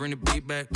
bring the beat back.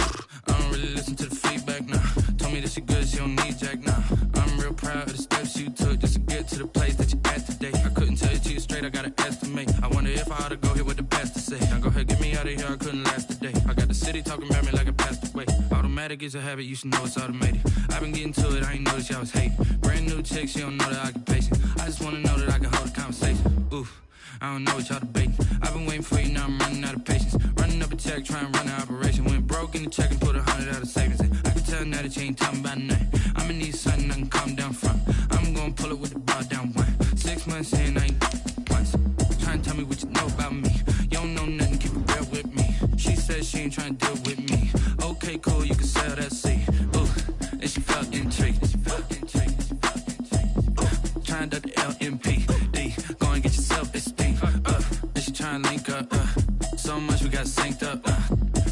I don't really listen to the feedback, nah. Told me that she good, she don't need Jack, nah. I'm real proud of the steps you took just to get to the place that you at today. I couldn't tell you to you straight, I gotta estimate. I wonder if I ought to go here with the pastor say. Now go ahead, get me out of here, I couldn't last a day. I got the city talking about me like a passed away. Automatic is a habit, you should know it's automated. I've been getting to it, I ain't noticed y'all was hating. Brand new chick, she don't know the occupation. I just wanna know that I can hold a conversation. Oof. I don't know what y'all debating. I've been waiting for you, now I'm running out of patience. Running up a check, trying to run an operation. Went broke in the check and put 100 out of savings in. I can tell now that you ain't talking about nothing. I'ma need something I can calm down from. I'm gonna pull it with the bar down one. 6 months in, I ain't once. Trying to tell me what you know about me. You don't know nothing, keep it real with me. She said she ain't trying to deal with me. Okay, cool, you can sell that seed. Ooh, and she felt intrigued. Trying to the LMPD. Go and get yourself esteem. And she trying to link up. So much we got synced up.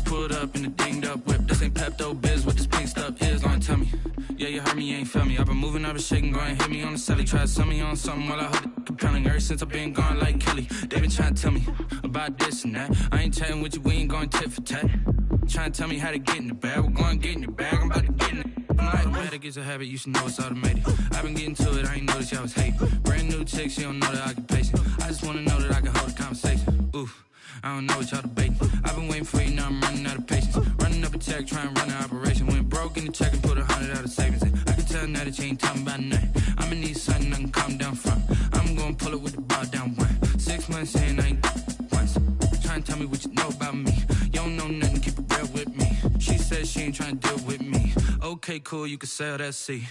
Pulled up in the dinged up whip. This ain't Pepto Biz, what this pink stuff is. Gonna tell me. Yeah, you heard me, you ain't feel me. I've been moving, I've been shaking, go and hit me on the celly. Try to sell me on something while I hold it compelling. Ever since I've been gone like Kelly, they been trying to tell me about this and that. I ain't chatting with you, we ain't going tit for tat. Trying to tell me how to get in the bag. We're going to get in your bag, I'm about to get in it. Automatic is a habit, you should know it's automated. I've been getting to it, I ain't noticed y'all was hating. Brand new chick, she don't know the occupation. I just wanna know that I can hold a conversation. Oof, I don't know what y'all debating. I've been waiting for you, now I'm running out of patience. Running up a check, trying to run an operation. Went broke in the check and put 100 out of savings in. I can tell now that you ain't talking about nothing. I'ma need something I can calm down from. I'm gonna pull it with the bar down one. 6 months in, I ain't once. Trying to tell me what you know about me. You don't know nothing, keep it real with me. She said she ain't trying to deal with me. Okay, cool, you can sell that seed.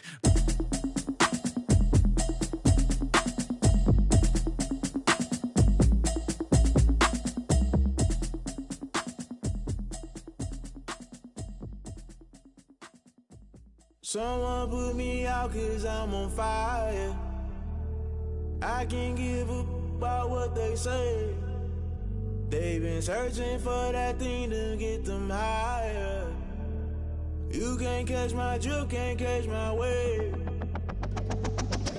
Someone put me out 'cause I'm on fire. I can't give up about what they say. They've been searching for that thing to get them higher. You can't catch my drift, can't catch my wave.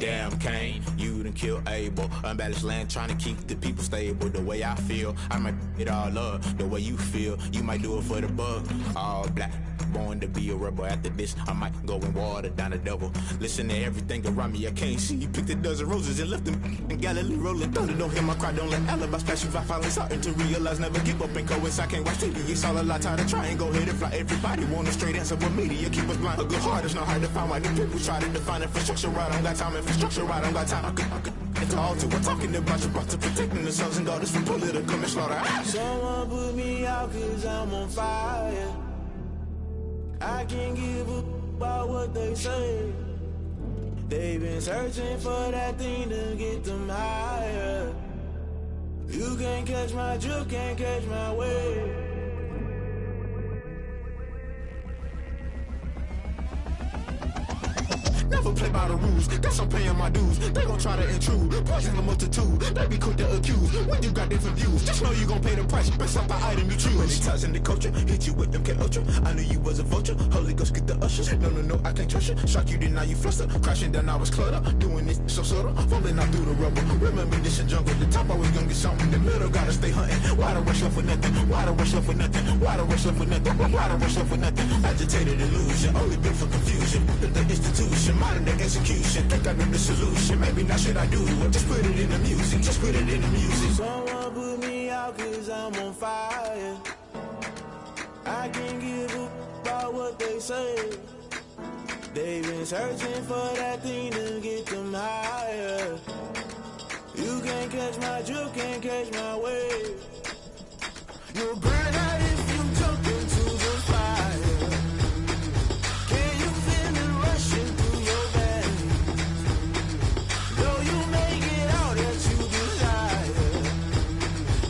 Damn Kane, you done killed Abel. Unbalanced land trying to keep the people stable. The way I feel, I might it all up. The way you feel, you might do it for the bug. All black, born to be a rebel. After this, I might go and water down the double. Listen to everything around me, I can't see. Picked a dozen roses and left them in Galilee rolling thunder. Don't hear my cry, don't let alibis flash. If I finally starting to realize, never give up and coincide. I can't watch TV, it's all a lot. Tired of trying, go ahead and fly. Everybody want a straight answer, but media keep us blind. A good heart is not hard to find. Why the people try to define infrastructure right? I don't got time, infrastructure right, I don't got time. I could it's all to we're talking about you, about to protecting the sons and daughters from political and slaughter. Someone put me out 'cause I'm on fire. I can't give up about what they say. They've been searching for that thing to get them higher. You can't catch my drift, can't catch my wave. Never play by the rules, guess I'm paying my dues. They gon' try to intrude, poison the multitude. They be quick to accuse, when you got different views. Just know you gon' pay the price, based off the item you choose. Many times in the culture, hit you with MK Ultra. I knew you was a vulture, Holy Ghost get the ushers. No, I can't trust you. Shock you, then now you fluster. Crashing down, I was cluttered. Doing this so subtle, falling out through the rubble. Remember this a jungle, the top always gonna get something. The middle gotta stay hunting. Why the rush left with nothing? Why the rush left with nothing? Why the rush left with nothing? Why the rush left with nothing? Agitated illusion, only built for confusion. The institution, modern day execution. Think I know the solution. Maybe now should I do it? Just put it in the music. Just put it in the music. Someone put me out 'cause I'm on fire. I can't give up about what they say. They've been searching for that thing to get them higher. You can't catch my drift, can't catch my wave. You'll burn out if you jump into the fire. Can you feel it rushing through your veins? Though you make it out that you desire.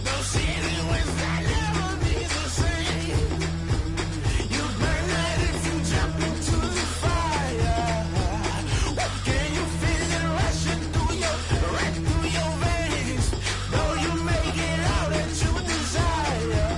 Those cities that never be the same. You burn out if you jump into the fire. Can you feel it rushing through your veins? Though you make it out that you desire.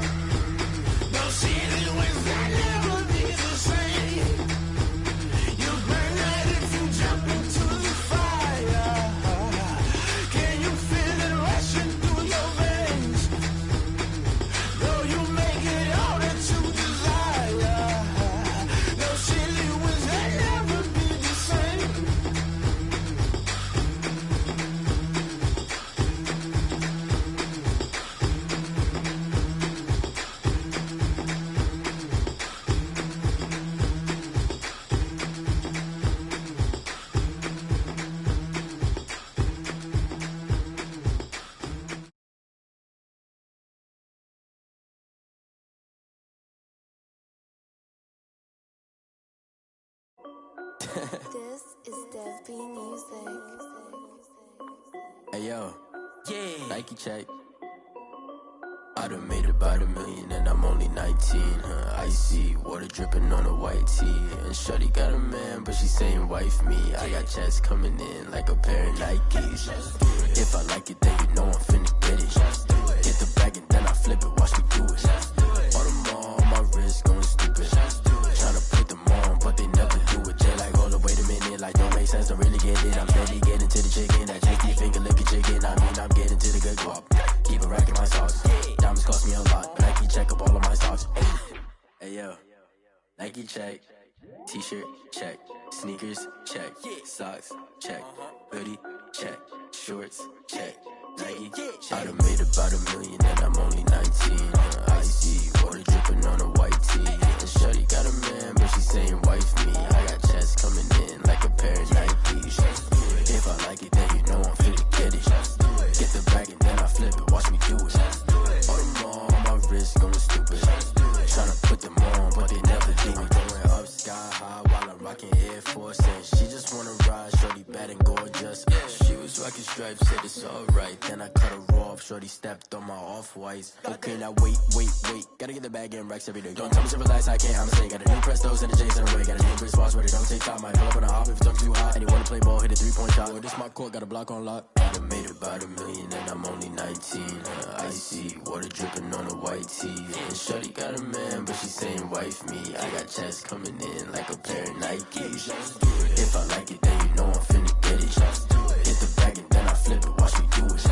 This is Dev B Music. Hey yo, yeah. Nike check. I done made about $1 million and I'm only 19. Icy water dripping on a white tee. And shorty got a man, but she saying wife me. I got checks coming in like a pair of Nikes. If I like it, then you know I'm finna get it. Get the bag and then I flip it, watch me do it. All on my wrist going stupid. Tryna put them on, but they never do it. They like, hold up, wait a minute, like don't make sense, don't really get it. I'm steady getting to the chicken, that chicky finger licking chicken. I mean, I'm getting to the good guap. Keep a rack in my socks. Diamonds cost me a lot. Nike check up all of my socks. Hey yo, Nike check. T-shirt check. Sneakers check. Socks check. Hoodie check. Shorts check. Nike check. I done made about $1 million and I'm only 19. Icy water dripping on a white tee. And shorty got a man, but she saying wife me. I got checks coming in like a pair of Nikes. If I like it, then you know I'm finna get it. Get the bag and then I flip it, watch me do it. All them on my wrist going stupid. Tryna put them on, but they never do it. Going up sky high while I'm rocking Air Force. And she just wanna ride, shorty bad and gorgeous. She was rocking stripes, said it's alright. Then I cut her off, shorty stepped on my off-whites. Okay, now wait. Gotta get the bag and racks every day. Don't tell me to relax, I can't, I'ma say. Got a new Prestos and a J's in a way. Got a new Chris Foss, but it don't take time. Might pull up on a hop if it's up too high. And you wanna play ball, hit a 3-point shot. Or this my court, got a block on lock. I done made about $1 million and I'm only 19. Icy water dripping on a white tee. And shorty got a man, but she saying wife me. I got checks coming in like a pair of Nikes. If I like it, then you know I'm finna get it. Hit the bag and then I flip it, watch me do it.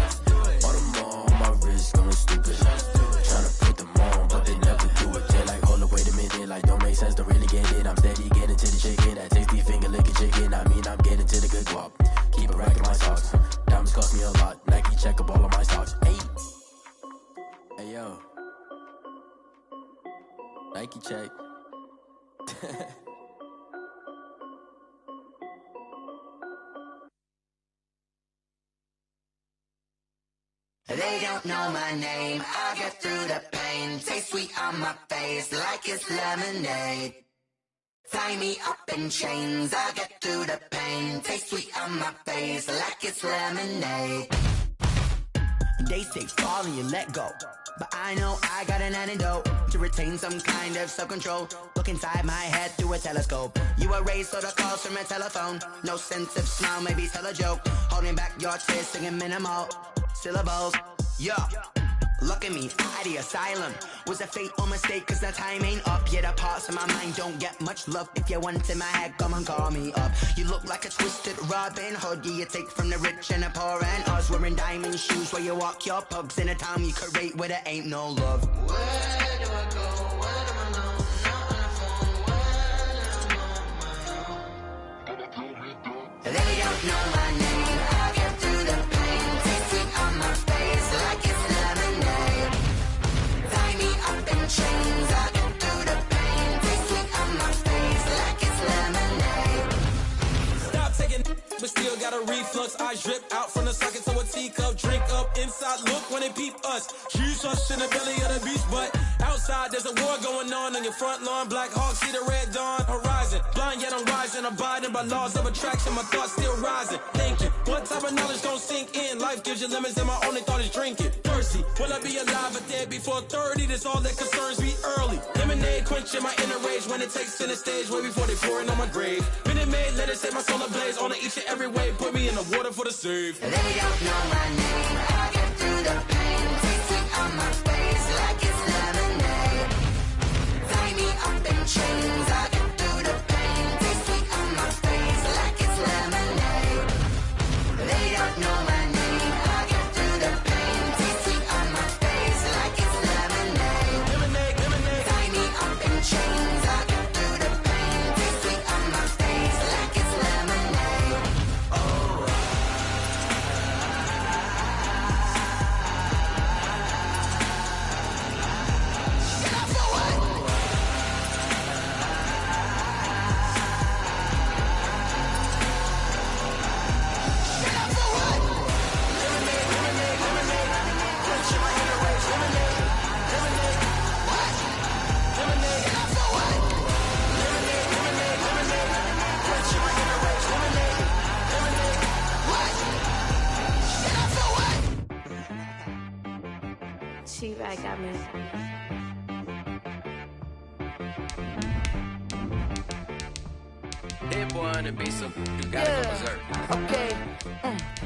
All them on my wrist going stupid. Tryna put them on, but they never do it. They like, hold up, wait a minute, like don't make sense, don't really get it. I'm steady getting to the chicken, that tasty finger licking chicken. I mean, I'm getting to the good guap. Keep a rack in my socks. Diamonds cost me a lot. Nike check up all of my socks. Hey yo, Nike check. They don't know my name, I get through the pain. Taste sweet on my face like it's lemonade. Tie me up in chains, I get through the pain. Taste sweet on my face like it's lemonade. They say fall and you let go, but I know I got an antidote to retain some kind of self-control. Look inside my head through a telescope. You erase all the calls from a telephone. No sense of smile, maybe tell a joke. Holding back your tears, singing minimal syllables. Yeah, look at me, out the asylum. Was a fate or mistake, cause the time ain't up. Yet the parts of my mind don't get much love. If you want in my head, come and call me up. You look like a twisted Robin Hood. Yeah, you take from the rich and the poor and us. Wearing diamond shoes where you walk your pugs in a town you could rate where there ain't no love. Where do I go? Where do I know? Not on the phone, when I'm on my own. They don't know my name, I get through the pain. Taste sweet on my face like it's lemonade. Tie me up in chains, I get through the pain. Taste sweet on my face like it's lemonade. Stop taking, but still got a reflux. Eyes drip out from the socket to a teacup. Drink up inside, look when they peep us. Shoes us in the belly of the beach, but outside there's a war going on your front lawn. Black Hawk, see the red dawn horizon. Blind yet I'm rising, abiding by laws of attraction. My thoughts still rising. Thinking, what type of knowledge don't sink in? Life gives you limits and my only thought is drinking. Thirsty, will I be alive or dead before 30? That's all that concerns me early. Lemonade quenching my inner rage when it takes center stage way before they pour it on my grave. Minute Maid, let it set my soul ablaze on each and every way. Put me in the water for the save. They don't know my name, I get through the pain. Taste sweet on my face like it's lemonade. Tie me up in chains, I get through the pain. Taste sweet on my face like it's lemonade. They don't know my name, I get through the pain. Taste sweet on my face like it's lemonade. Lemonade. Tie me up in chains, I get through the pain. Taste sweet on my face like it's lemonade. Oh. Get up for what? T-Rack got me. That boy on the beat, so you gotta go berserk. Okay.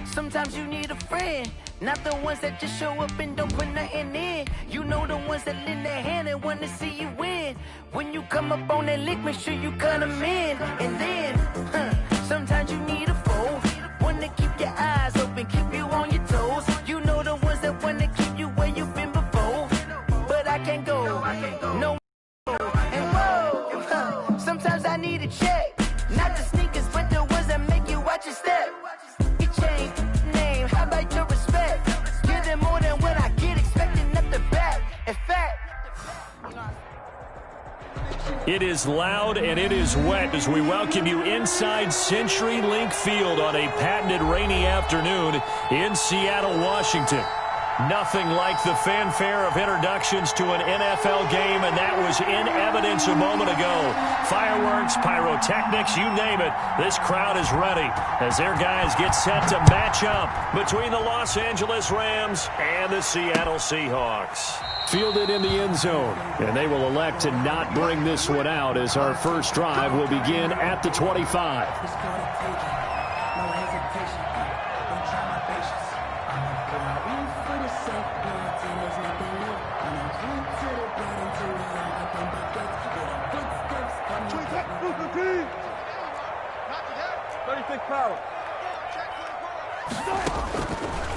Sometimes you need a friend, not the ones that just show up and don't put nothing in. You know the ones that lend their hand and want to see you win. When you come up on that lick, make sure you cut them in. And then, sometimes you need a foe, one to keep your eyes open, keep you on your toes. You know the ones that want to keep you where you've been before. But I can't go, no. And whoa, sometimes I need a check. Not the sneakers, but the ones that make you watch your step. You change name, how about your respect? Give them more than what I get, expecting nothing back. In fact, it is loud and it is wet as we welcome you inside CenturyLink Field on a patented rainy afternoon in Seattle, Washington. Nothing like the fanfare of introductions to an NFL game, and that was in evidence a moment ago. Fireworks, pyrotechnics, you name it. This crowd is ready as their guys get set to match up between the Los Angeles Rams and the Seattle Seahawks. Fielded in the end zone, and they will elect to not bring this one out as our first drive will begin at the 25.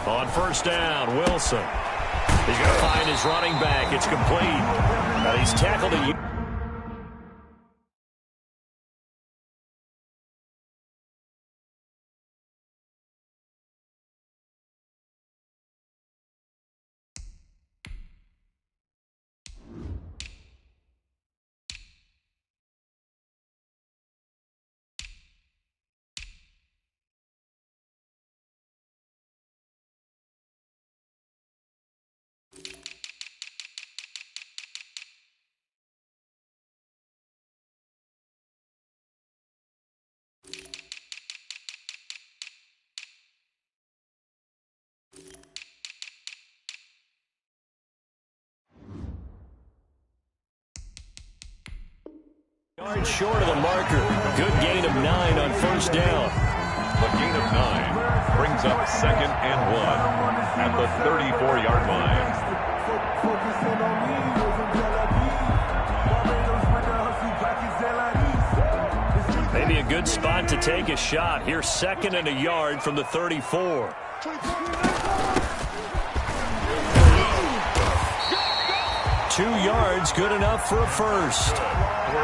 On first down, Wilson. He's going to find his running back. It's complete. But he's tackled a... Yards short of the marker. Good gain of 9 on first down. A gain of 9 brings up 2nd and 1 at the 34-yard line. Maybe a good spot to take a shot. Here's 2nd and a yard from the 34. 2 yards, good enough for a first.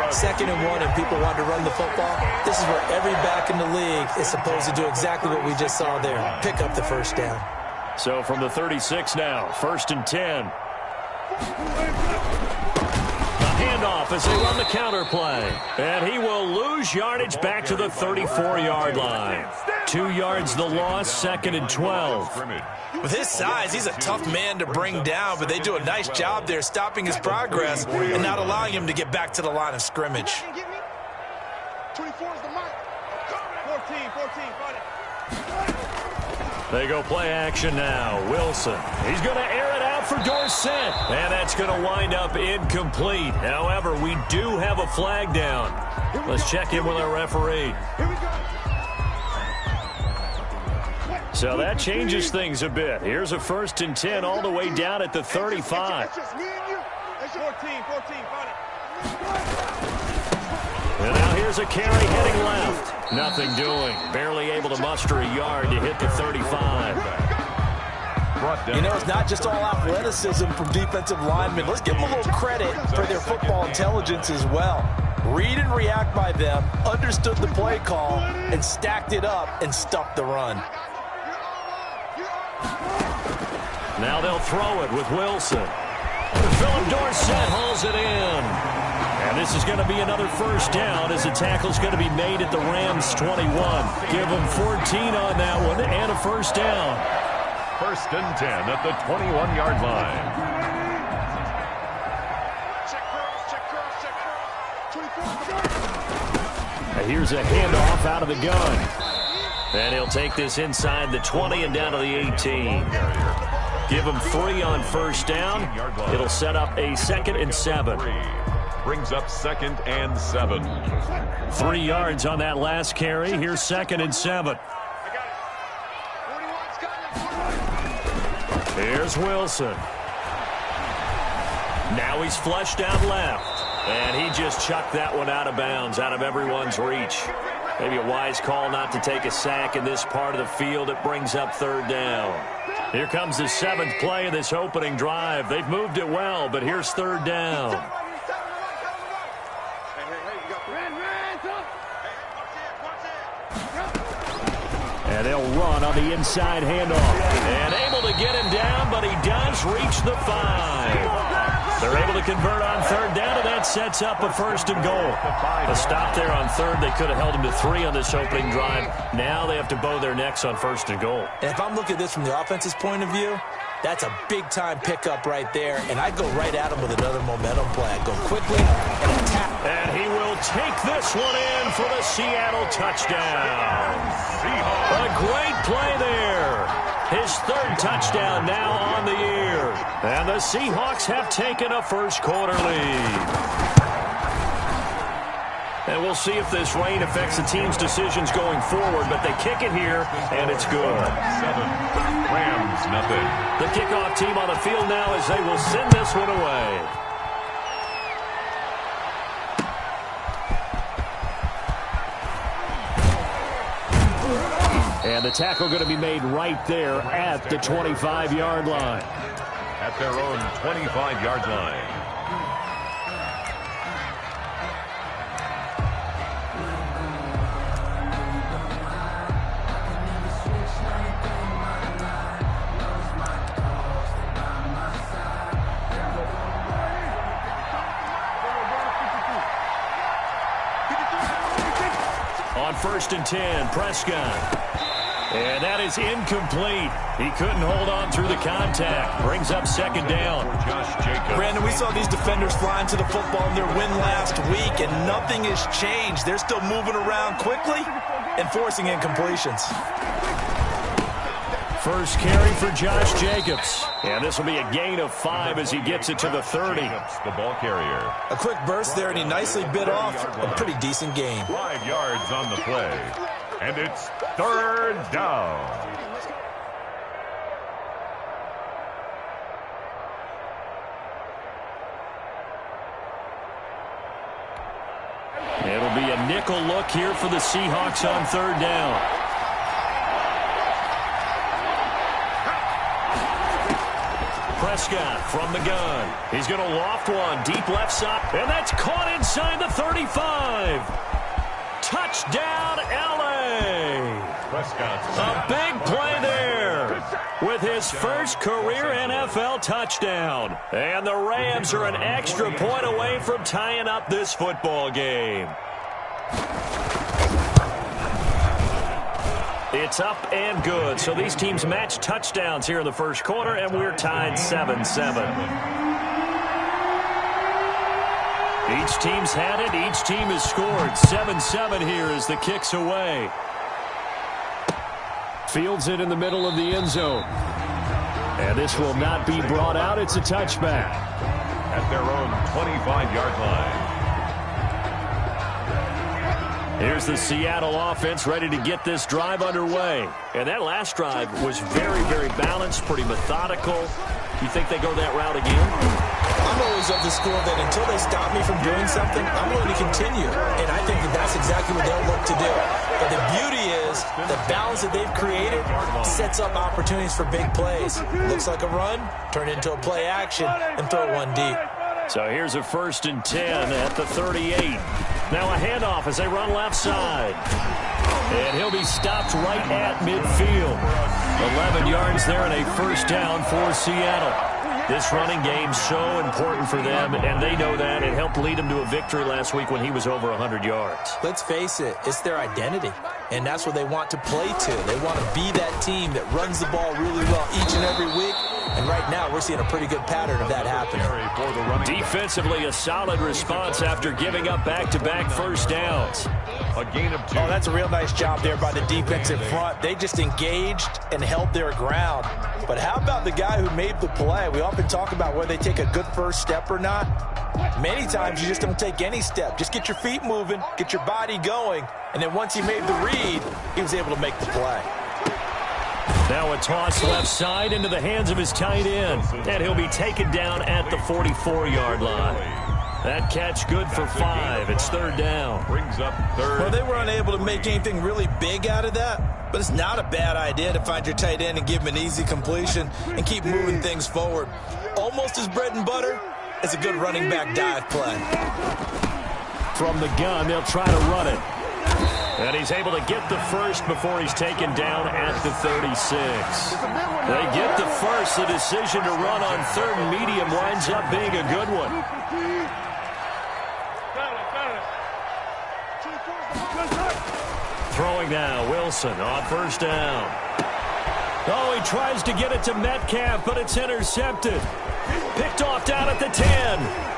2nd and 1 and people want to run the football. This is where every back in the league is supposed to do exactly what we just saw there. Pick up the first down. So from the 36 now, 1st and 10. A handoff as they run the counter play. And he will lose yardage back to the 34-yard line. 2 yards the loss, 2nd and 12. With his size, he's a tough man to bring down, but they do a nice job there stopping his progress and not allowing him to get back to the line of scrimmage. 24 is the mark. 14, got it. They go play action now. Wilson. He's going to air it out for Dorsett. And that's going to wind up incomplete. However, we do have a flag down. Let's check in with our referee. Here we go. So that changes things a bit. Here's a 1st and 10 all the way down at the 35. It's just me and you. It's 14, got it. And now here's a carry heading left. Nothing doing. Barely able to muster a yard to hit the 35. You know, it's not just all athleticism from defensive linemen. Let's give them a little credit for their football intelligence as well. Read and react by them, understood the play call, and stacked it up and stuffed the run. Now they'll throw it with Wilson. Philip Dorsett hauls it in. And this is going to be another first down as the tackle's going to be made at the Rams' 21. Give them 14 on that one and a first down. 1st and 10 at the 21-yard line. And here's a handoff out of the gun. And he'll take this inside the 20 and down to the 18. Give them 3 on first down. It'll set up a 2nd and 7. Brings up 2nd and 7. 3 yards on that last carry. Here's 2nd and 7. Here's Wilson. Now he's flushed down left. And he just chucked that one out of bounds, out of everyone's reach. Maybe a wise call not to take a sack in this part of the field. It brings up 3rd down. Here comes the 7th play of this opening drive. They've moved it well, but here's 3rd down. And they'll run on the inside handoff. And able to get him down, but he does reach the 5. They're able to convert on 3rd down, and that sets up a 1st and goal. A stop there on 3rd. They could have held him to 3 on this opening drive. Now they have to bow their necks on 1st and goal. And if I'm looking at this from the offense's point of view, that's a big-time pickup right there. And I'd go right at him with another momentum play. I'd go quickly and attack. And he will take this one in for the Seattle touchdown. A great play there. His 3rd touchdown now on the year. And the Seahawks have taken a first-quarter lead. And we'll see if this rain affects the team's decisions going forward, but they kick it here, and it's good. 7. Rams, nothing. The kickoff team on the field now as they will send this one away. And the tackle going to be made right there at the 25-yard line. At their own 25-yard line. On 1st and 10, Prescott. And that is incomplete. He couldn't hold on through the contact. Brings up 2nd down. Josh Jacobs. Brandon, we saw these defenders flying to the football in their win last week, and nothing has changed. They're still moving around quickly and forcing incompletions. First carry for Josh Jacobs. And this will be a gain of 5 as he gets it to the 30. Jacobs, the ball carrier. A quick burst there, and he nicely bit off a pretty decent gain. 5 yards on the play. And it's 3rd down. It'll be a nickel look here for the Seahawks on 3rd down. Prescott from the gun. He's going to loft one deep left side, and that's caught inside the 35. Touchdown, L.A. A big play there with his first career NFL touchdown. And the Rams are an extra point away from tying up this football game. It's up and good. So these teams match touchdowns here in the first quarter, and we're tied 7-7. Each team's had it. Each team has scored. 7-7 here as the kick's away. Fields it in the middle of the end zone. And this will not be brought out. It's a touchback. At their own 25-yard line. Here's the Seattle offense ready to get this drive underway. And that last drive was very, very balanced, pretty methodical. You think they go that route again? I'm always of the school that until they stop me from doing something, I'm going to continue. And I think that that's exactly what they'll look to do. But the beauty is the balance that they've created sets up opportunities for big plays. Looks like a run, turn into a play action, and throw one deep. So here's a 1st and 10 at the 38. Now a handoff as they run left side. And he'll be stopped right at midfield. 11 yards there and a 1st down for Seattle. This running game's so important for them, and they know that. It helped lead them to a victory last week when he was over 100 yards. Let's face it, it's their identity, and that's what they want to play to. They want to be that team that runs the ball really well each and every week, and right now we're seeing a pretty good pattern of that happening. Defensively, a solid response after giving up back-to-back 1st downs. A gain of 2. Oh, that's a real nice job there by the defensive front. They just engaged and held their ground. But how about the guy who made the play? We often talk about whether they take a good first step or not. Many times you just don't take any step. Just get your feet moving, get your body going, and then once he made the read, he was able to make the play. Now a toss left side into the hands of his tight end, and he'll be taken down at the 44-yard line. That catch good for 5. It's third down. Brings up third. Well, they were unable to make anything really big out of that, but it's not a bad idea to find your tight end and give him an easy completion and keep moving things forward. Almost as bread and butter as a good running back dive play. From the gun, they'll try to run it. And he's able to get the first before he's taken down at the 36. They get the first. The decision to run on third and medium winds up being a good one. Throwing now, Wilson on first down. Oh, he tries to get it to Metcalf, but it's intercepted. Picked off down at the 10.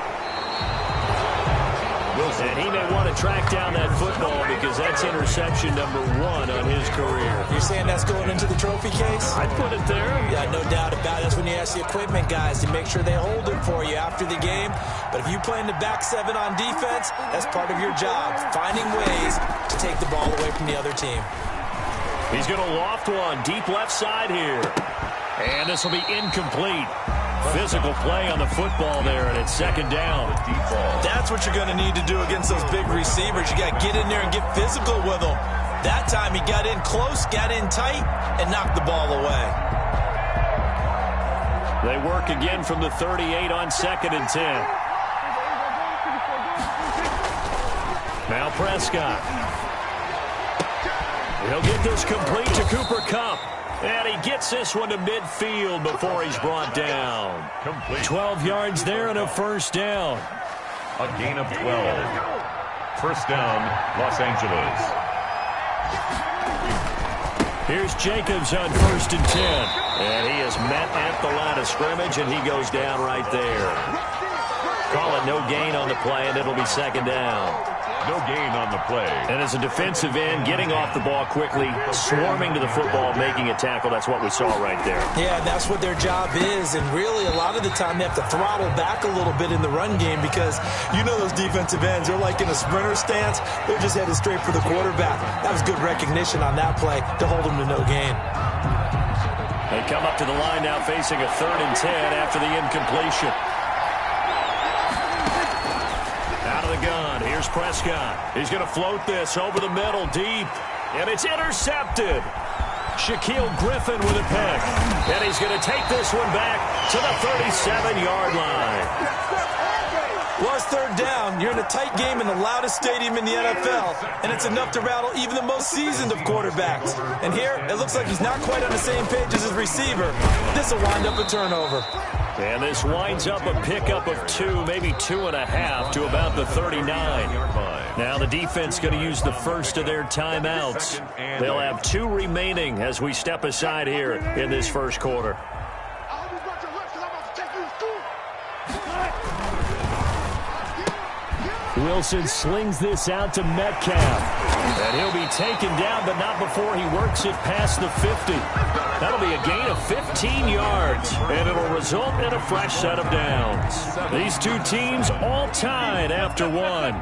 And he may want to track down that football because that's interception number 1 on his career. You're saying that's going into the trophy case? I'd put it there. Yeah, no doubt about it. That's when you ask the equipment guys to make sure they hold it for you after the game. But if you play in the back 7 on defense, that's part of your job, finding ways to take the ball away from the other team. He's going to loft one deep left side here. And this will be incomplete. Physical play on the football there, and it's second down. That's what you're going to need to do against those big receivers. You got to get in there and get physical with them. That time he got in close, got in tight, and knocked the ball away. They work again from the 38 on 2nd and 10. Now Prescott. He'll get this complete to Cooper Kupp. And he gets this one to midfield before he's brought down. Complete. 12 yards there and a first down. A gain of 12. First down, Los Angeles. Here's Jacobs on 1st and 10. And he is met at the line of scrimmage, and he goes down right there. Call it no gain on the play, and it'll be second down. No gain on the play. And as a defensive end, getting off the ball quickly, swarming to the football, making a tackle, that's what we saw right there. Yeah, that's what their job is. And really, a lot of the time, they have to throttle back a little bit in the run game because you know those defensive ends, they're like in a sprinter stance. They're just headed straight for the quarterback. That was good recognition on that play to hold them to no gain. They come up to the line now facing a 3rd and 10 after the incompletion. Gun. Here's Prescott. He's going to float this over the middle deep, and it's intercepted. Shaquille Griffin with a pick, and he's going to take this one back to the 37-yard line. Well, it's third down. You're in a tight game in the loudest stadium in the NFL, and it's enough to rattle even the most seasoned of quarterbacks. And here, it looks like he's not quite on the same page as his receiver. This will wind up a turnover. And this winds up a pickup of 2, maybe 2.5 to about the 39. Now the defense going to use the first of their timeouts. They'll have 2 remaining as we step aside here in this first quarter. Wilson slings this out to Metcalf. And he'll be taken down, but not before he works it past the 50. That'll be a gain of 15 yards, and it'll result in a fresh set of downs. These two teams all tied after one.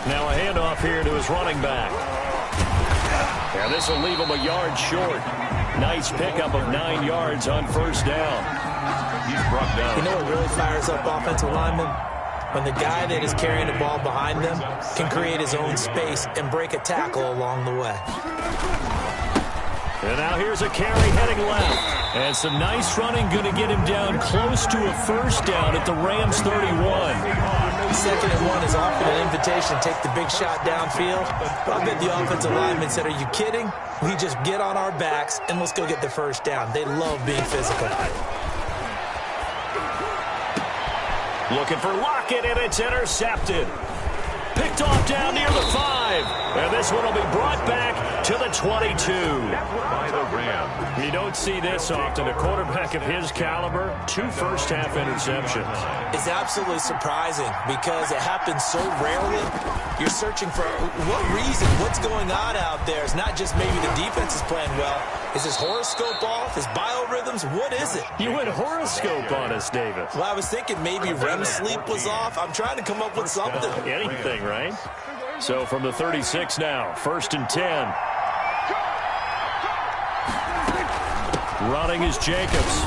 Now a handoff here to his running back. And this will leave him a yard short. Nice pickup of 9 yards on first down. He's brought down. You know what really fires up offensive linemen? When the guy that is carrying the ball behind them can create his own space and break a tackle along the way. And now here's a carry heading left. And some nice running going to get him down close to a first down at the Rams 31. 2nd and 1 is often an invitation to take the big shot downfield. But I bet the offensive lineman said, are you kidding? We just get on our backs and let's go get the first down. They love being physical. Looking for Lockett, and it's intercepted. Picked off down near the 5. And this one will be brought back to the 22. By the Rams. You don't see this often. A quarterback of his caliber, 2 first-half interceptions. It's absolutely surprising because it happens so rarely. You're searching for what reason, what's going on out there. It's not just maybe the defense is playing well. Is his horoscope off? His biorhythms? What is it? You went horoscope on us, David. Well, I was thinking maybe REM sleep was off. I'm trying to come up with something. Anything, right? So from the 36 now, 1st and 10. Running is Jacobs.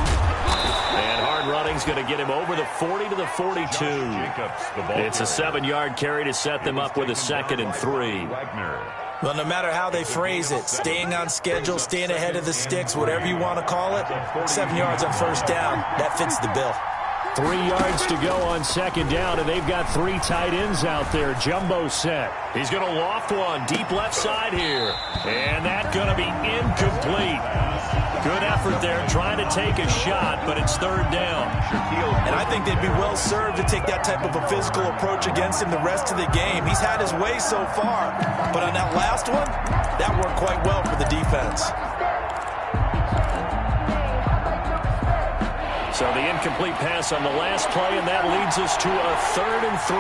And hard running's going to get him over the 40 to the 42. It's a 7-yard carry to set them up with a 2nd and 3. Well, no matter how they phrase it, staying on schedule, staying ahead of the sticks, whatever you want to call it, 7 yards on 1st down, that fits the bill. 3 yards to go on 2nd down, and they've got 3 tight ends out there. Jumbo set. He's going to loft one deep left side here. And that's going to be incomplete. Good effort there, trying to take a shot, but it's 3rd down. And I think they'd be well served to take that type of a physical approach against him the rest of the game. He's had his way so far, but on that last one, that worked quite well for the defense. So the incomplete pass on the last play, and that leads us to a 3rd and 3.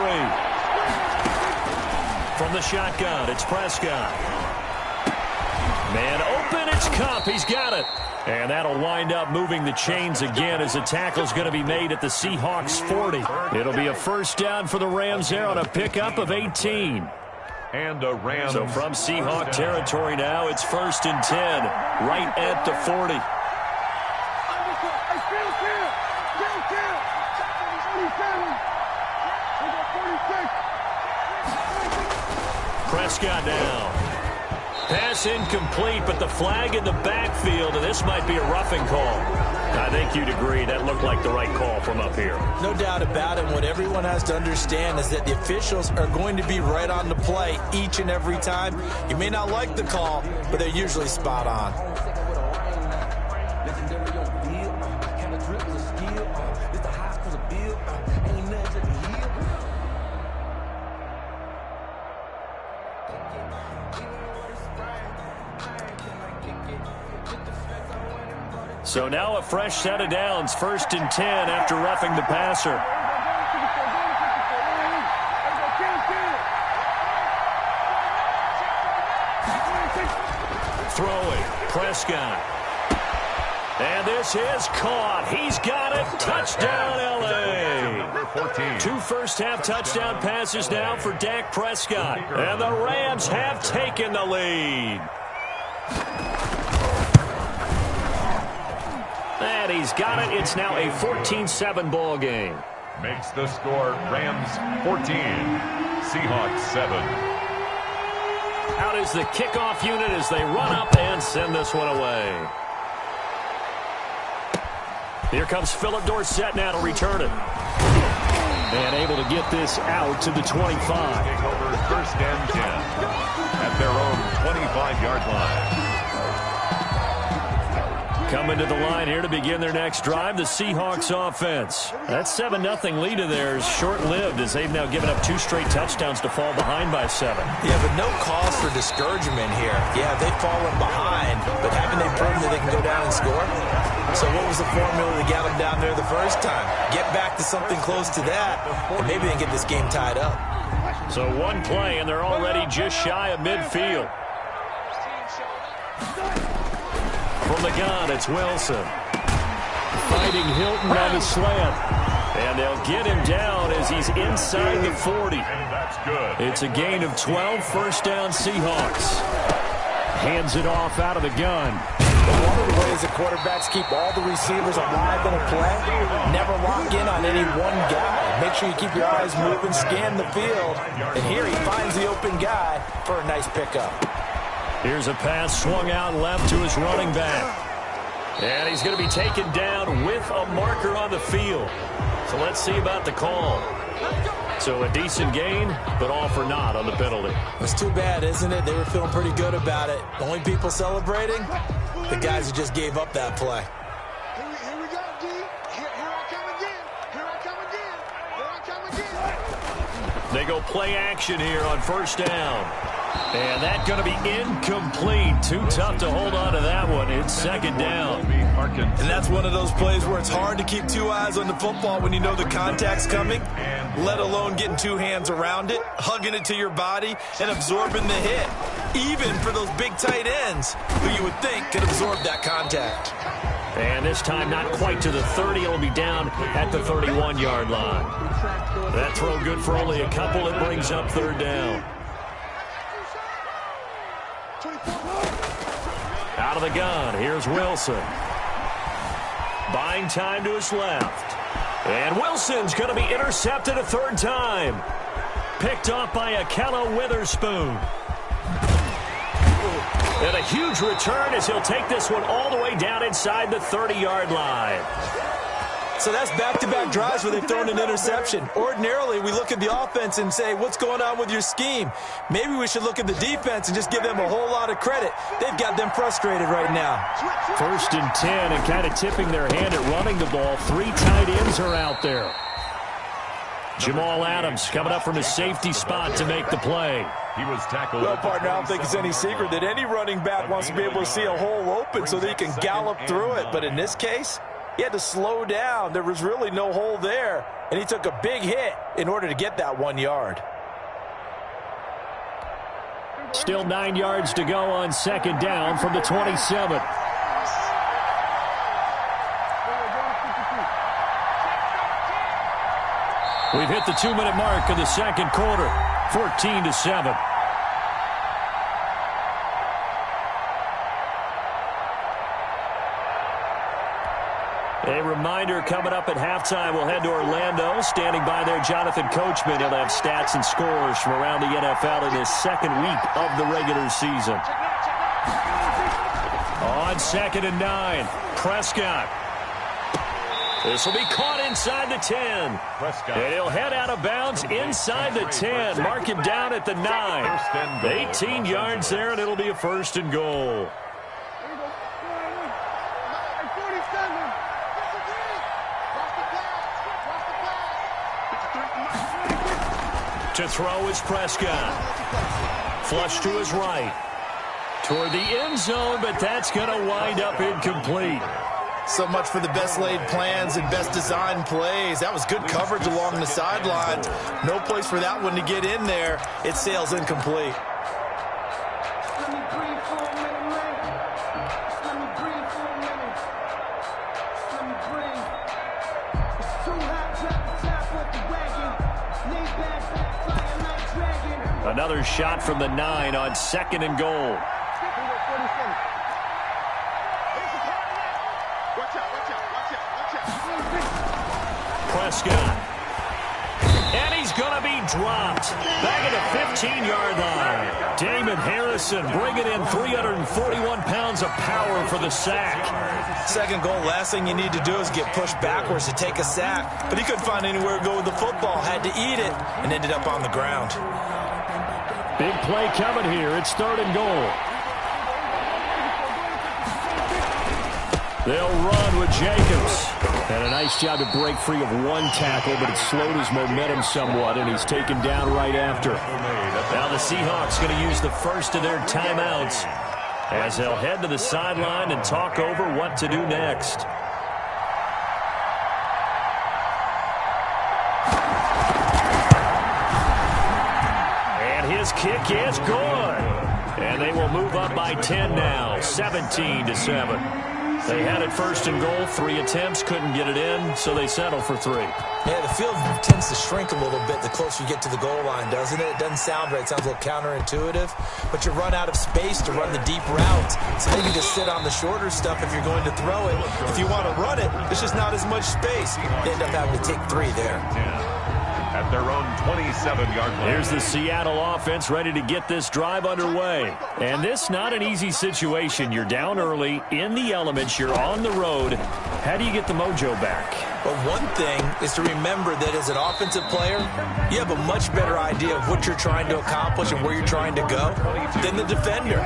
From the shotgun, it's Prescott. Man open, it's Kupp. He's got it. And that'll wind up moving the chains again as the tackle's going to be made at the Seahawks 40. It'll be a 1st down for the Rams there on a pickup of 18. And a Rams. So from Seahawk territory now, it's 1st and 10, right at the 40. Prescott now. Pass incomplete, but the flag in the backfield, and this might be a roughing call. I think you'd agree that looked like the right call from up here. No doubt about it. What everyone has to understand is that the officials are going to be right on the play each and every time. You may not like the call, but they're usually spot on. So now a fresh set of downs, 1st and 10 after roughing the passer. Throwing, Prescott. And this is caught. He's got it. Touchdown, L.A. 2 first-half touchdown passes now for Dak Prescott. And the Rams have taken the lead. And he's got it. It's now a 14-7 ball game. Makes the score Rams 14, Seahawks 7. Out is the kickoff unit as they run up and send this one away. Here comes Philip Dorsett now to return it. And able to get this out to the 25. Take over 1st and 10 at their own 25-yard line. Coming to the line here to begin their next drive, the Seahawks offense. That 7-0 lead of theirs short-lived as they've now given up 2 straight touchdowns to fall behind by 7. Yeah, but no cause for discouragement here. Yeah, they've fallen behind, but haven't they proven that they can go down and score? So what was the formula that got them down there the first time? Get back to something close to that, and maybe they can get this game tied up. So 1 play, and they're already just shy of midfield. From the gun, it's Wilson. Fighting Hilton on the slant. And they'll get him down as he's inside the 40. That's good. It's a gain of 12, 1st down Seahawks. Hands it off out of the gun. One of the ways that quarterbacks keep all the receivers alive in a play, never lock in on any one guy. Make sure you keep your eyes moving, scan the field. And here he finds the open guy for a nice pickup. Here's a pass swung out left to his running back. And he's going to be taken down with a marker on the field. So let's see about the call. So a decent gain, but all for naught on the penalty. It's too bad, isn't it? They were feeling pretty good about it. The only people celebrating, the guys who just gave up that play. Here we go, D. Here I come again. Here I come again. Here I come again. They go play action here on first down. And that's going to be incomplete. Too tough to hold on to that one. It's second down. And that's one of those plays where it's hard to keep two eyes on the football when you know the contact's coming, let alone getting two hands around it, hugging it to your body, and absorbing the hit. Even for those big tight ends who you would think could absorb that contact. And this time not quite to the 30. It'll be down at the 31-yard line. That throw good for only a couple. It brings up third down. Out of the gun, here's Wilson. Buying time to his left. And Wilson's going to be intercepted a third time. Picked off by Akella Witherspoon. And a huge return as he'll take this one all the way down inside the 30-yard line. So that's back-to-back drives where they've thrown an interception. Ordinarily, we look at the offense and say, what's going on with your scheme? Maybe we should look at the defense and just give them a whole lot of credit. They've got them frustrated right now. 1st and 10 and kind of tipping their hand at running the ball. 3 tight ends are out there. Jamal Adams coming up from his safety spot to make the play. He was tackled. Well, partner, I don't think it's any secret that any running back wants to be able to see a hole open so that he can gallop through it. But in this case, he had to slow down. There was really no hole there, and he took a big hit in order to get that 1 yard. Still 9 yards to go on second down from the 27. We've hit the 2-minute mark of the second quarter, 14-7. A reminder coming up at halftime, we'll head to Orlando. Standing by there, Jonathan Coachman. He'll have stats and scores from around the NFL in his second week of the regular season. On 2nd and 9, Prescott. This will be caught inside the 10. Prescott. And he'll head out of bounds inside the 10. Mark him down at the 9. 18 yards there, and it'll be a 1st and goal. To throw is Prescott. Flush to his right. Toward the end zone, but that's going to wind up incomplete. So much for the best laid plans and best designed plays. That was good coverage along the sideline. No place for that one to get in there. It sails incomplete. Another shot from the 9 on 2nd and goal. Prescott. And he's going to be dropped. Back at the 15-yard line. Damon Harrison bringing in 341 pounds of power for the sack. Second goal, last thing you need to do is get pushed backwards to take a sack. But he couldn't find anywhere to go with the football. Had to eat it and ended up on the ground. Big play coming here. It's 3rd and goal. They'll run with Jacobs. And a nice job to break free of one tackle, but it slowed his momentum somewhat, and he's taken down right after. Now the Seahawks going to use the first of their timeouts as they'll head to the sideline and talk over what to do next. And his kick is good. And they will move up by 10 now, 17-7. They had it 1st and goal, 3 attempts, couldn't get it in, so they settle for 3. Yeah, the field tends to shrink a little bit the closer you get to the goal line, doesn't it? It doesn't sound right. It sounds a little counterintuitive, but you run out of space to run the deep routes, so then you just sit on the shorter stuff if you're going to throw it. If you want to run it, there's just not as much space. You end up having to take 3 there. At their own 27-yard line. Here's the Seattle offense ready to get this drive underway. And this not an easy situation. You're down early, in the elements, you're on the road. How do you get the mojo back? But one thing is to remember that as an offensive player, you have a much better idea of what you're trying to accomplish and where you're trying to go than the defender.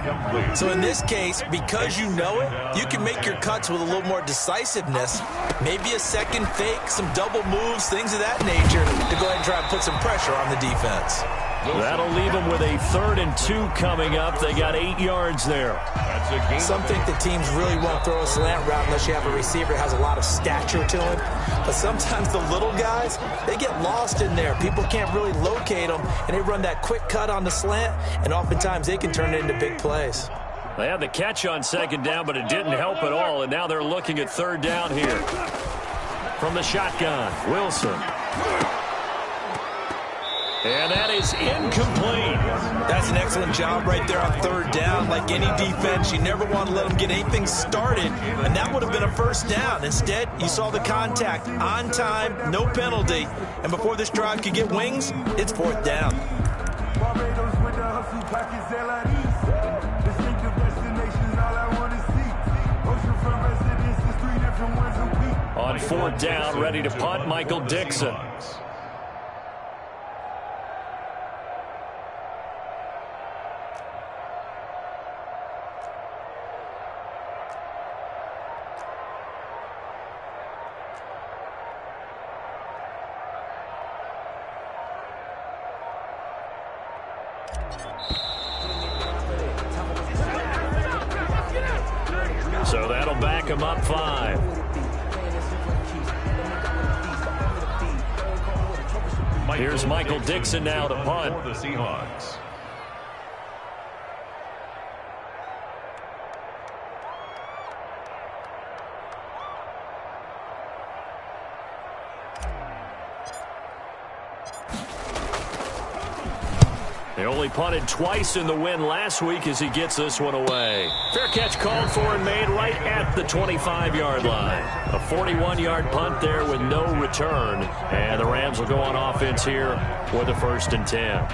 So in this case, because you know it, you can make your cuts with a little more decisiveness, maybe a second fake, some double moves, things of that nature, to go ahead and try and put some pressure on the defense. That'll leave them with a 3rd and 2 coming up. They got 8 yards there. Some think that teams really won't throw a slant route unless you have a receiver that has a lot of stature to him. But sometimes the little guys, they get lost in there. People can't really locate them, and they run that quick cut on the slant, and oftentimes they can turn it into big plays. They had the catch on 2nd down, but it didn't help at all, and now they're looking at 3rd down here. From the shotgun, Wilson. And that is incomplete. That's an excellent job right there on 3rd down. Like any defense, you never want to let them get anything started, and that would have been a 1st down. Instead, you saw the contact on time, no penalty, and before this drive could get wings, it's 4th down. On 4th down, ready to punt, Michael Dixon. So that'll back him up 5. Here's Michael Dixon now to punt. For the Seahawks. They only punted twice in the win last week as he gets this one away. Fair catch called for and made right at the 25-yard line. A 41-yard punt there with no return. And the Rams will go on offense here with a 1st and 10.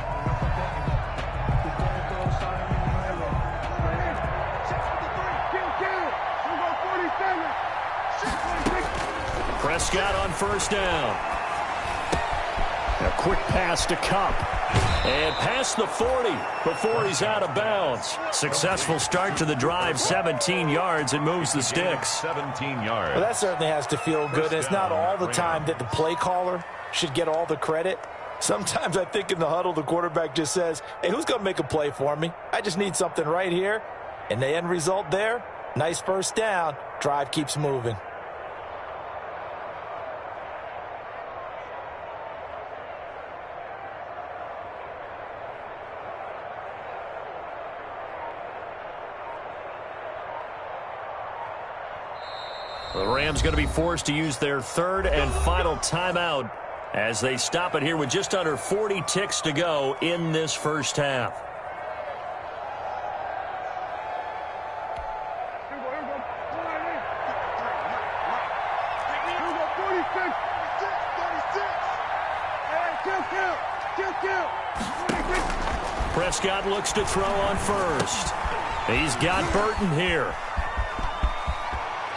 Prescott on 1st down. A quick pass to Kupp. And past the 40 before he's out of bounds. Successful start to the drive, 17 yards, and moves the sticks. 17 yards. Well, that certainly has to feel good. It's not all the time that the play caller should get all the credit. Sometimes I think in the huddle, the quarterback just says, hey, who's going to make a play for me? I just need something right here. And the end result there, nice 1st down. Drive keeps moving. The Rams going to be forced to use their 3rd and final timeout as they stop it here with just under 40 ticks to go in this 1st half. Prescott looks to throw on 1st. He's got Burton here.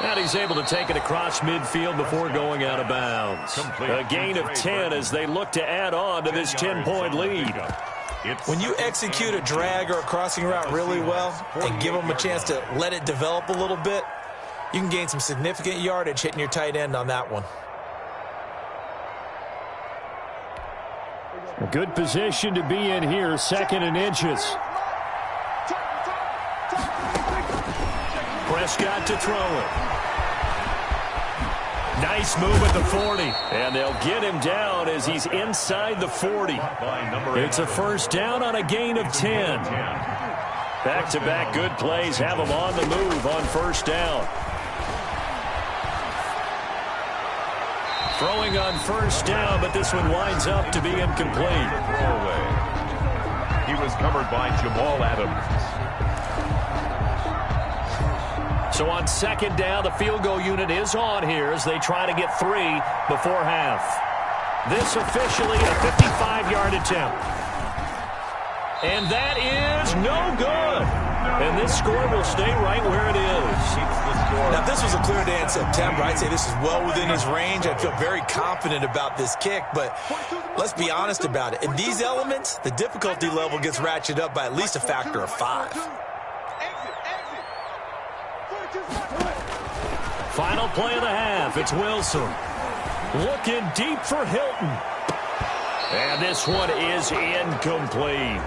And he's able to take it across midfield before going out of bounds. A gain of 10 as they look to add on to this 10-point lead. When you execute a drag or a crossing route really well and give them a chance to let it develop a little bit, you can gain some significant yardage hitting your tight end on that one. A good position to be in here, 2nd and inches. Prescott to throw it. Nice move at the 40. And they'll get him down as he's inside the 40. It's a 1st down on a gain of 10. Back-to-back good plays have him on the move on 1st down. Throwing on 1st down, but this one winds up to be incomplete. He was covered by Jamal Adams. So on 2nd down, the field goal unit is on here as they try to get 3 before half. This officially a 55-yard attempt. And that is no good. And this score will stay right where it is. Now, if this was a clear day in September, I'd say this is well within his range. I feel very confident about this kick, but let's be honest about it. In these elements, the difficulty level gets ratcheted up by at least a factor of 5. Final play of the half. It's Wilson. Looking deep for Hilton. And this one is incomplete.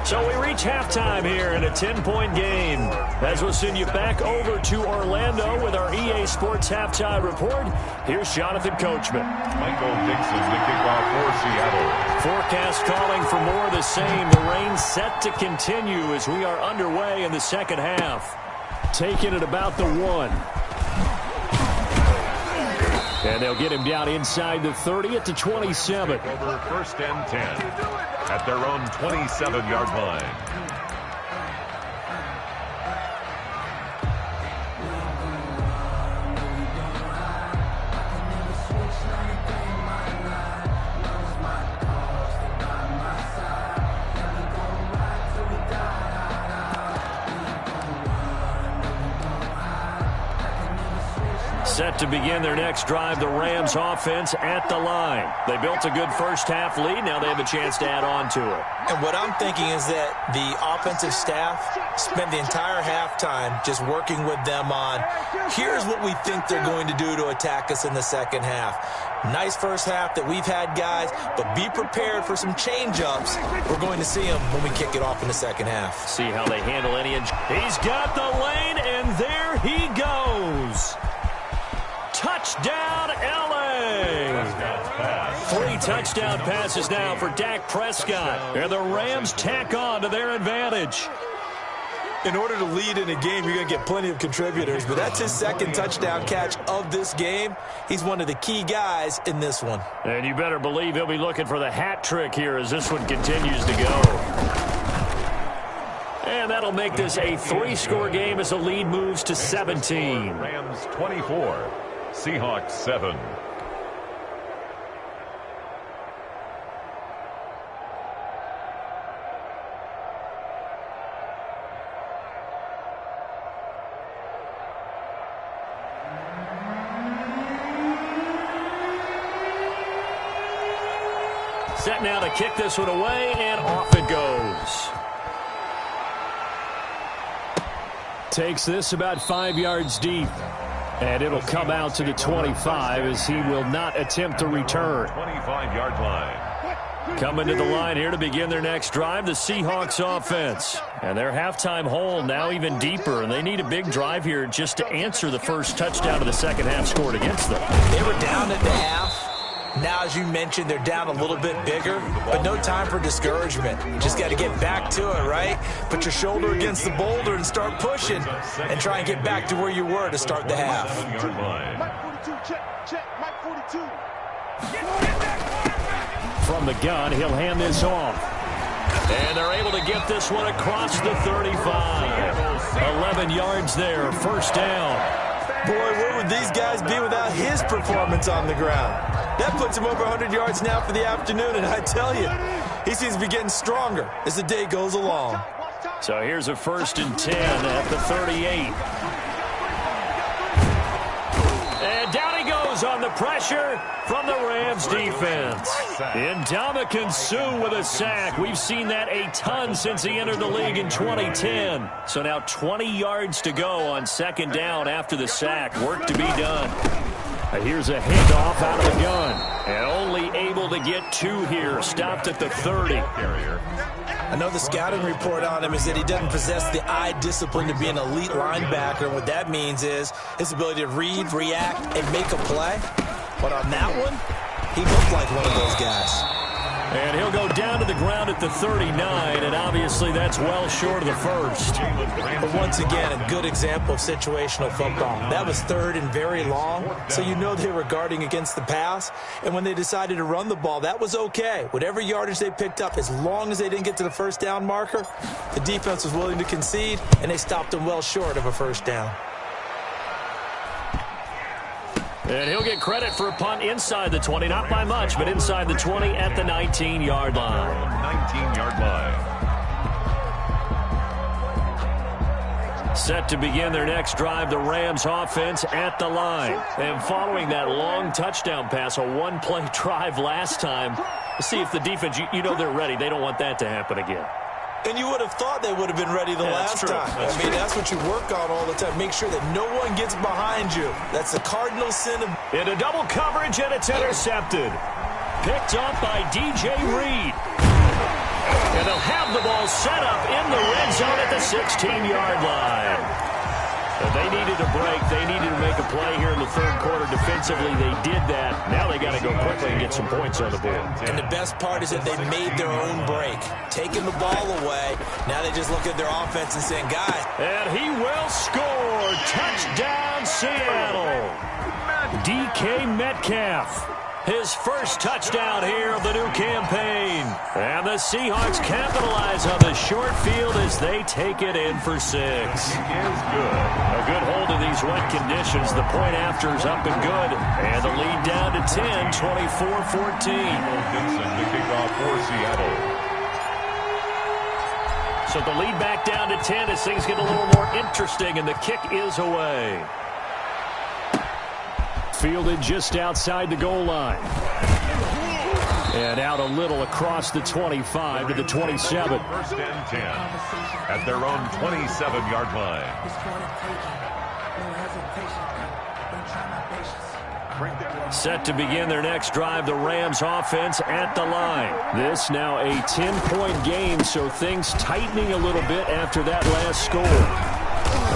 So we reach halftime here in a 10-point game. As we'll send you back over to Orlando with our EA Sports Halftime Report, here's Jonathan Coachman. Michael Dixon, the kickoff for Seattle. Forecast calling for more of the same. The rain set to continue as we are underway in the second half. Taking it about the 1. And they'll get him down inside the 30 at the 27. Over 1st and 10 at their own 27-yard line. Set to begin their next drive, the Rams offense at the line. They built a good first half lead. Now they have a chance to add on to it. And what I'm thinking is that the offensive staff spent the entire halftime just working with them on, here's what we think they're going to do to attack us in the second half. Nice first half that we've had, guys, but be prepared for some change-ups. We're going to see them when we kick it off in the second half. See how they handle any. He's got the lane, and there he goes. Touchdown, L.A. 3 touchdown passes now for Dak Prescott. And the Rams tack on to their advantage. In order to lead in a game, you're going to get plenty of contributors, but that's his second touchdown catch of this game. He's one of the key guys in this one. And you better believe he'll be looking for the hat trick here as this one continues to go. And that'll make this a 3-score game as the lead moves to 17. Rams 24. Seahawks 7. Set now to kick this one away, and off it goes. Takes this about 5 yards deep. And it'll come out to the 25 as he will not attempt to return. 25-yard line. Coming to the line here to begin their next drive, the Seahawks offense. And their halftime hole now even deeper, and they need a big drive here just to answer the first touchdown of the second half scored against them. They were down at the half. Now, as you mentioned, they're down a little bit bigger, but no time for discouragement. Just got to get back to it, right? Put your shoulder against the boulder and start pushing and try and get back to where you were to start the half. Mike 42, check, Mike 42. From the gun, he'll hand this off. And they're able to get this one across the 35. 11 yards there, first down. Boy, where would these guys be without his performance on the ground? That puts him over 100 yards now for the afternoon, and I tell you, he seems to be getting stronger as the day goes along. So here's a 1st and 10 at the 38. And down he goes on the pressure from the Rams defense. Ndamukong Suh with a sack. We've seen that a ton since he entered the league in 2010. So now 20 yards to go on second down after the sack. Work to be done. Here's a handoff out of the gun. And only able to get 2 here. Stopped at the 30. I know the scouting report on him is that he doesn't possess the eye discipline to be an elite linebacker. And what that means is his ability to read, react, and make a play. But on that one, he looked like one of those guys. And he'll go down to the ground at the 39, and obviously that's well short of the first. But once again, a good example of situational football. That was 3rd and very long, so you know they were guarding against the pass. And when they decided to run the ball, that was okay. Whatever yardage they picked up, as long as they didn't get to the first down marker, the defense was willing to concede, and they stopped them well short of a first down. And he'll get credit for a punt inside the 20. Not by much, but inside the 20 at the 19-yard line. 19-yard line. Set to begin their next drive, the Rams offense at the line. And following that long touchdown pass, a one-play drive last time, let's see if the defense, you know they're ready. They don't want that to happen again. And you would have thought they would have been ready the last time. That's what you work on all the time. Make sure that no one gets behind you. That's the cardinal sin. Into double coverage, and it's intercepted. Picked up by DJ Reed. And they'll have the ball set up in the red zone at the 16-yard line. They needed a break. They needed to make a play here in the third quarter. Defensively, they did that. Now they got to go quickly and get some points on the board. And the best part is that they made their own break. Taking the ball away. Now they just look at their offense and saying, guys. And he will score. Touchdown, Seattle. DK Metcalf. His first touchdown here of the new campaign. And the Seahawks capitalize on the short field as they take it in for 6. He is good. A good hold in these wet conditions. The point after is up and good. And the lead down to 10, 24-14. Wilkinson to kick off for Seattle. So the lead back down to 10 as things get a little more interesting, and the kick is away. Fielded just outside the goal line. And out a little across the 25 to the 27. First and 10 at their own 27-yard line. Set to begin their next drive, the Rams offense at the line. This now a 10-point game, so things tightening a little bit after that last score.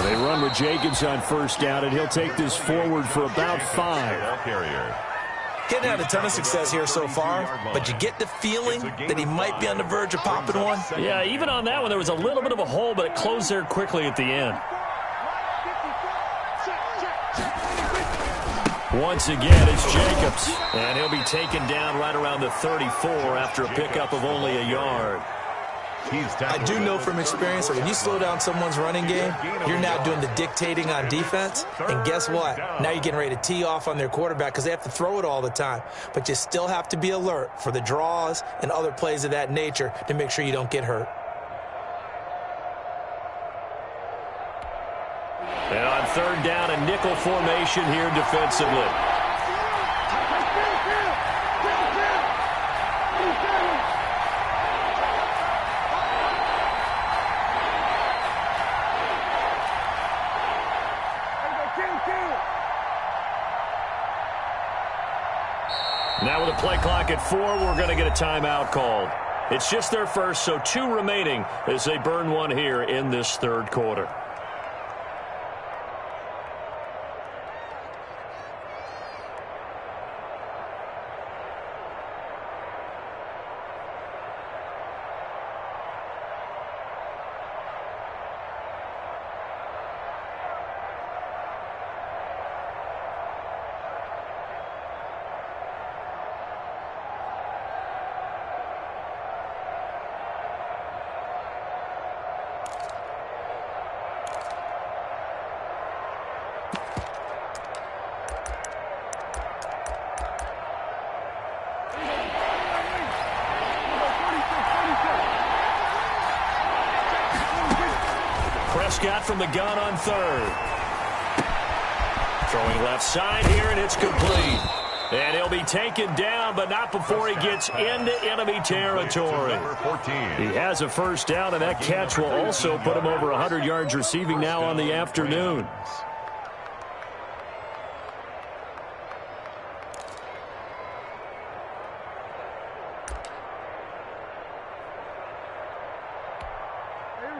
They run with Jacobs on first down, and he'll take this forward for about 5. Getting had a ton of success here so far, but you get the feeling that he might be on the verge of popping one. Yeah, even on that one, there was a little bit of a hole, but it closed there quickly at the end. Once again, it's Jacobs, and he'll be taken down right around the 34 after a pickup of only a yard. I do know from experience that when you slow down someone's running game, you're now doing the dictating on defense. And guess what? Now you're getting ready to tee off on their quarterback because they have to throw it all the time. But you still have to be alert for the draws and other plays of that nature to make sure you don't get hurt. And on third down, a nickel formation here defensively. Now with a play clock at 4, we're going to get a timeout called. It's just their first, so 2 remaining as they burn one here in this third quarter. Prescott from the gun on third. Throwing left side here, and it's complete. And he'll be taken down, but not before he gets into enemy territory. He has a first down, and that catch will also put him over 100 yards receiving now on the afternoon.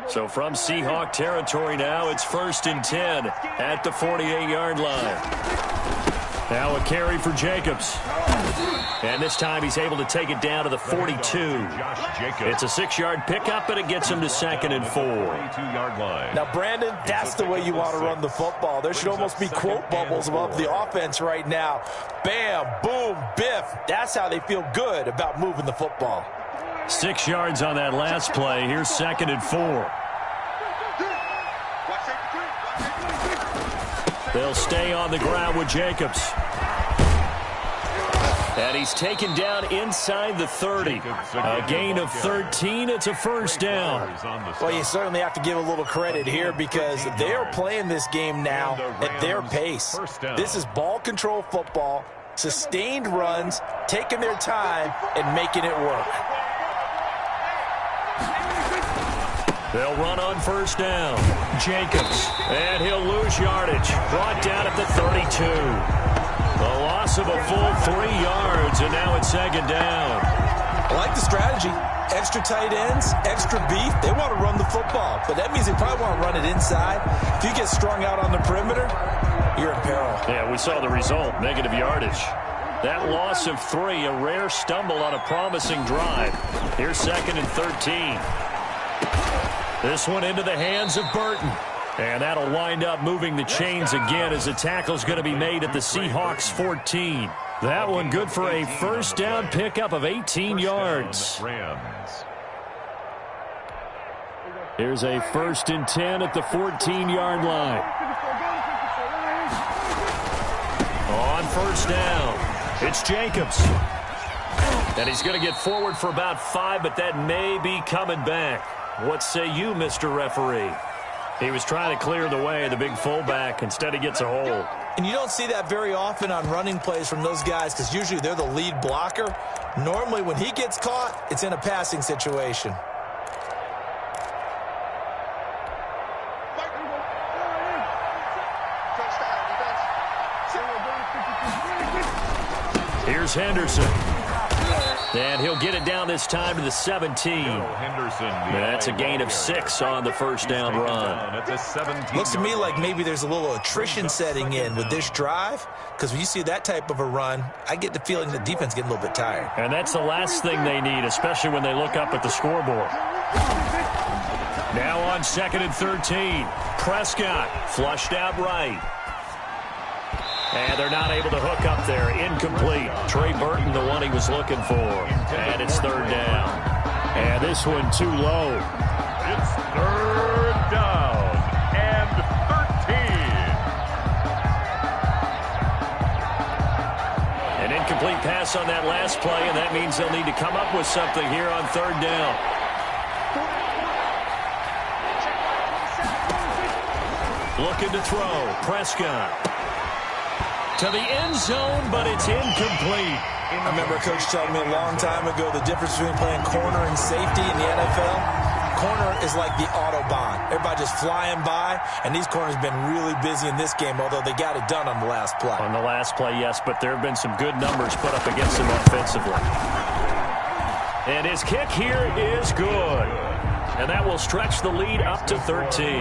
So from Seahawk territory now, it's 1st and 10 at the 48-yard line. Now a carry for Jacobs. And this time he's able to take it down to the 42. It's a 6-yard pickup, and it gets him to 2nd and 4. Now, Brandon, that's the way you want to run the football. There should almost be quote bubbles above the offense right now. Bam, boom, biff. That's how they feel good about moving the football. 6 yards on that last play. Here's 2nd and 4. They'll stay on the ground with Jacobs. And he's taken down inside the 30. A gain of 13. It's a first down. Well, you certainly have to give a little credit here because they're playing this game now at their pace. This is ball control football, sustained runs, taking their time, and making it work. They'll run on first down. Jacobs. And he'll lose yardage. Brought down at the 32. The loss of a full 3 yards, and now it's second down. I like the strategy. Extra tight ends, extra beef. They want to run the football, but that means they probably want to run it inside. If you get strung out on the perimeter, you're in peril. Yeah, we saw the result, negative yardage. That loss of 3, a rare stumble on a promising drive. Here's second and 13. This one into the hands of Burton. And that'll wind up moving the chains again as the tackle's going to be made at the Seahawks 14. That one good for a first down pickup of 18 yards. Here's a 1st and 10 at the 14-yard line. On first down, it's Jacobs. And he's going to get forward for about 5, but that may be coming back. What say you, Mr. Referee? He was trying to clear the way, the big fullback. Instead, he gets a hold. And you don't see that very often on running plays from those guys because usually they're the lead blocker. Normally, when he gets caught, it's in a passing situation. Here's Henderson. And he'll get it down this time to the 17. That's a gain of 6 on the first down run. Looks to me like maybe there's a little attrition setting in with this drive, because when you see that type of a run, I get the feeling the defense getting a little bit tired. And that's the last thing they need, especially when they look up at the scoreboard. Now on 2nd and 13. Prescott flushed out right. And they're not able to hook up there. Incomplete. Trey Burton, the one he was looking for. And it's 3rd down. And this one too low. It's 3rd down and 13. An incomplete pass on that last play, and that means they'll need to come up with something here on 3rd down. Looking to throw. Prescott. To the end zone, but it's incomplete. I remember a coach telling me a long time ago the difference between playing corner and safety in the NFL. Corner is like the Autobahn. Everybody just flying by, and these corners have been really busy in this game, although they got it done on the last play. On the last play, yes, but there have been some good numbers put up against them offensively. And his kick here is good. And that will stretch the lead up to 13.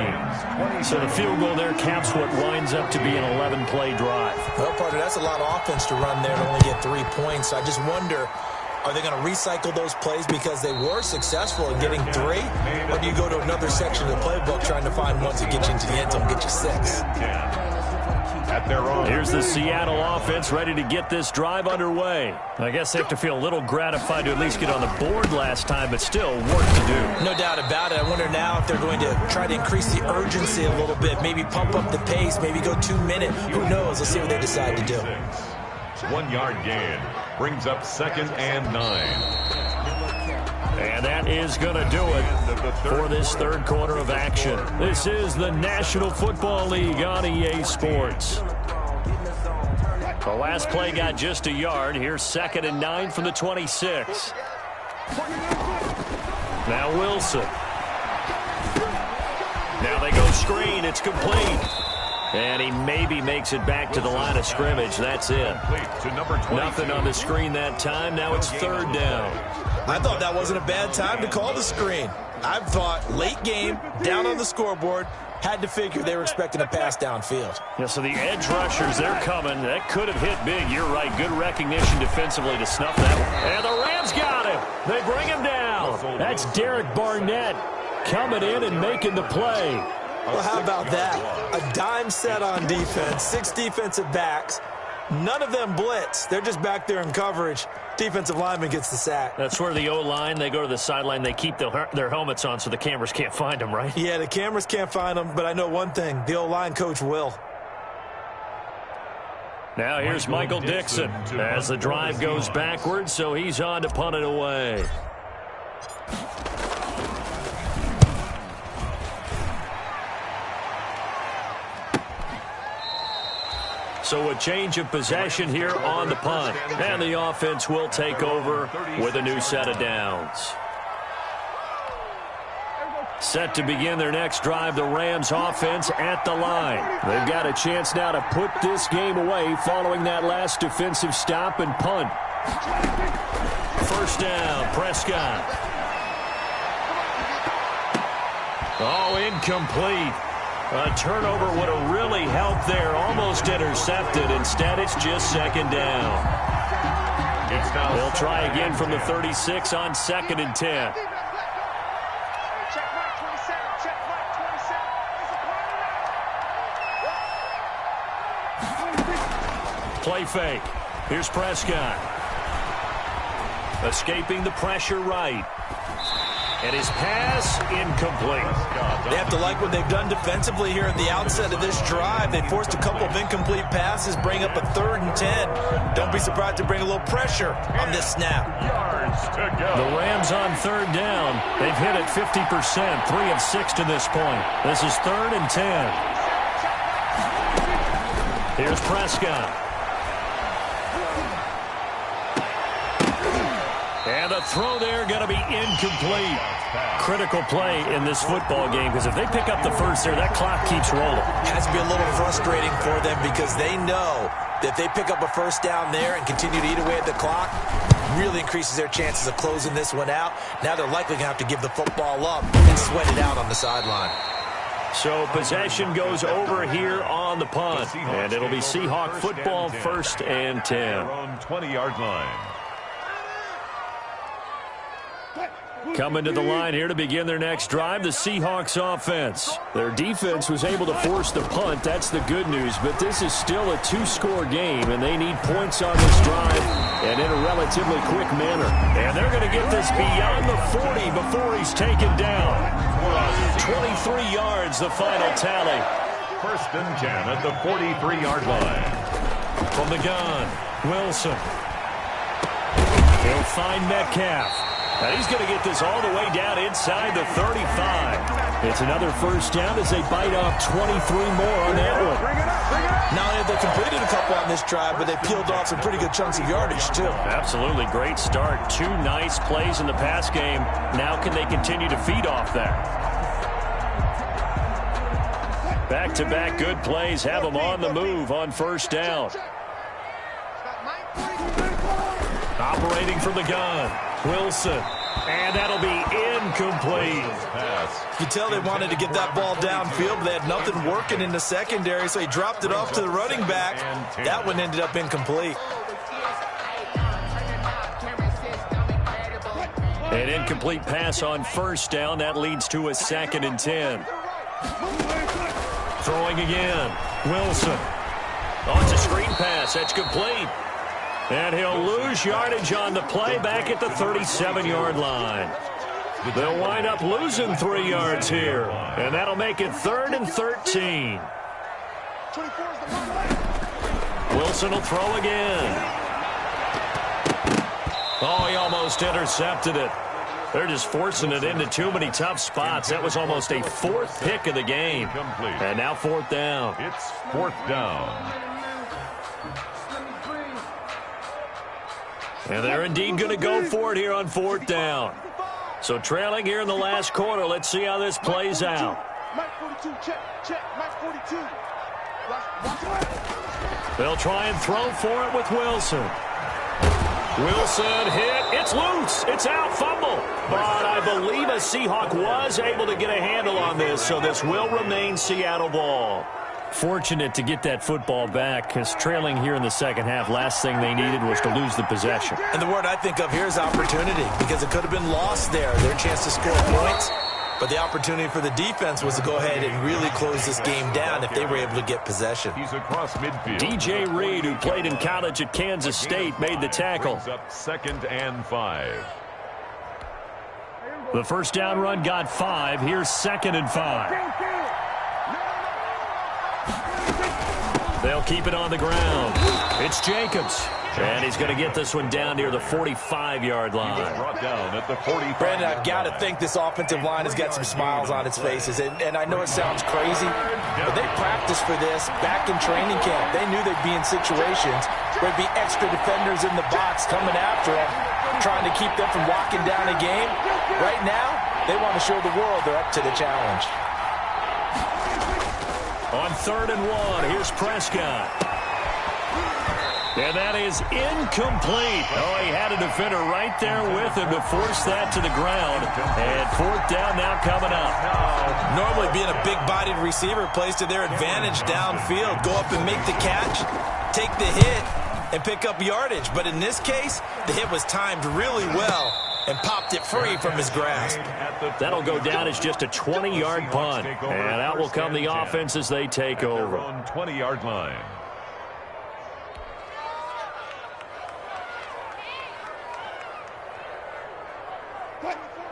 So the field goal there caps what winds up to be an 11-play drive. Well, partner, that's a lot of offense to run there and only get 3 points. So I just wonder, are they going to recycle those plays because they were successful in getting 3? Or do you go to another section of the playbook trying to find ones that get you into the end zone and get you 6? Here's the Seattle offense ready to get this drive underway. I guess they have to feel a little gratified to at least get on the board last time, but still work to do. No doubt about it. I wonder now if they're going to try to increase the urgency a little bit, maybe pump up the pace, maybe go 2 minutes. Who knows? Let's see what they decide to do. 1-yard gain brings up 2nd and 9. And that is going to do it for this 3rd quarter of action. This is the National Football League on EA Sports. The last play got just a yard. Here's 2nd and 9 from the 26. Now Wilson. Now they go screen. It's complete. And he maybe makes it back to the line of scrimmage. That's it. Nothing on the screen that time. Now it's 3rd down. I thought that wasn't a bad time to call the screen. I thought late game, down on the scoreboard, had to figure they were expecting a pass downfield. Yeah, so the edge rushers, they're coming. That could have hit big. You're right. Good recognition defensively to snuff that one. And the Rams got him. They bring him down. That's Derek Barnett coming in and making the play. Well, how about that? A dime set on defense, 6 defensive backs. None of them blitz. They're just back there in coverage. Defensive lineman gets the sack. That's where the O-line, they go to the sideline, they keep their helmets on so the cameras can't find them, right? Yeah, the cameras can't find them, but I know one thing. The O-line coach will. Now here's Michael Dixon as the drive goes backwards, so he's on to punt it away. So a change of possession here on the punt. And the offense will take over with a new set of downs. Set to begin their next drive, the Rams offense at the line. They've got a chance now to put this game away following that last defensive stop and punt. First down, Prescott. Oh, incomplete. A turnover would have really helped there. Almost intercepted. Instead, it's just second down. They'll try again from the 36 on 2nd and 10. Play fake. Here's Prescott. Escaping the pressure right. And his pass incomplete. They have to like what they've done defensively here at the outset of this drive. They forced a couple of incomplete passes, bring up a 3rd and 10. Don't be surprised to bring a little pressure on this snap. The Rams on 3rd down. They've hit it 50%, 3 of 6 to this point. This is 3rd and 10. Here's Prescott. And the throw there going to be incomplete. Critical play in this football game because if they pick up the first there, that clock keeps rolling. Has to be a little frustrating for them because they know that if they pick up a first down there and continue to eat away at the clock, really increases their chances of closing this one out. Now they're likely going to have to give the football up and sweat it out on the sideline. So possession goes over here on the punt, and it'll be Seahawk football, 1st and 10. 20-yard line. Coming to the line here to begin their next drive, the Seahawks offense. Their defense was able to force the punt. That's the good news. But this is still a 2-score game, and they need points on this drive and in a relatively quick manner. And they're going to get this beyond the 40 before he's taken down. 23 yards, the final tally. 1st and 10 at the 43-yard line. From the gun, Wilson. He'll find Metcalf. Now he's going to get this all the way down inside the 35. It's another first down as they bite off 23 more on that one. Not only have they completed a couple on this drive, but they peeled off some pretty good chunks of yardage, too. Absolutely. Great start. 2 nice plays in the pass game. Now can they continue to feed off that? Back-to-back good plays have them on the move on first down. Operating from the gun. Wilson, and that'll be incomplete. You can tell they wanted to get that ball downfield, but they had nothing working in the secondary, so he dropped it off to the running back. That one ended up incomplete. An incomplete pass on first down. That leads to a 2nd and 10. Throwing again. Wilson. Oh, it's a screen pass. That's complete. And he'll lose yardage on the play back at the 37-yard line. They'll wind up losing 3 yards here. And that'll make it 3rd and 13. Wilson will throw again. Oh, he almost intercepted it. They're just forcing it into too many tough spots. That was almost a 4th pick of the game. And now 4th down. It's 4th down. And they're indeed going to go for it here on 4th down. So trailing here in the last quarter. Let's see how this plays out. They'll try and throw for it with Wilson. Wilson hit. It's loose. It's out. Fumble. But I believe a Seahawk was able to get a handle on this, so this will remain Seattle ball. Fortunate to get that football back because trailing here in the second half, last thing they needed was to lose the possession. And the word I think of here is opportunity because it could have been lost there. Their chance to score points. But the opportunity for the defense was to go ahead and really close this game down if they were able to get possession. He's across midfield. DJ Reed, who played in college at Kansas State, made the tackle. Up 2nd and 5. The first down run got 5. Here's 2nd and 5. They'll keep it on the ground. It's Jacobs. And he's going to get this one down near the 45-yard line. Brought down at the 45. Brandon, I've got to think this offensive line has got some smiles on its faces. And I know it sounds crazy, but they practiced for this back in training camp. They knew they'd be in situations where there'd be extra defenders in the box coming after them, trying to keep them from locking down a game. Right now, they want to show the world they're up to the challenge. On 3rd and 1, here's Prescott. And that is incomplete. Oh, he had a defender right there with him to force that to the ground. And 4th down now coming up. Normally being a big-bodied receiver plays to their advantage downfield. Go up and make the catch, take the hit, and pick up yardage. But in this case, the hit was timed really well and popped it free from his grasp. That'll go down as just a 20-yard punt. And out will come the offense as they take over. On 20-yard line.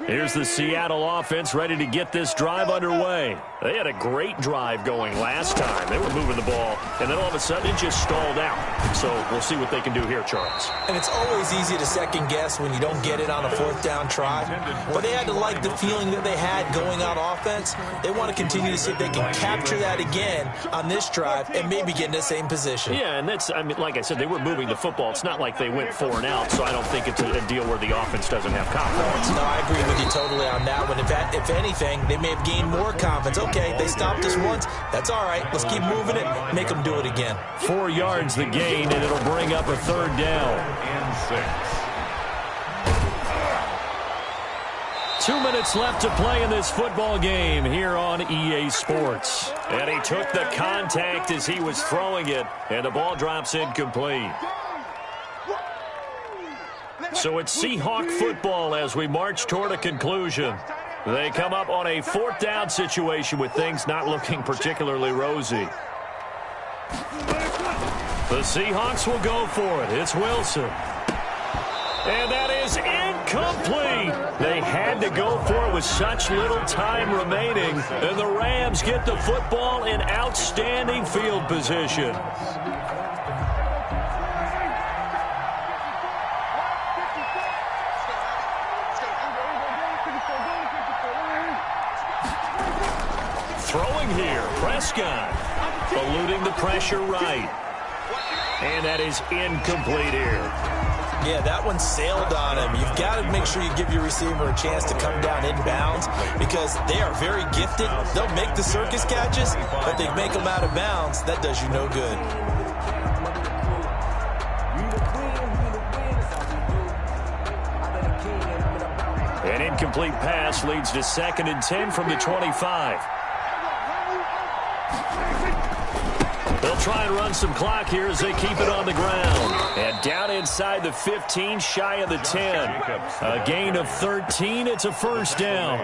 Here's the Seattle offense ready to get this drive underway. They had a great drive going last time. They were moving the ball, and then all of a sudden it just stalled out. So we'll see what they can do here, Charles. And it's always easy to second guess when you don't get it on a 4th down try. But they had to like the feeling that they had going on offense. They want to continue to see if they can capture that again on this drive and maybe get in the same position. Yeah, and that's, I mean, like I said, they were moving the football. It's not like they went 4 and out, so I don't think it's a deal where the offense doesn't have confidence. No, I agree with you totally on that one. If anything, they may have gained more confidence. Okay, they stopped us once. That's all right. Let's keep moving it. Make them do it again. 4 yards the gain, and it'll bring up a 3rd down. And 6. 2 minutes left to play in this football game here on EA Sports. And he took the contact as he was throwing it, and the ball drops incomplete. So it's Seahawk football as we march toward a conclusion. They come up on a 4th down situation with things not looking particularly rosy. The Seahawks will go for it. It's Wilson. And that is incomplete. They had to go for it with such little time remaining. And the Rams get the football in outstanding field position. Throwing here, Prescott, eluding the pressure right. And that is incomplete here. Yeah, that one sailed on him. You've got to make sure you give your receiver a chance to come down inbounds because they are very gifted. They'll make the circus catches, but they make them out of bounds. That does you no good. An incomplete pass leads to 2nd and 10 from the 25. They'll try and run some clock here as they keep it on the ground. And down inside the 15, shy of the 10. A gain of 13. It's a 1st down.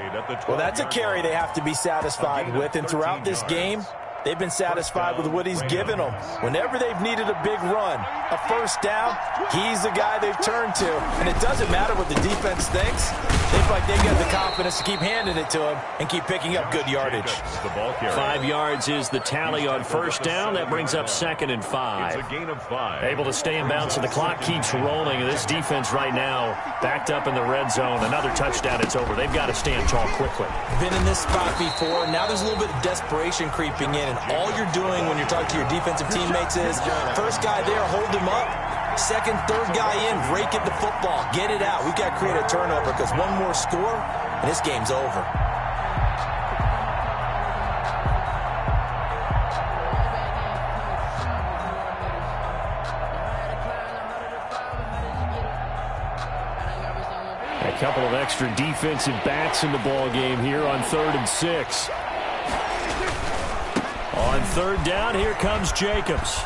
Well, that's a carry they have to be satisfied with. And throughout this game, they've been satisfied with what he's given them. Whenever they've needed a big run, a 1st down, he's the guy they've turned to. And it doesn't matter what the defense thinks. They feel like they've got the confidence to keep handing it to him and keep picking up good yardage. 5 yards is the tally on 1st down. That brings up 2nd and 5. It's a gain of 5. Able to stay in bounds, so the clock keeps rolling. This defense right now backed up in the red zone. Another touchdown, it's over. They've got to stand tall quickly. Been in this spot before. Now there's a little bit of desperation creeping in. And all you're doing when you're talking to your defensive teammates is, first guy there, hold him up. 2nd, 3rd guy in, break it the football. Get it out. We've got to create a turnover because one more score, and this game's over. A couple of extra defensive backs in the ball game here on 3rd and 6. On 3rd down, here comes Jacobs.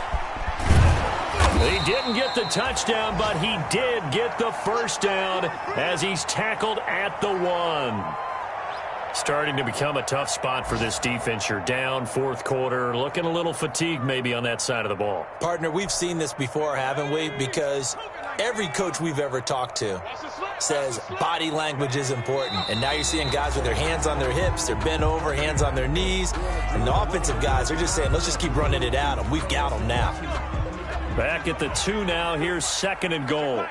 He didn't get the touchdown, but he did get the 1st down as he's tackled at the 1. Starting to become a tough spot for this defense. You're down 4th quarter, looking a little fatigued maybe on that side of the ball. Partner, we've seen this before, haven't we? Because every coach we've ever talked to says body language is important. And now you're seeing guys with their hands on their hips, they're bent over, hands on their knees. And the offensive guys are just saying, let's just keep running it at them. We've got them now. Back at the 2 now. Here's 2nd and goal.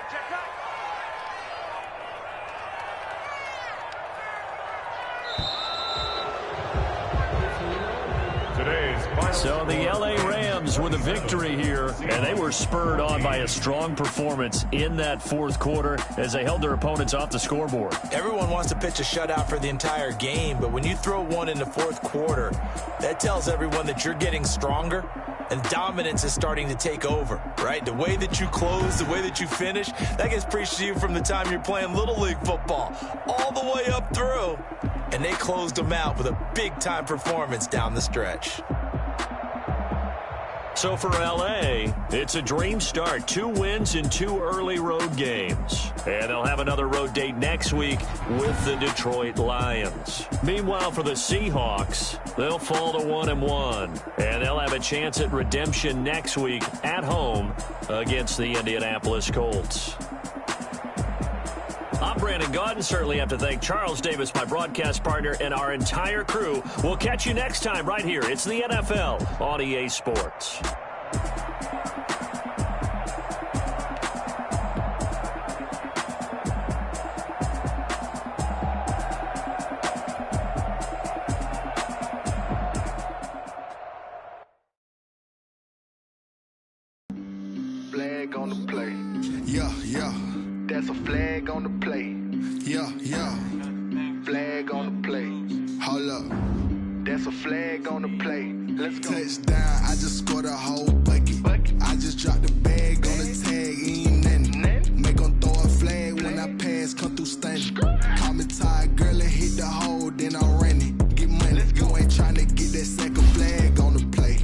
So the L.A. Rams with a victory here, and they were spurred on by a strong performance in that 4th quarter as they held their opponents off the scoreboard. Everyone wants to pitch a shutout for the entire game, but when you throw one in the 4th quarter, that tells everyone that you're getting stronger and dominance is starting to take over, right? The way that you close, the way that you finish, that gets preached to you from the time you're playing Little League football all the way up through. And they closed them out with a big-time performance down the stretch. So for L.A., it's a dream start. 2 wins in 2 early road games. And they'll have another road date next week with the Detroit Lions. Meanwhile, for the Seahawks, they'll fall to 1-1. And they'll have a chance at redemption next week at home against the Indianapolis Colts. I'm Brandon Gaudin. Certainly have to thank Charles Davis, my broadcast partner, and our entire crew. We'll catch you next time right here. It's the NFL on EA Sports. Flag on the play. Yeah. That's a flag on the play. Yeah. Flag on the play. Hold up. That's a flag on the play. Let's go. Touchdown, I just scored a whole bucket. I just dropped the bag on the tag, ain't nothing. Make them throw a flag when I pass, come through stunning. Call me tired, girl, and hit the hole, then I'm running. Get money, you ain't trying to get that second flag on the play.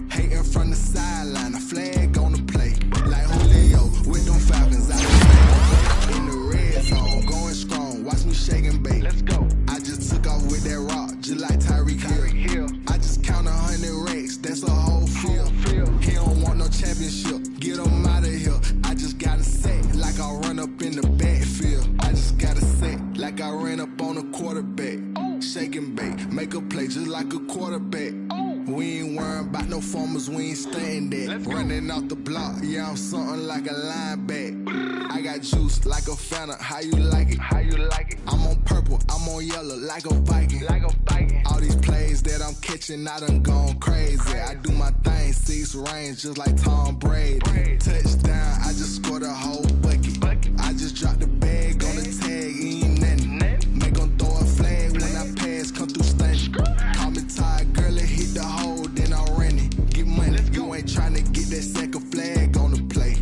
Hating from the sideline, a flag on the play. Like Julio with them Falcons, I in the red zone, going strong. Watch me shake and bake. Let's go. I just took off with that rock, just like Tyreek Hill. I just count 100 racks, that's a whole field. He don't want no championship, get him out of here. I just gotta set like I run up in the backfield. I just gotta set like I ran up on a quarterback. Shake and bake, make a play just like a quarterback. We ain't worrying about no formers, we ain't staying there. Running off the block, yeah, I'm something like a linebacker. I got juice like a Fanta, how you like it? I'm on purple, I'm on yellow like a Viking. All these plays that I'm catching, I done gone crazy. I do my thing, 6 range just like Tom Brady. Touchdown, I just scored a whole bucket. I just dropped the bag on the tag, ain't nothing. Make them throw a flag when I pass, come through stunning. Call me tired, girl, and hit the hole, then I'm running. Get money, you ain't trying to get that second flag on the play.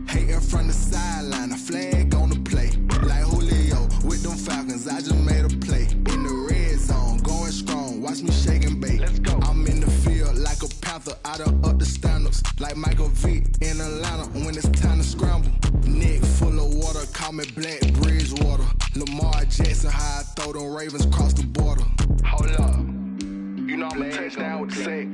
Hating from the sideline, a flag on the play. Like Julio with them Falcons, I just made a play. In the red zone, going strong, watch me shake and bake. Let's go. I'm in the field like a Panther, I done up the standards. Like Michael Vick in Atlanta when it's time to scramble. Neck full of water, call me Black Bridgewater. Lamar Jackson, how I throw them Ravens cross the border. Hold up. You know I'm a touchdown with the sack.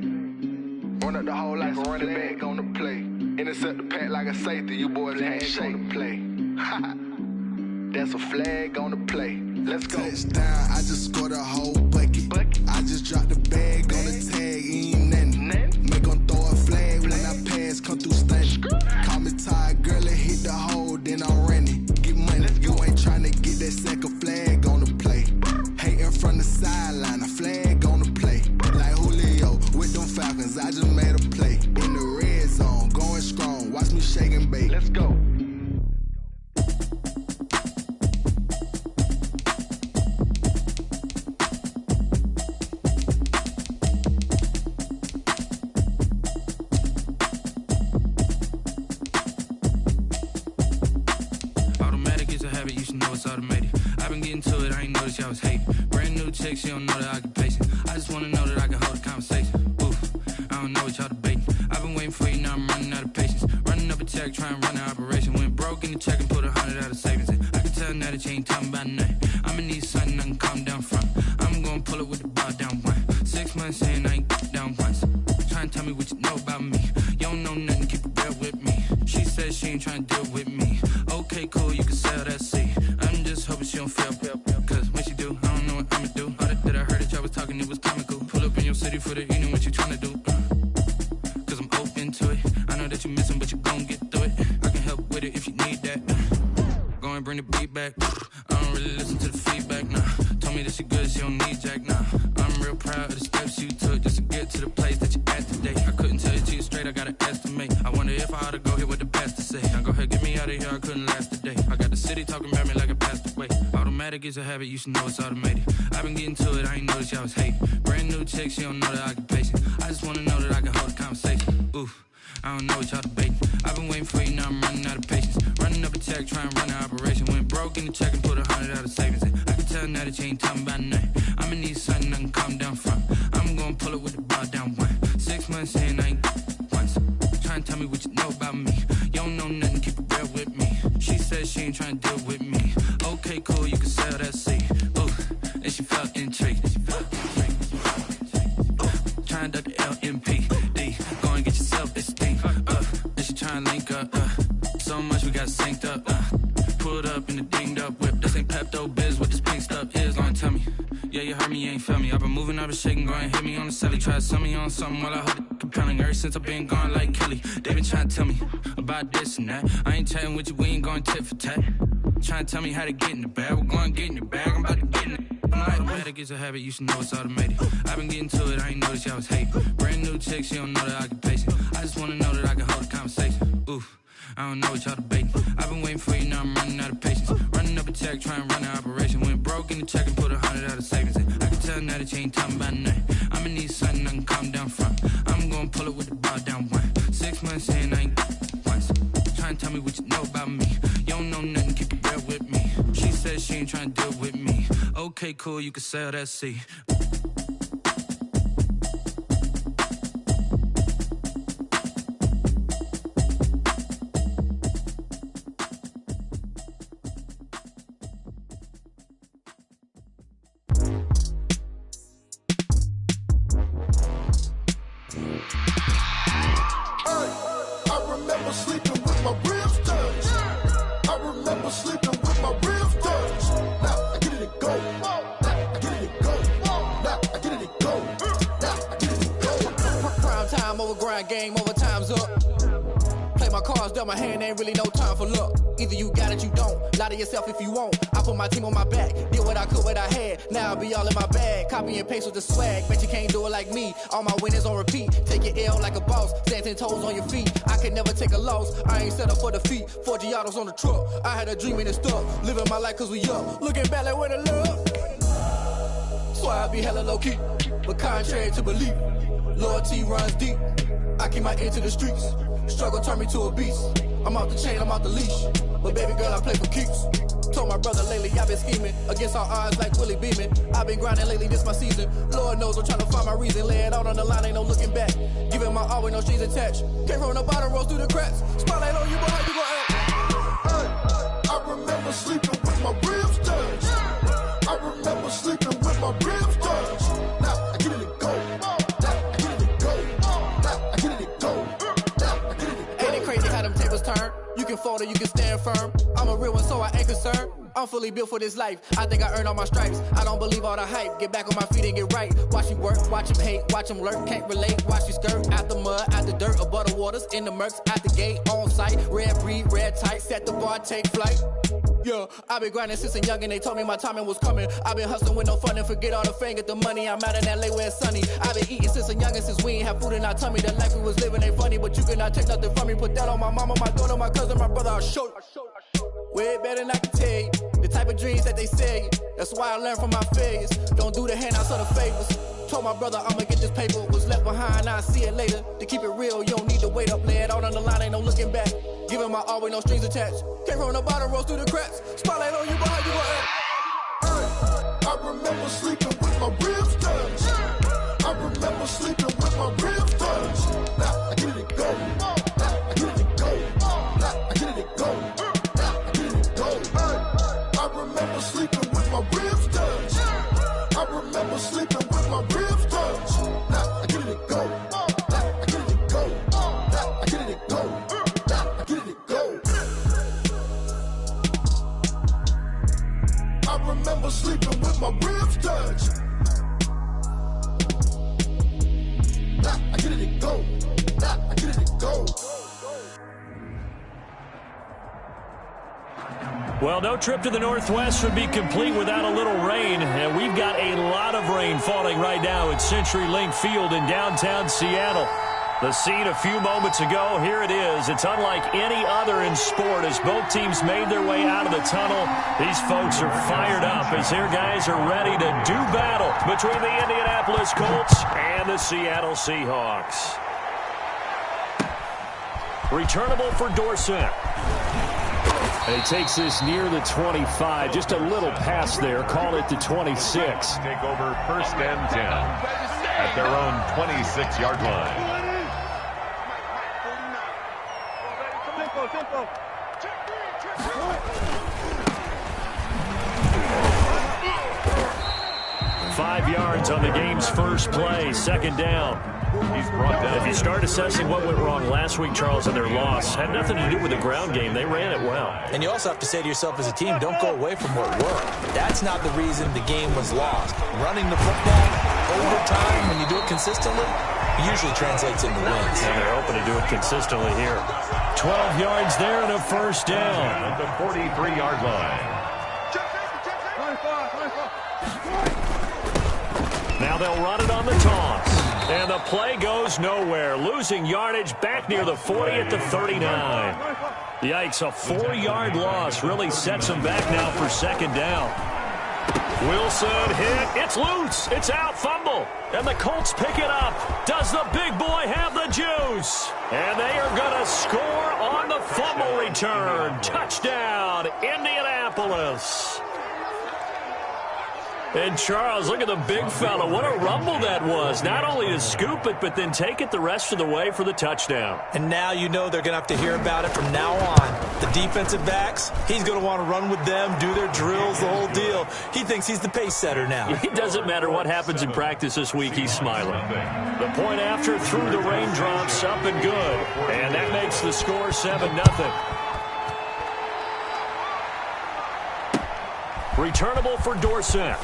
Run up the hole like a running back on the play. Intercept the pack like a safety. You boys handshake on the play. That's a flag on the play. Let's go. Touchdown, I just scored a whole bucket. I just dropped the bag on the tag, ain't nothing. Make them throw a flag when I pass, come through stunning. Call me tired, girl, and hit the hole, then I'm running. Get money, you ain't trying to get that second flag on the play. Hating from the sideline, a flag on the play. Like Julio with them Falcons, I just made a play. In the red zone, going strong, watch me shake and bake. Let's go. Automatic is a habit, you should know it's automated. I've been getting to it, I ain't noticed y'all was hating. Brand new chick, she don't know that I can pace it. I just wanna know that I can hold a conversation. Oof, I don't know what y'all debating. I've been waiting for you, now I'm running out of patience. Running up a check, trying to run an operation. Went broke in the check and put 100 out of savings in. I can tell now that you ain't talking about nothing. I'ma need something I can calm down from. I'm gonna pull it with the bar down one. 6 months in, I ain't down once. Trying to tell me what you know about me. You don't know nothing, keep it real with me. She said she ain't trying to deal with me. Okay, cool, you can sell that seat. I'm just city for the evening, what you tryna do? Cause I'm open to it. I know that you missing, but you gon' get through it. I can help with it if you need that. Go and bring the beat back. I don't really listen to the feedback, nah. Told me that she good, she don't need Jack, nah. I'm real proud of the steps you took just to get to the place that you at today. I couldn't tell you to you straight, I gotta estimate. I wonder if I ought to go here with the best to say. Now go ahead, get me out of here, I couldn't last a day. I got the city talking about me like I passed away. Automatic is a habit, you should know it's automated. I've been getting to it, I ain't noticed y'all was hating. Brand new chick, she don't know the occupation. I just wanna know that I can hold a conversation. Oof, I don't know what y'all debating. I've been waiting for you, now I'm running out of patience. Running up a check, trying to run an operation. Went broke in the check and put 100 out of savings in. I can tell now that you ain't talking about nothing. I'ma need something I can calm down from. I'm gonna pull it with the bar down one. 6 months in, I ain't once. Trying to tell me what you know about me. You don't know nothing, keep it real with me. She said she ain't trying to deal with me. Okay, cool, you can sell that seat. Ooh, and she felt intrigued. Trying to duck the LMPD. Go and get yourself esteem. And she trying to link up. So much we got synced up. Pulled up in the dinged up whip. This ain't Pepto Biz, what this pink stuff is. Gonna tell me. Yeah, you heard me, you ain't feel me. I've been moving, I've been shaking, go and hit me on the celly. Try to sell me on something while I hold it compelling. Ever since I've been gone like Kelly, they been trying to tell me about this and that. I ain't chatting with you, we ain't going tit for tat. Trying to tell me how to get in the bag. We're going to get in the bag, I'm about to get in it. Automatic is a habit, you should know it's automated. I've been getting to it, I ain't noticed y'all was hating. Brand new chick, she don't know the occupation. I just wanna know that I can hold a conversation. Oof, I don't know what y'all debating. I've been waiting for you, now I'm running out of patience. Running up a check, trying to run an operation. Went broke in the check and put 100 out of savings in. I can tell now that you ain't talking about nothing. I'ma need something I can calm down from. I'm gonna pull it with the bar down one. 6 months in, I ain't once. Trying to tell me what you know about me. You don't know nothing, keep it real with me. She said she ain't trying to deal with me. Okay, cool, you can sell that seat. Game over, time's up. Play my cards, dealt my hand, ain't really no time for luck. Either you got it, you don't. Lie to yourself if you won't. I put my team on my back, did what I could, what I had. Now I'll be all in my bag. Copy and paste with the swag. Bet you can't do it like me. All my winners on repeat. Take your L like a boss. Stand 10 toes on your feet. I can never take a loss. I ain't set up for defeat. 4 Giottos on the truck. I had a dream and it's stuck. Living my life cause we up. Looking back like where the love. So I be hella low key. But contrary to belief, loyalty runs deep. I keep my ear to the streets. Struggle turned me to a beast. I'm off the chain, I'm off the leash. But baby girl, I play for keeps. Told my brother lately, I've been scheming. Against all odds like Willie Beeman. I've been grinding lately, this my season. Lord knows I'm trying to find my reason. Lay it out on the line, ain't no looking back. Giving my all with no strings attached. Came from the bottom, rose through the cracks. Spotlight on you, but how you gon' act? I remember sleeping with my ribs touched. I remember sleeping with my ribs touched. Now I get it to go. Turn. You can fold or you can stand firm. I'm a real one, so I ain't concerned. I'm fully built for this life. I think I earned all my stripes. I don't believe all the hype. Get back on my feet and get right. Watch you work, watch him hate, watch him lurk. Can't relate, watch you skirt. Out the mud, out the dirt, above the waters, in the murks, out the gate, on site. Red breed, red tight, set the bar, take flight. Yeah, I've been grinding since a youngin', they told me my timing was coming. I've been hustling with no fun and forget all the fame, get the money. I'm out in LA where it's sunny. I've been eating since a youngin', since we ain't have food in our tummy. The life we was living ain't funny, but you cannot take nothing from me. Put that on my mama, my daughter, my cousin, my brother, I'll show you. Way better than I can tell you. The type of dreams that they sell you. That's why I learned from my failures. Don't do the handouts or the favors. Told my brother I'ma get this paper. Was left behind, I'll see it later. To keep it real, you don't need to wait up. Lay it out on the line, ain't no looking back. Giving my all with no strings attached. Came from the bottom, rose through the cracks. Spotlight on you, but how you gon' act? I remember sleeping with my ribs touched. I remember sleeping with my ribs touched. Now I get it to go. Now I get it to go. Now I get it to go. Now I get it to go. I remember sleeping with my ribs touched. I remember sleeping with my ribs touched. Now I get it to go. Now I get it to go. Now I get it to go. Now I get it to go. I remember sleeping with my ribs touched. Well, no trip to the Northwest would be complete without a little rain, and we've got a lot of rain falling right now at CenturyLink Field in downtown Seattle. The scene a few moments ago, here it is. It's unlike any other in sport as both teams made their way out of the tunnel. These folks are fired up as their guys are ready to do battle between the Indianapolis Colts and the Seattle Seahawks. Returnable for Dorsett. And he takes this near the 25. Just a little pass there. Call it the 26. Take over first and 10 at their own 26-yard line. Tempo. 5 yards on the game's first play. Second down. He's brought down. If you start assessing what went wrong last week, Charles, in their loss, had nothing to do with the ground game. They ran it well. And you also have to say to yourself as a team, don't go away from what worked. That's not the reason the game was lost. Running the football over time, when you do it consistently, usually translates into wins. And they're hoping to do it consistently here. 12 yards there and a first down. At the 43-yard line. Now they'll run it on the toss. And the play goes nowhere. Losing yardage back near the 40 at the 39. Yikes, a 4-yard loss really sets them back now for second down. Wilson hit. It's loose. It's out. Fumble. And the Colts pick it up. Does the big boy have the juice? And they are going to score on the fumble return. Touchdown, Indianapolis. And Charles, look at the big fella. What a rumble that was. Not only to scoop it, but then take it the rest of the way for the touchdown. And now you know they're going to have to hear about it from now on. The defensive backs, he's going to want to run with them, do their drills, the whole deal. He thinks he's the pace setter now. It doesn't matter what happens in practice this week, he's smiling. The point after through the raindrops, up and good. And that makes the score 7-0. Returnable for Dorsett.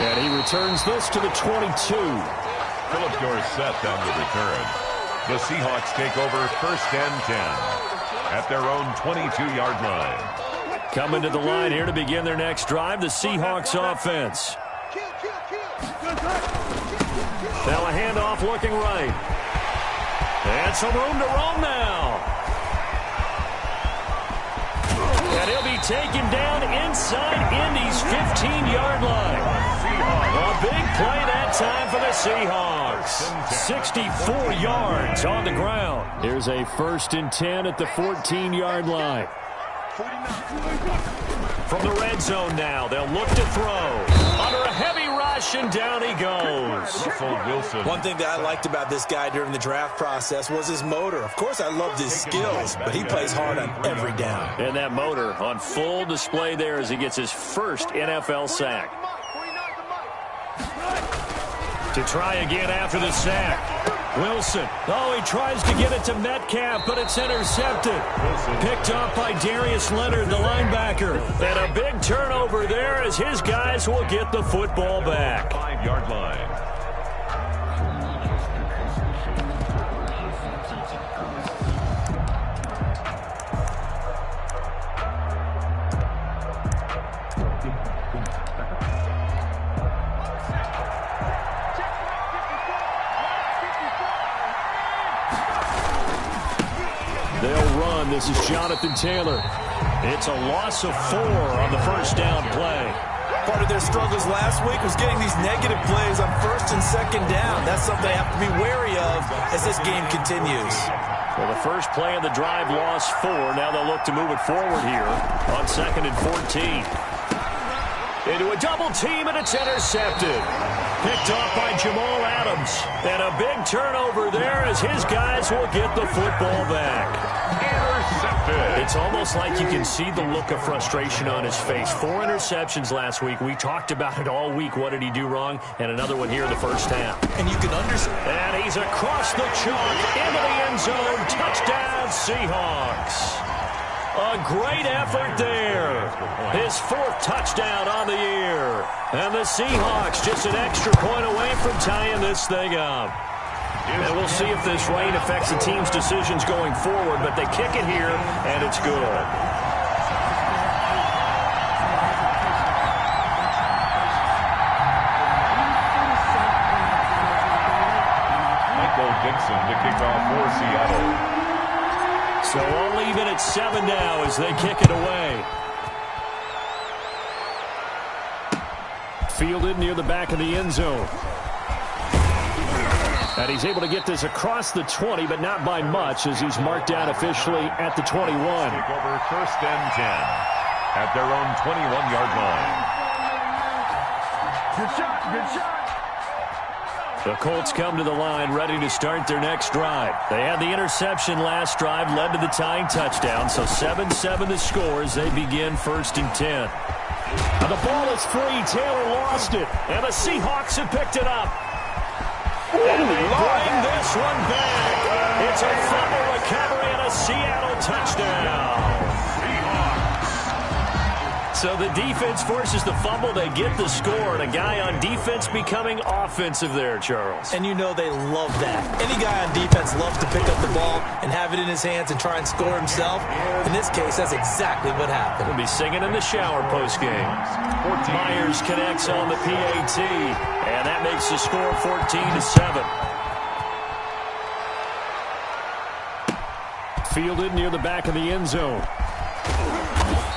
And he returns this to the 22. Philip Dorsett on the return. The Seahawks take over first and 10 at their own 22-yard line. Coming to the line here to begin their next drive, the Seahawks offense. Now a handoff looking right. And some room to roam now. And he'll be taken down inside Indy's 15-yard line. A big play that time for the Seahawks. 64 yards on the ground. Here's a 1st and 10 at the 14-yard line. From the red zone now, they'll look to throw. Under a heavy rush, and down he goes. Wilson. One thing that I liked about this guy during the draft process was his motor. Of course, I loved his skills, but he plays hard on every down. And that motor on full display there as he gets his first NFL sack. To try again after the sack. Wilson. Oh, he tries to get it to Metcalf, but it's intercepted. Picked up by Darius Leonard, the linebacker. And a big turnover there as his guys will get the football back. 5-yard line. They'll run. This is Jonathan Taylor. It's a loss of 4 on the first down play. Part of their struggles last week was getting these negative plays on 1st and 2nd down. That's something they have to be wary of as this game continues. Well, the first play of the drive lost 4. Now they'll look to move it forward here on 2nd and 14. Into a double team, and it's intercepted. Picked off by Jamal Adams. And a big turnover there as his guys will get the football back. Intercepted. It's almost like you can see the look of frustration on his face. 4 interceptions last week. We talked about it all week. What did he do wrong? And another one here in the first half. And you can understand. And he's across the chalk into the end zone. Touchdown, Seahawks. A great effort there. His 4th touchdown on the year. And the Seahawks just an extra point away from tying this thing up. And we'll see if this rain affects the team's decisions going forward, but they kick it here, and it's good. Dixon to kick off for Seattle. So all even at 7 now as they kick it away. Fielded near the back of the end zone. And he's able to get this across the 20, but not by much as he's marked down officially at the 21. Take over first and 10 at their own 21-yard line. Good shot, good shot. The Colts come to the line ready to start their next drive. They had the interception last drive, led to the tying touchdown, so 7-7 the score as they begin first and 10. Now the ball is free. Taylor lost it, and the Seahawks have picked it up. And they bring this one back. It's a fumble recovery and a Seattle touchdown. So the defense forces the fumble. They get the score, and a guy on defense becoming offensive there, Charles. And you know they love that. Any guy on defense loves to pick up the ball and have it in his hands and try and score himself. In this case, that's exactly what happened. We'll be singing in the shower postgame. Myers connects on the PAT, and that makes the score 14-7. Fielded near the back of the end zone.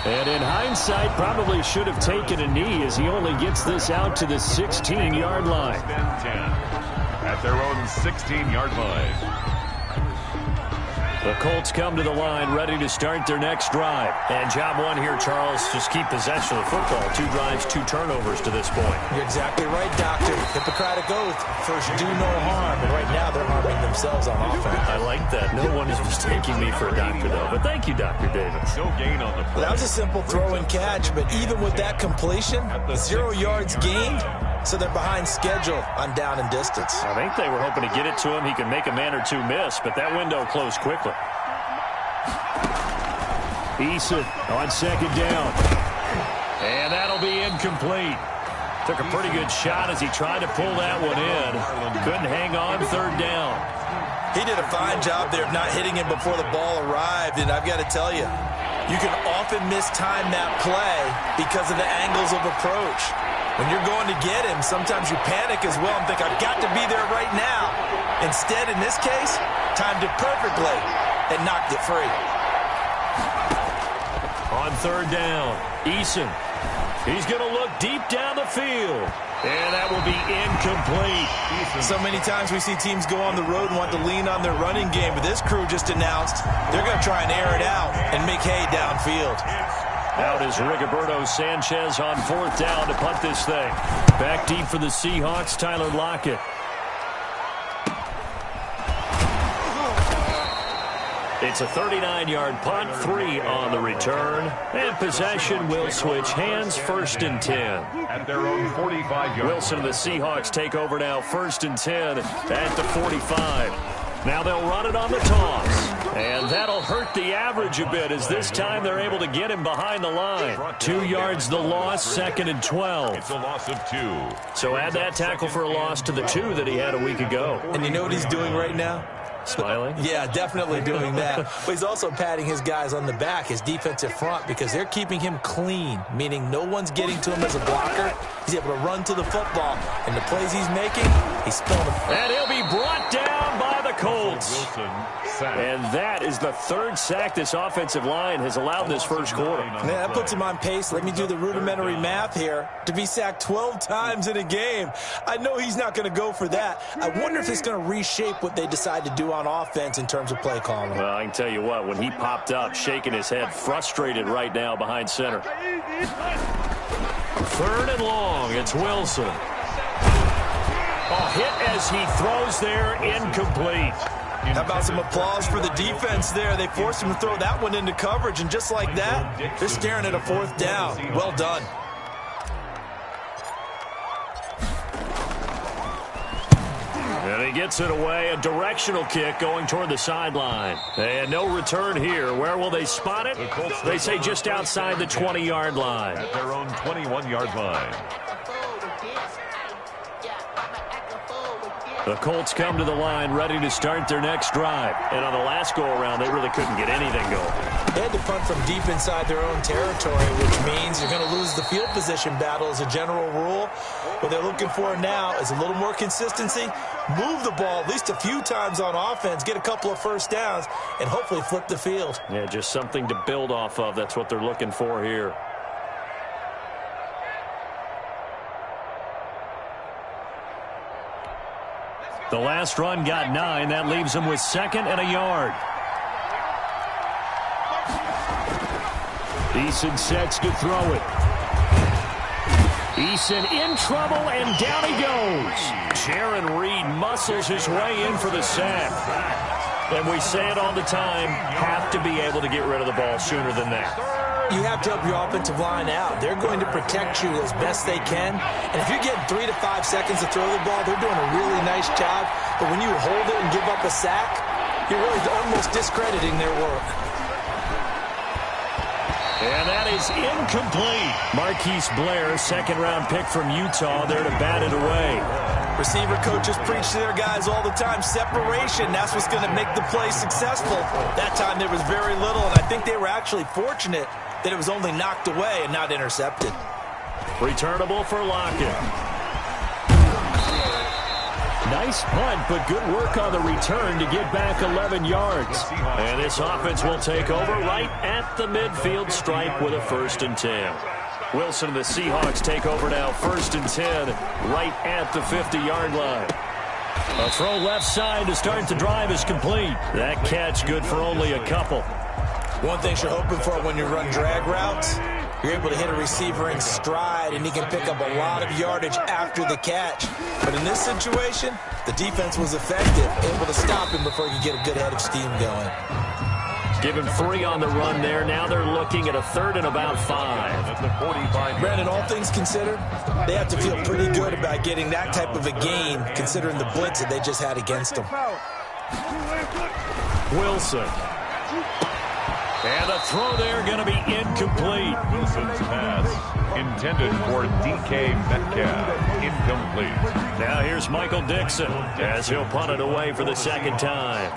And in hindsight, probably should have taken a knee as he only gets this out to the 16-yard line. At their own 16-yard line. The Colts come to the line ready to start their next drive. And job one here, Charles, just keep possession of the football. 2 drives, 2 turnovers to this point. You're exactly right, Doctor. Hippocratic oath. First, do no harm. And right now, they're harming themselves on offense. I like that. No one is mistaking me for a doctor, though. But thank you, Dr. Davis. No gain on the play. That was a simple throw and catch, but even with that completion, 0 yards gained. So they're behind schedule on down and distance. I think they were hoping to get it to him. He could make a man or two miss, but that window closed quickly. Eason on second down. And that'll be incomplete. Took a pretty good shot as he tried to pull that one in. Couldn't hang on third down. He did a fine job there of not hitting him before the ball arrived, and I've got to tell you, you can often mistime that play because of the angles of approach. When you're going to get him, sometimes you panic as well and think, I've got to be there right now. Instead, in this case, timed it perfectly and knocked it free. On third down, Eason. He's going to look deep down the field. And that will be incomplete. So many times we see teams go on the road and want to lean on their running game, but this crew just announced they're going to try and air it out and make hay downfield. Out is Rigoberto Sanchez on fourth down to punt this thing. Back deep for the Seahawks, Tyler Lockett. It's a 39-yard punt, 3 on the return. And possession will switch hands, first and 10. At their own 45-yard. Wilson and the Seahawks take over now, first and 10 at the 45. Now they'll run it on the toss. And that'll hurt the average a bit as this time they're able to get him behind the line. 2 yards the loss, second and 12. It's a loss of 2. So add that tackle for a loss to the 2 that he had a week ago. And you know what he's doing right now? Smiling? Yeah, definitely doing that. But he's also patting his guys on the back, his defensive front, because they're keeping him clean, meaning no one's getting to him as a blocker. He's able to run to the football, and the plays he's making, he's spilling them. And he'll be brought down by the Colts. And that is the 3rd sack this offensive line has allowed this first quarter. Man, that puts him on pace. Let me do the rudimentary math here. To be sacked 12 times in a game, I know he's not going to go for that. I wonder if it's going to reshape what they decide to do on offense in terms of play calling. Well, I can tell you what, when he popped up, shaking his head, frustrated right now behind center. 3rd and long, it's Wilson. A hit as he throws there, incomplete. How about some applause for the defense there? They forced him to throw that one into coverage, and just like that, they're staring at a 4th down. Well done. And he gets it away, a directional kick going toward the sideline. And no return here. Where will they spot it? They say just outside the 20-yard line. At their own 21-yard line. The Colts come to the line ready to start their next drive. And on the last go-around, they really couldn't get anything going. They had to punt from deep inside their own territory, which means you're going to lose the field position battle as a general rule. What they're looking for now is a little more consistency, move the ball at least a few times on offense, get a couple of first downs, and hopefully flip the field. Yeah, just something to build off of. That's what they're looking for here. The last run got 9. That leaves him with 2nd and a yard. Eason sets to throw it. Eason in trouble, and down he goes. Jaron Reed muscles his way in for the sack. And we say it all the time, have to be able to get rid of the ball sooner than that. You have to help your offensive line out. They're going to protect you as best they can. And if you're getting 3 to 5 seconds to throw the ball, they're doing a really nice job. But when you hold it and give up a sack, you're really almost discrediting their work. And that is incomplete. Marquise Blair, 2nd-round pick from Utah, there to bat it away. Receiver coaches preach to their guys all the time. Separation, that's what's going to make the play successful. That time there was very little, and I think they were actually fortunate that it was only knocked away and not intercepted. Returnable for Lockett. Nice punt, but good work on the return to get back 11 yards. And this offense will take over right at the midfield stripe with a 1st and 10. Wilson and the Seahawks take over now, 1st and 10, right at the 50-yard line. A throw left side to start the drive is complete. That catch good for only a couple. One thing you're hoping for when you run drag routes, you're able to hit a receiver in stride, and he can pick up a lot of yardage after the catch. But in this situation, the defense was effective, able to stop him before he could get a good head of steam going. Give him 3 on the run there. Now they're looking at a 3rd and about 5. Brandon, all things considered, they have to feel pretty good about getting that type of a gain, considering the blitz that they just had against them. Wilson. And the throw there going to be incomplete. Wilson's pass intended for DK Metcalf. Incomplete. Now here's Michael Dixon as he'll punt it away for the 2nd time.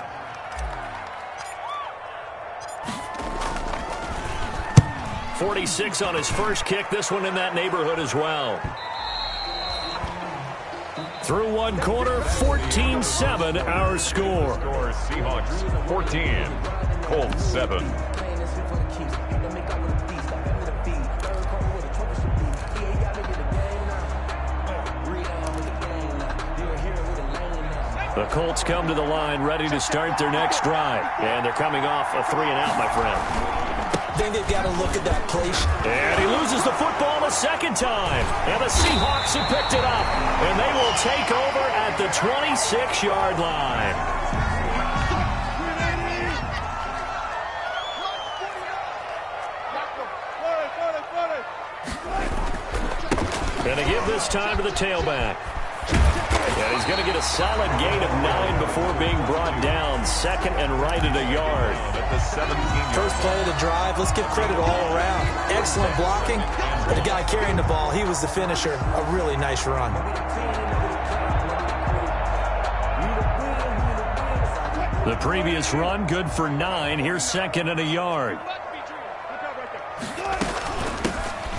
.46 on his first kick. This one in that neighborhood as well. Through one quarter, 14-7 our score. Seahawks 14, Colts 7. The Colts come to the line ready to start their next drive. And they're coming off a 3-and-out, my friend. I think they've got to look at that play. And he loses the football a 2nd time. And the Seahawks have picked it up. And they will take over at the 26-yard line. And they give this time to the tailback. And he's going to get a solid gain of 9 before being brought down. 2nd and right at a yard. First play of the drive. Let's give credit all around. Excellent blocking. But the guy carrying the ball, he was the finisher. A really nice run. The previous run, good for 9. Here's 2nd and a yard.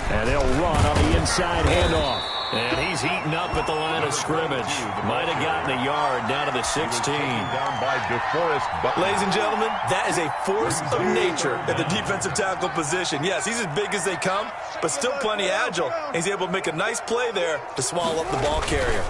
And they'll run on the inside handoff. And he's heating up at the line of scrimmage. Might have gotten a yard down to the 16. Down by DeForest. Ladies and gentlemen, that is a force of nature at the defensive tackle position. Yes, he's as big as they come, but still plenty agile. He's able to make a nice play there to swallow up the ball carrier.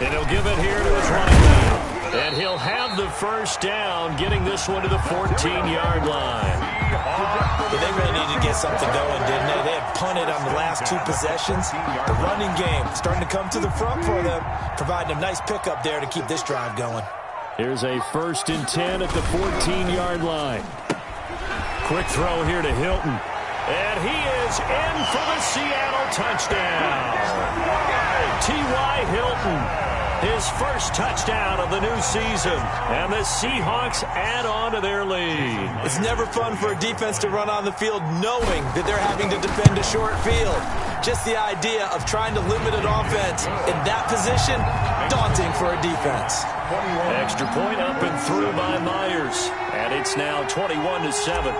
And he'll give it here to his running back. And he'll have the 1st down, getting this one to the 14-yard line. Yeah, they really needed to get something going, didn't they? They had punted on the last 2 possessions. The running game starting to come to the front for them, providing a nice pickup there to keep this drive going. Here's a 1st and 10 at the 14-yard line. Quick throw here to Hilton. And he is in for the Seattle touchdown. T.Y. Hilton his first touchdown of the new season. And the Seahawks add on to their lead. It's never fun for a defense to run on the field knowing that they're having to defend a short field. Just the idea of trying to limit an offense in that position, daunting for a defense. Extra point up and through by Myers. And it's now 21-7.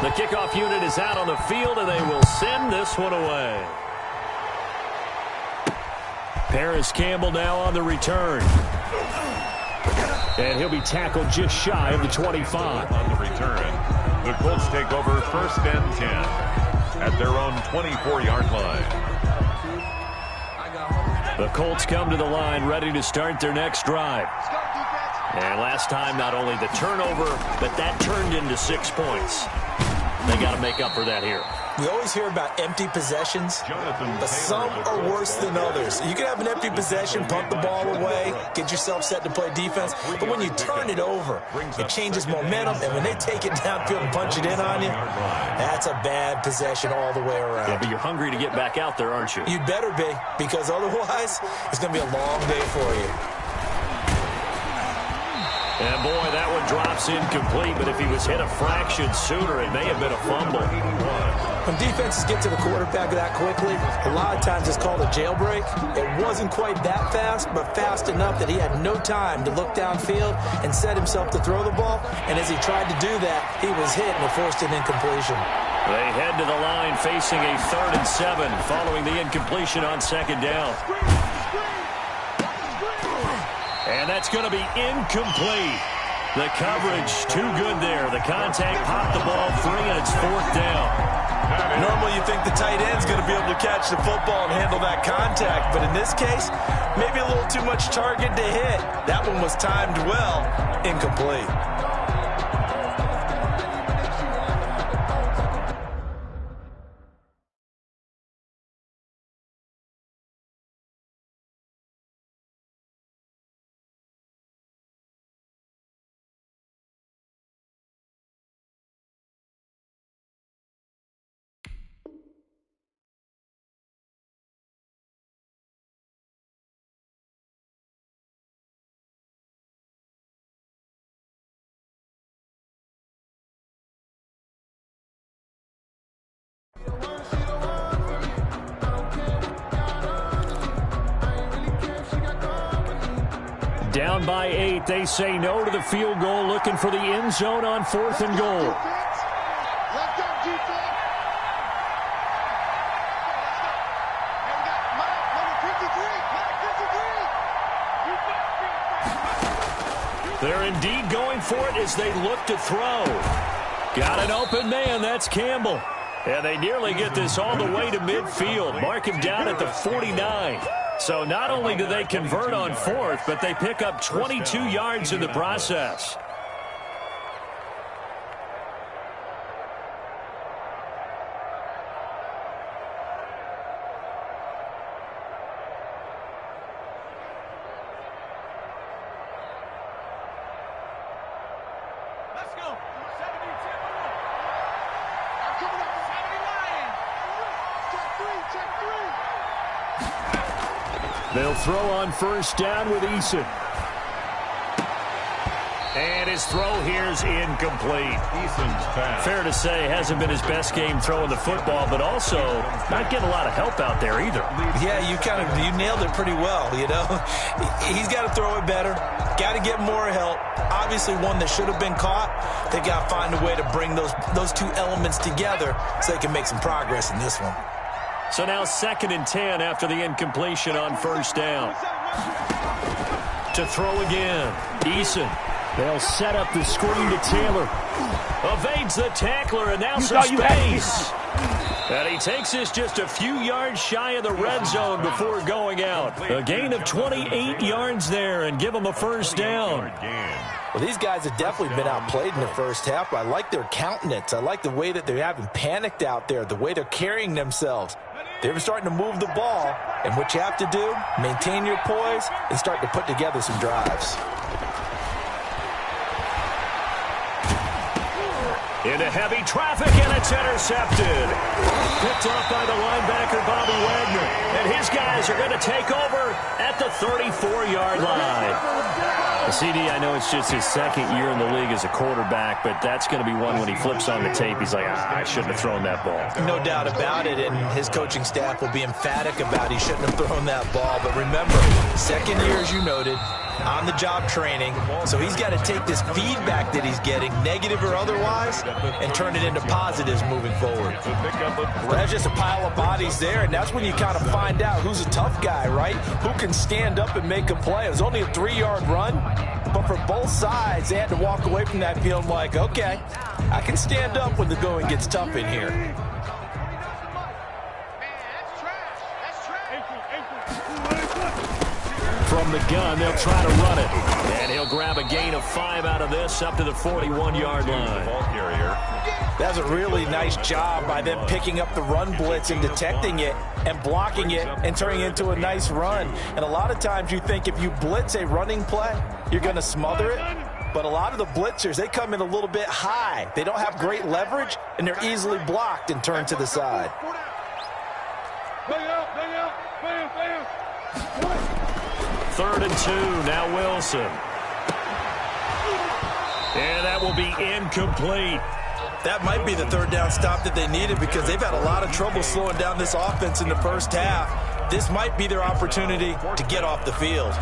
The kickoff unit is out on the field, and they will send this one away. Paris Campbell now on the return. And he'll be tackled just shy of the 25. On the return, the Colts take over 1st and 10 at their own 24-yard line. The Colts come to the line ready to start their next drive. And last time, not only the turnover, but that turned into 6 points. They got to make up for that here. We always hear about empty possessions, but some are worse than others. You can have an empty possession, punt the ball away, get yourself set to play defense, but when you turn it over, it changes momentum, and when they take it downfield and punch it in on you, that's a bad possession all the way around. Yeah, but you're hungry to get back out there, aren't you? You'd better be, because otherwise, it's going to be a long day for you. And, boy, that one drops incomplete, but if he was hit a fraction sooner, it may have been a fumble. When defenses get to the quarterback that quickly, a lot of times it's called a jailbreak. It wasn't quite that fast, but fast enough that he had no time to look downfield and set himself to throw the ball. And as he tried to do that, he was hit and it forced an incompletion. They head to the line facing a 3rd and 7 following the incompletion on 2nd down. And that's going to be incomplete. The coverage too good there. The contact popped the ball free, and it's 4th down. Normally you think the tight end's going to be able to catch the football and handle that contact, but in this case, maybe a little too much target to hit. That one was timed well, incomplete. Down by 8, they say no to the field goal, looking for the end zone on 4th and goal. They're indeed going for it as they look to throw. Got an open man, that's Campbell. And they nearly get this all the way to midfield. Mark him down at the 49. So not only do they convert on 4th, but they pick up 22 yards in the process. Let's go. 72. They'll throw on 1st down with Eason. And his throw here's incomplete. Eason's pass. Fair to say, hasn't been his best game throwing the football, but also not getting a lot of help out there either. Yeah, you nailed it pretty well, you know. He's got to throw it better. Got to get more help. Obviously one that should have been caught. They got to find a way to bring those two elements together so they can make some progress in this one. So now 2nd and 10 after the incompletion on 1st down. To throw again, Eason. They'll set up the screen to Taylor. Evades the tackler, and now some space. And he takes this just a few yards shy of the red zone before going out. A gain of 28 yards there and give him a 1st down. Well, these guys have definitely been outplayed in the first half, but I like their countenance. I like the way that they haven't panicked out there, the way they're carrying themselves. They're starting to move the ball, and what you have to do, maintain your poise and start to put together some drives. Into heavy traffic, and it's intercepted. Picked off by the linebacker, Bobby Wagner. And his guys are going to take over at the 34-yard line. CD, I know it's just his second year in the league as a quarterback, but that's going to be one when he flips on the tape. He's like, I shouldn't have thrown that ball. No doubt about it, and his coaching staff will be emphatic about he shouldn't have thrown that ball. But remember, second year, as you noted, on-the-job training, so he's got to take this feedback that he's getting, negative or otherwise, and turn it into positives moving forward. That's just a pile of bodies there, and that's when you kind of find out who's a tough guy, right? Who can stand up and make a play. It was only a 3-yard run, but for both sides, they had to walk away from that field like, okay, I can stand up when the going gets tough in here. From the gun, they'll try to run it. And he'll grab a gain of 5 out of this up to the 41-yard line. That's a really nice job by them picking up the run blitz and detecting it and blocking it and turning it into a nice run. And a lot of times you think if you blitz a running play, you're going to smother it. But a lot of the blitzers, they come in a little bit high. They don't have great leverage, and they're easily blocked and turned to the side. Third and 2, now Wilson. And that will be incomplete. That might be the third down stop that they needed because they've had a lot of trouble slowing down this offense in the first half. This might be their opportunity to get off the field.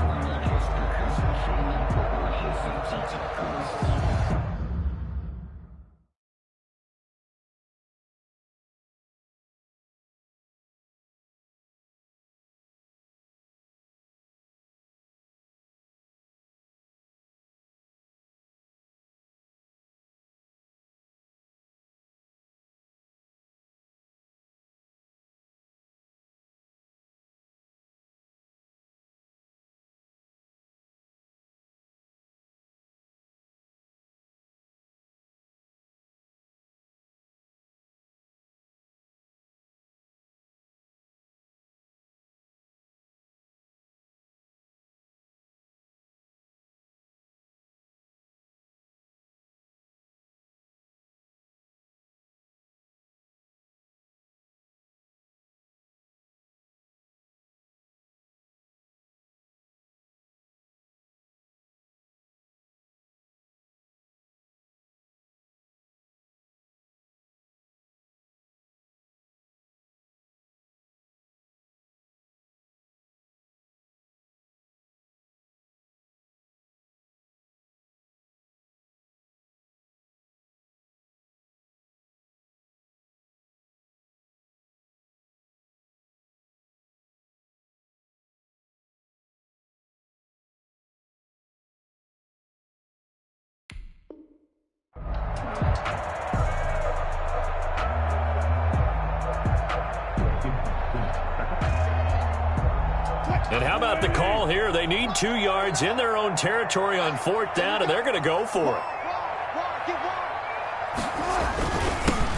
And how about the call here? They need 2 yards in their own territory on 4th down, and they're going to go for it.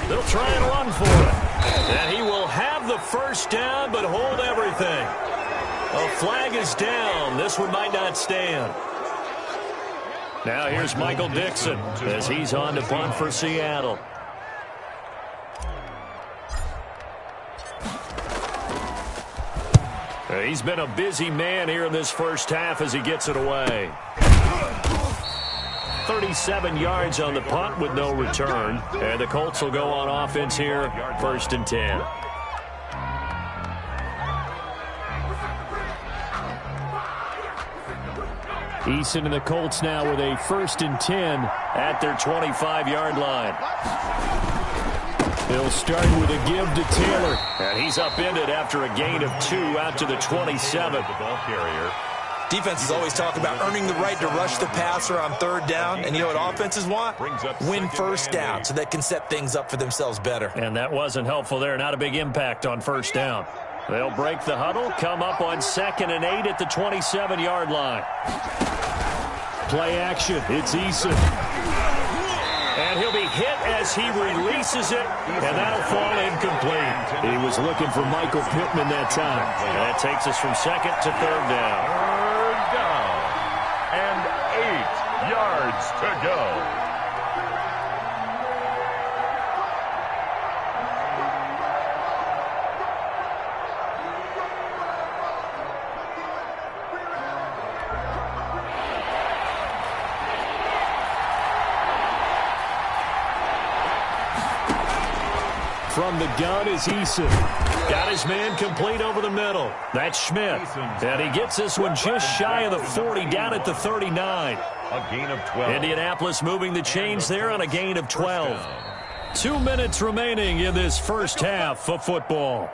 They'll try and run for it. And he will have the first down, but hold everything. A flag is down. This one might not stand. Now here's Michael Dixon as he's on to punt for Seattle. He's been a busy man here in this first half as he gets it away. 37 yards on the punt with no return. And the Colts will go on offense here, 1st and 10. Eason and the Colts now with a 1st and 10 at their 25-yard line. He'll start with a give to Taylor. And he's upended after a gain of 2 out to the 27. The ball carrier. Defenses always talk about earning the right to rush the passer on 3rd down. And you know what offenses want? Win 1st down so they can set things up for themselves better. And that wasn't helpful there. Not a big impact on 1st down. They'll break the huddle, come up on 2nd and 8 at the 27-yard line. Play action. It's Eason. And he'll be hit as he releases it, and that'll fall incomplete. He was looking for Michael Pittman that time. And that takes us from 2nd to 3rd down. 3rd down and 8 yards to go. from the gun is Eason. Got his man complete over the middle. That's Schmidt. And he gets this one just shy of the 40, down at the 39. A gain of 12. Indianapolis moving the chains there on a gain of 12. 2 minutes remaining in this first half of football.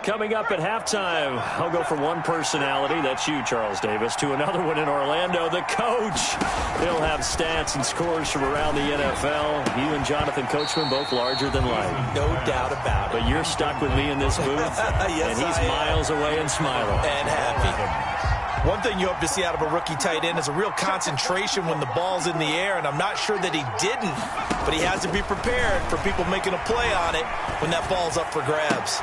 Coming up at halftime, I'll go from one personality, that's you, Charles Davis, to another one in Orlando, the coach. He'll have stats and scores from around the NFL. You and Jonathan Coachman, both larger than life. No doubt about it. But you're stuck with me in this booth, yes, and he's miles away and smiling. And happy. One thing you hope to see out of a rookie tight end is a real concentration when the ball's in the air, and I'm not sure that he didn't, but he has to be prepared for people making a play on it when that ball's up for grabs.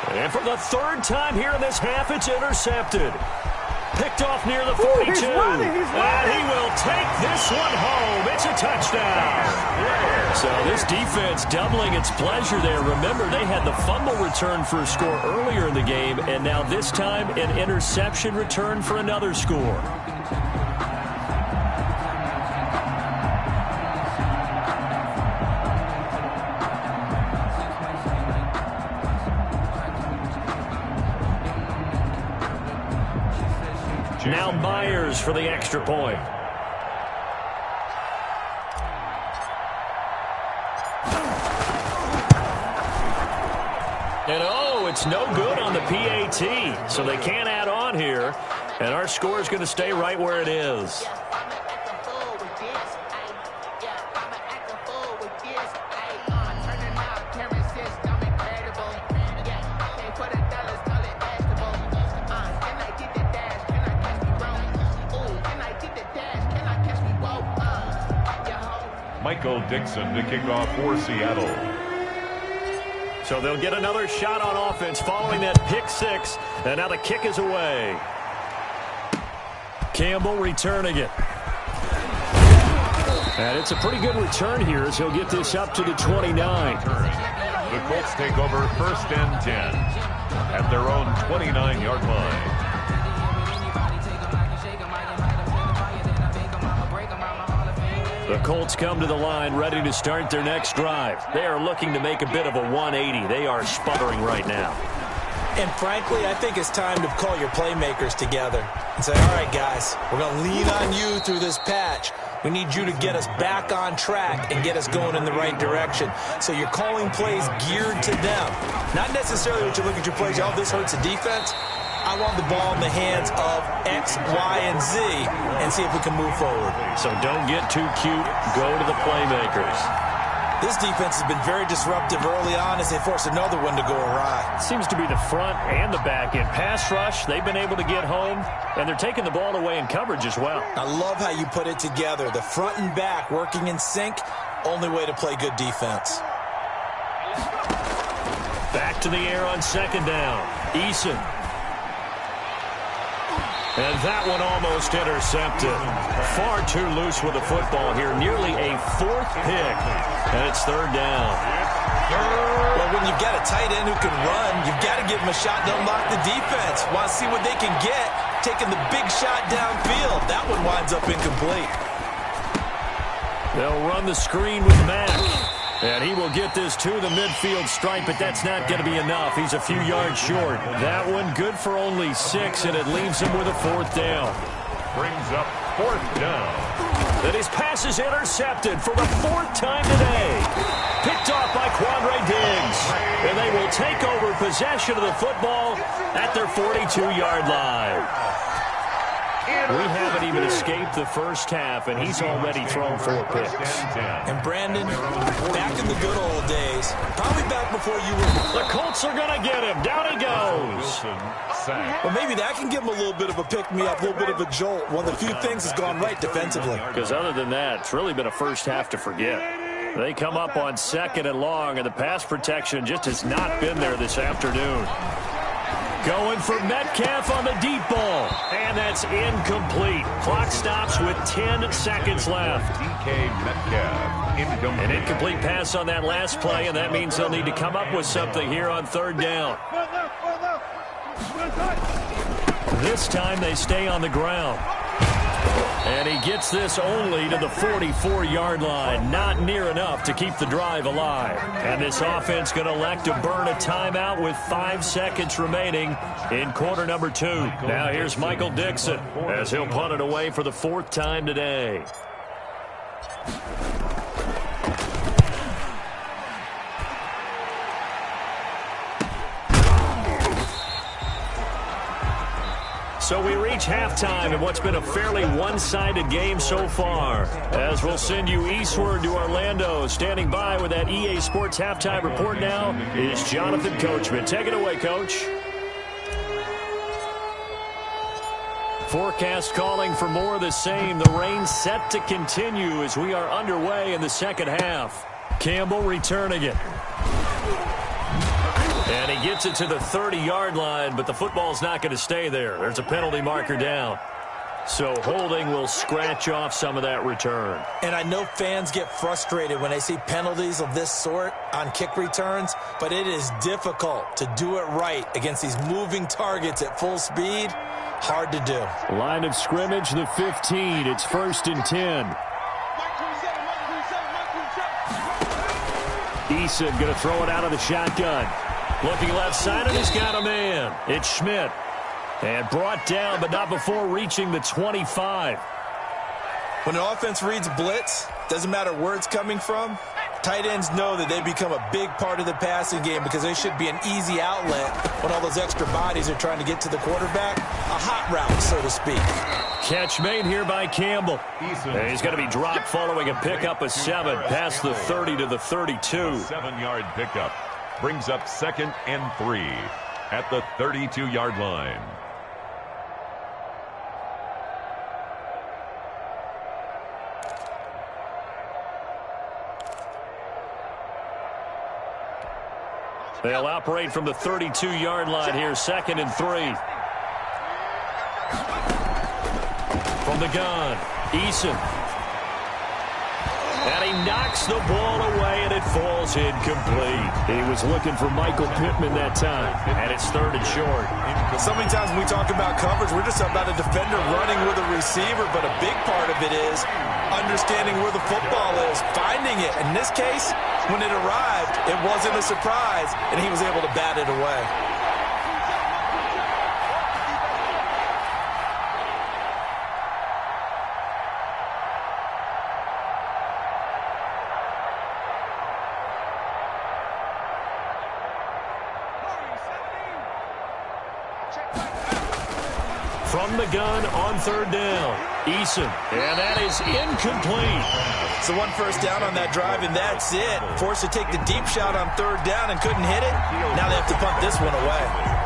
And for the third time here in this half, it's intercepted. Picked off near the 42. He's running. And he will take this one home. It's a touchdown. So this defense doubling its pleasure there. Remember, they had the fumble return for a score earlier in the game, and now this time an interception return for another score. Now Myers for the extra point. And oh, it's no good on the PAT. So they can't add on here. And our score is going to stay right where it is. Michael Dixon to kick off for Seattle. So they'll get another shot on offense following that pick six. And now the kick is away. Campbell returning it. And it's a pretty good return here as he'll get this up to the 29. The Colts take over first and 10 at their own 29-yard line. The Colts come to the line ready to start their next drive. They are looking to make a bit of a 180. They are sputtering right now. And frankly, I think it's time to call your playmakers together and say, all right, guys, we're going to lean on you through this patch. We need you to get us back on track and get us going in the right direction. So you're calling plays geared to them. Not necessarily what you look at your plays, oh, this hurts the defense. I want the ball in the hands of X, Y, and Z and see if we can move forward. So don't get too cute. Go to the playmakers. This defense has been very disruptive early on as they force another one to go awry. Seems to be the front and the back end. Pass rush, they've been able to get home, and they're taking the ball away in coverage as well. I love how you put it together. The front and back working in sync, only way to play good defense. Back to the air on second down. Eason. And that one almost intercepted. Far too loose with the football here. Nearly a fourth pick. And it's third down. Well, when you've got a tight end who can run, you've got to give him a shot to unlock the defense. Want to see what they can get. Taking the big shot downfield. That one winds up incomplete. They'll run the screen with Mack. And he will get this to the midfield stripe, but that's not going to be enough. He's a few yards short. That one good for only 6, and it leaves him with a fourth down. Brings up fourth down. And his pass is intercepted for the fourth time today. Picked off by Quandre Diggs. And they will take over possession of the football at their 42-yard line. We haven't even escaped the first half, and he's already thrown 4 picks. And Brandon, back in the good old days, probably back before you were. The Colts are going to get him. Down he goes. Well, maybe that can give him a little bit of a pick-me-up, a little bit of a jolt. One of the few things has gone right defensively. Because other than that, it's really been a first half to forget. They come up on second and long, and the pass protection just has not been there this afternoon. Going for Metcalf on the deep ball. And that's incomplete. Clock stops with 10 seconds left. DK Metcalf, incomplete. An incomplete pass on that last play, and that means they'll need to come up with something here on third down. This time they stay on the ground. And he gets this only to the 44-yard line. Not near enough to keep the drive alive. And this offense going to elect to burn a timeout with 5 seconds remaining in quarter number 2. Now here's Michael Dixon as he'll punt it away for the 4th time today. So we reach halftime in what's been a fairly one-sided game so far. As we'll send you eastward to Orlando. Standing by with that EA Sports halftime report now is Jonathan Coachman. Take it away, Coach. Forecast calling for more of the same. The rain set to continue as we are underway in the second half. Campbell returning it. And he gets it to the 30-yard line, but the football's not going to stay there. There's a penalty marker down. So holding will scratch off some of that return. And I know fans get frustrated when they see penalties of this sort on kick returns, but it is difficult to do it right against these moving targets at full speed. Hard to do. Line of scrimmage, the 15. It's 1st and 10. Eason going to throw it out of the shotgun. Looking left side, and he's got a man. It's Schmidt. And brought down, but not before reaching the 25. When an offense reads blitz, doesn't matter where it's coming from, tight ends know that they become a big part of the passing game because they should be an easy outlet when all those extra bodies are trying to get to the quarterback. A hot route, so to speak. Catch made here by Campbell. And he's going to be dropped following a pickup of 7 past the 30 to the 32. 7-yard pickup. Brings up 2nd and 3 at the 32-yard line. They'll operate from the 32-yard line here, 2nd and 3. From the gun, Eason. And he knocks the ball away, and it falls incomplete. He was looking for Michael Pittman that time, and it's 3rd and short. So many times when we talk about coverage, we're just about a defender running with a receiver, but a big part of it is understanding where the football is, finding it. In this case, when it arrived, it wasn't a surprise, and he was able to bat it away. From the gun on 3rd down, Eason, and that is incomplete. So 1 first down on that drive, and that's it. Forced to take the deep shot on 3rd down and couldn't hit it. Now they have to punt this one away.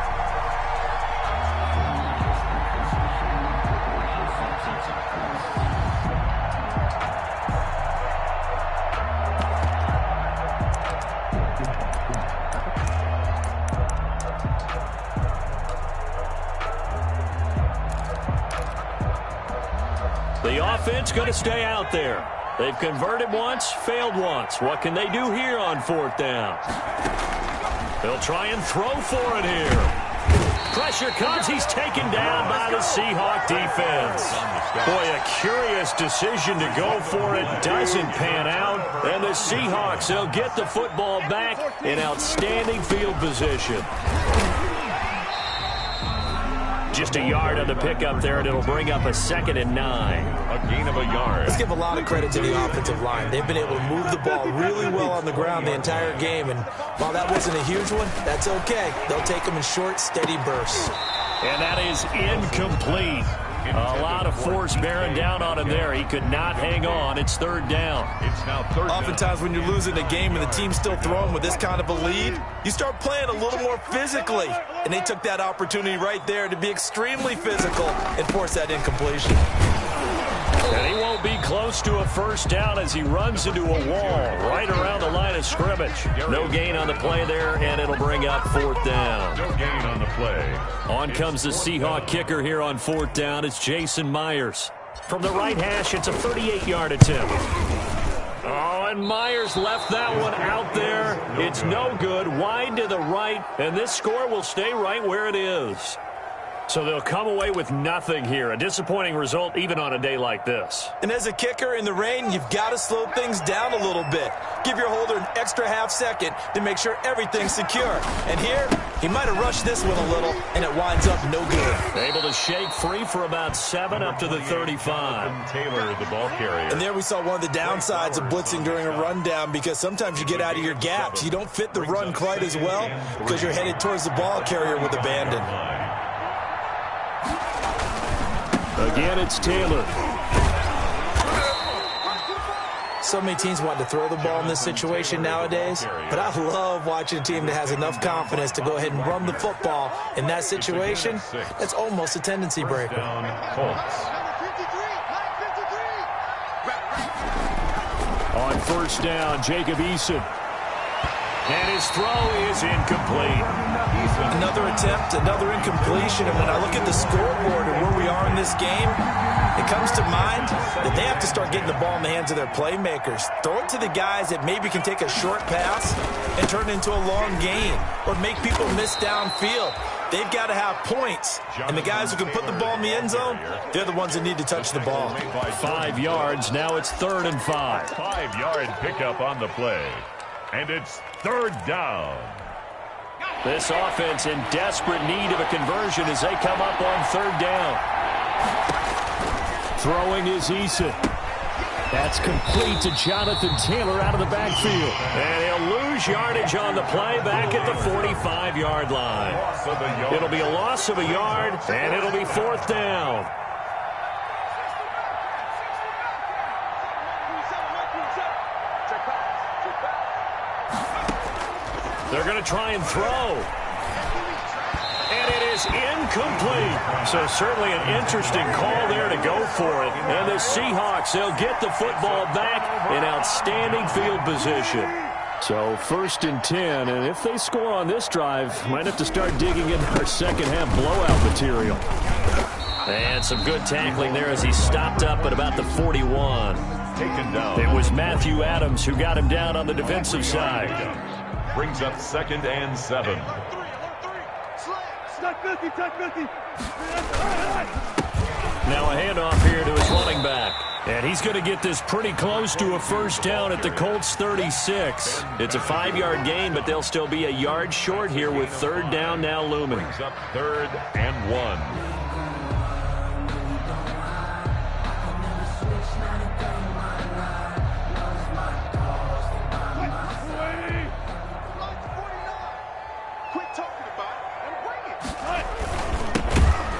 The offense going to stay out there. They've converted once, failed once. What can they do here on 4th down? They'll try and throw for it here. Pressure comes. He's taken down by the Seahawk defense. Boy, a curious decision to go for it. Doesn't pan out. And the Seahawks, they'll get the football back in outstanding field position. Just a yard on the pickup there, and it'll bring up a 2nd and 9. A gain of a yard. Let's give a lot of credit to the offensive line. They've been able to move the ball really well on the ground the entire game, and while that wasn't a huge one, that's okay. They'll take them in short, steady bursts. And that is incomplete. A lot of force bearing down on him there. He could not hang on. It's 3rd down. It's now 3rd down. Oftentimes when you're losing a game and the team's still throwing with this kind of a lead, you start playing a little more physically. And they took that opportunity right there to be extremely physical and force that incompletion. And he won't be close to a 1st down as he runs into a wall right around the line of scrimmage. No gain on the play there, and it'll bring up 4th down. No gain on the play. On comes the Seahawk kicker here on 4th down. It's Jason Myers. From the right hash, it's a 38-yard attempt. Oh, and Myers left that one out there. It's no good. Wide to the right, and this score will stay right where it is. So they'll come away with nothing here. A disappointing result even on a day like this. And as a kicker in the rain, you've got to slow things down a little bit. Give your holder an extra half second to make sure everything's secure. And here, he might have rushed this one a little, and it winds up no good. Able to shake free for about 7 up to the 35. Taylor, the ball carrier. And there we saw one of the downsides of blitzing during a rundown, because sometimes you get out of your gaps. You don't fit the run quite as well because you're headed towards the ball carrier with abandon. Again, it's Taylor. So many teams want to throw the ball in this situation nowadays, but I love watching a team that has enough confidence to go ahead and run the football in that situation. That's almost a tendency breaker. On first down, Jacob Eason. And his throw is incomplete. Another attempt, another incompletion. And when I look at the scoreboard and where we are in this game, it comes to mind that they have to start getting the ball in the hands of their playmakers. Throw it to the guys that maybe can take a short pass and turn it into a long gain or make people miss downfield. They've got to have points. And the guys who can put the ball in the end zone, they're the ones that need to touch the ball. 5 yards. Now it's 3rd and 5. 5-yard pickup on the play. And it's 3rd down. This offense in desperate need of a conversion as they come up on 3rd down. Throwing is Eason. That's complete to Jonathan Taylor out of the backfield. And he'll lose yardage on the play back at the 45-yard line. It'll be a loss of a yard, and it'll be 4th down. They're going to try and throw. And it is incomplete. So certainly an interesting call there to go for it. And the Seahawks, they'll get the football back in outstanding field position. So 1st and 10, and if they score on this drive, might have to start digging in our second half blowout material. And some good tackling there as he stopped up at about the 41. Taken down. It was Matthew Adams who got him down on the defensive side. Brings up 2nd and 7. Now a handoff here to his running back. And he's going to get this pretty close to a 1st down at the Colts 36. It's a 5-yard gain, but they'll still be a yard short here with 3rd down now looming. Brings up 3rd and 1.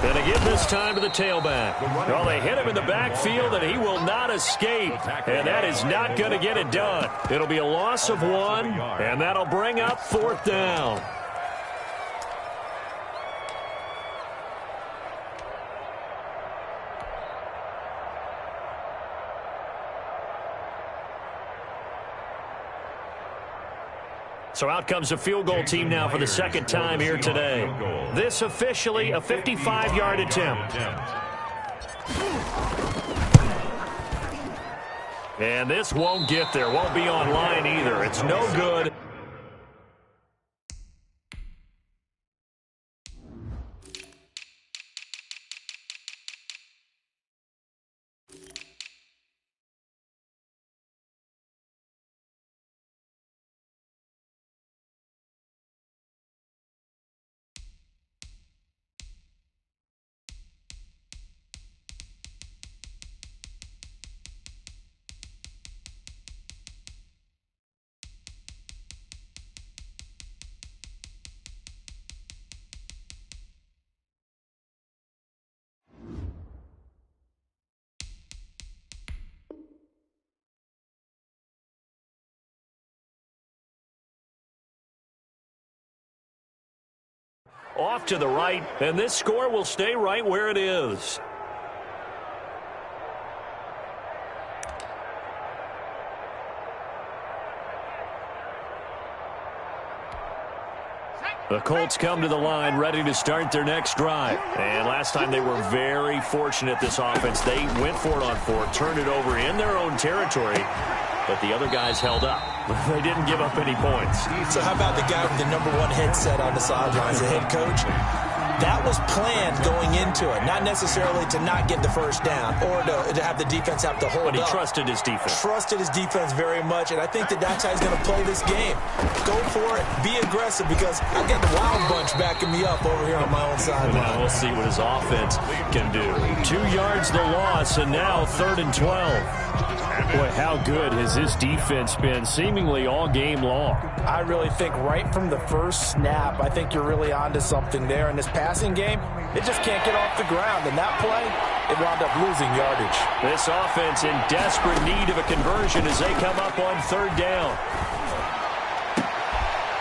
And again this time to the tailback. Well, they hit him in the backfield, and he will not escape. And that is not going to get it done. It'll be a loss of 1, and that'll bring up 4th down. So out comes a field goal team now for the 2nd time here today. This officially a 55-yard attempt. And this won't get there. Won't be online either. It's no good. Off to the right, and this score will stay right where it is. The Colts come to the line ready to start their next drive. And last time they were very fortunate, this offense. They went for it on 4, turned it over in their own territory, but the other guys held up. They didn't give up any points. So how about the guy with the #1 headset on the sidelines, the head coach? That was planned going into it, not necessarily to not get the first down or to have the defense have to hold up. But he trusted his defense. Trusted his defense very much, and I think that's how he's going to play this game. Go for it. Be aggressive, because I got the Wild Bunch backing me up over here on my own sideline. We'll see what his offense can do. 2 yards the loss, and now 3rd and 12. Boy, how good has this defense been seemingly all game long? I really think right from the first snap, I think you're really onto something there. In this passing game, it just can't get off the ground. And that play, it wound up losing yardage. This offense in desperate need of a conversion as they come up on 3rd down.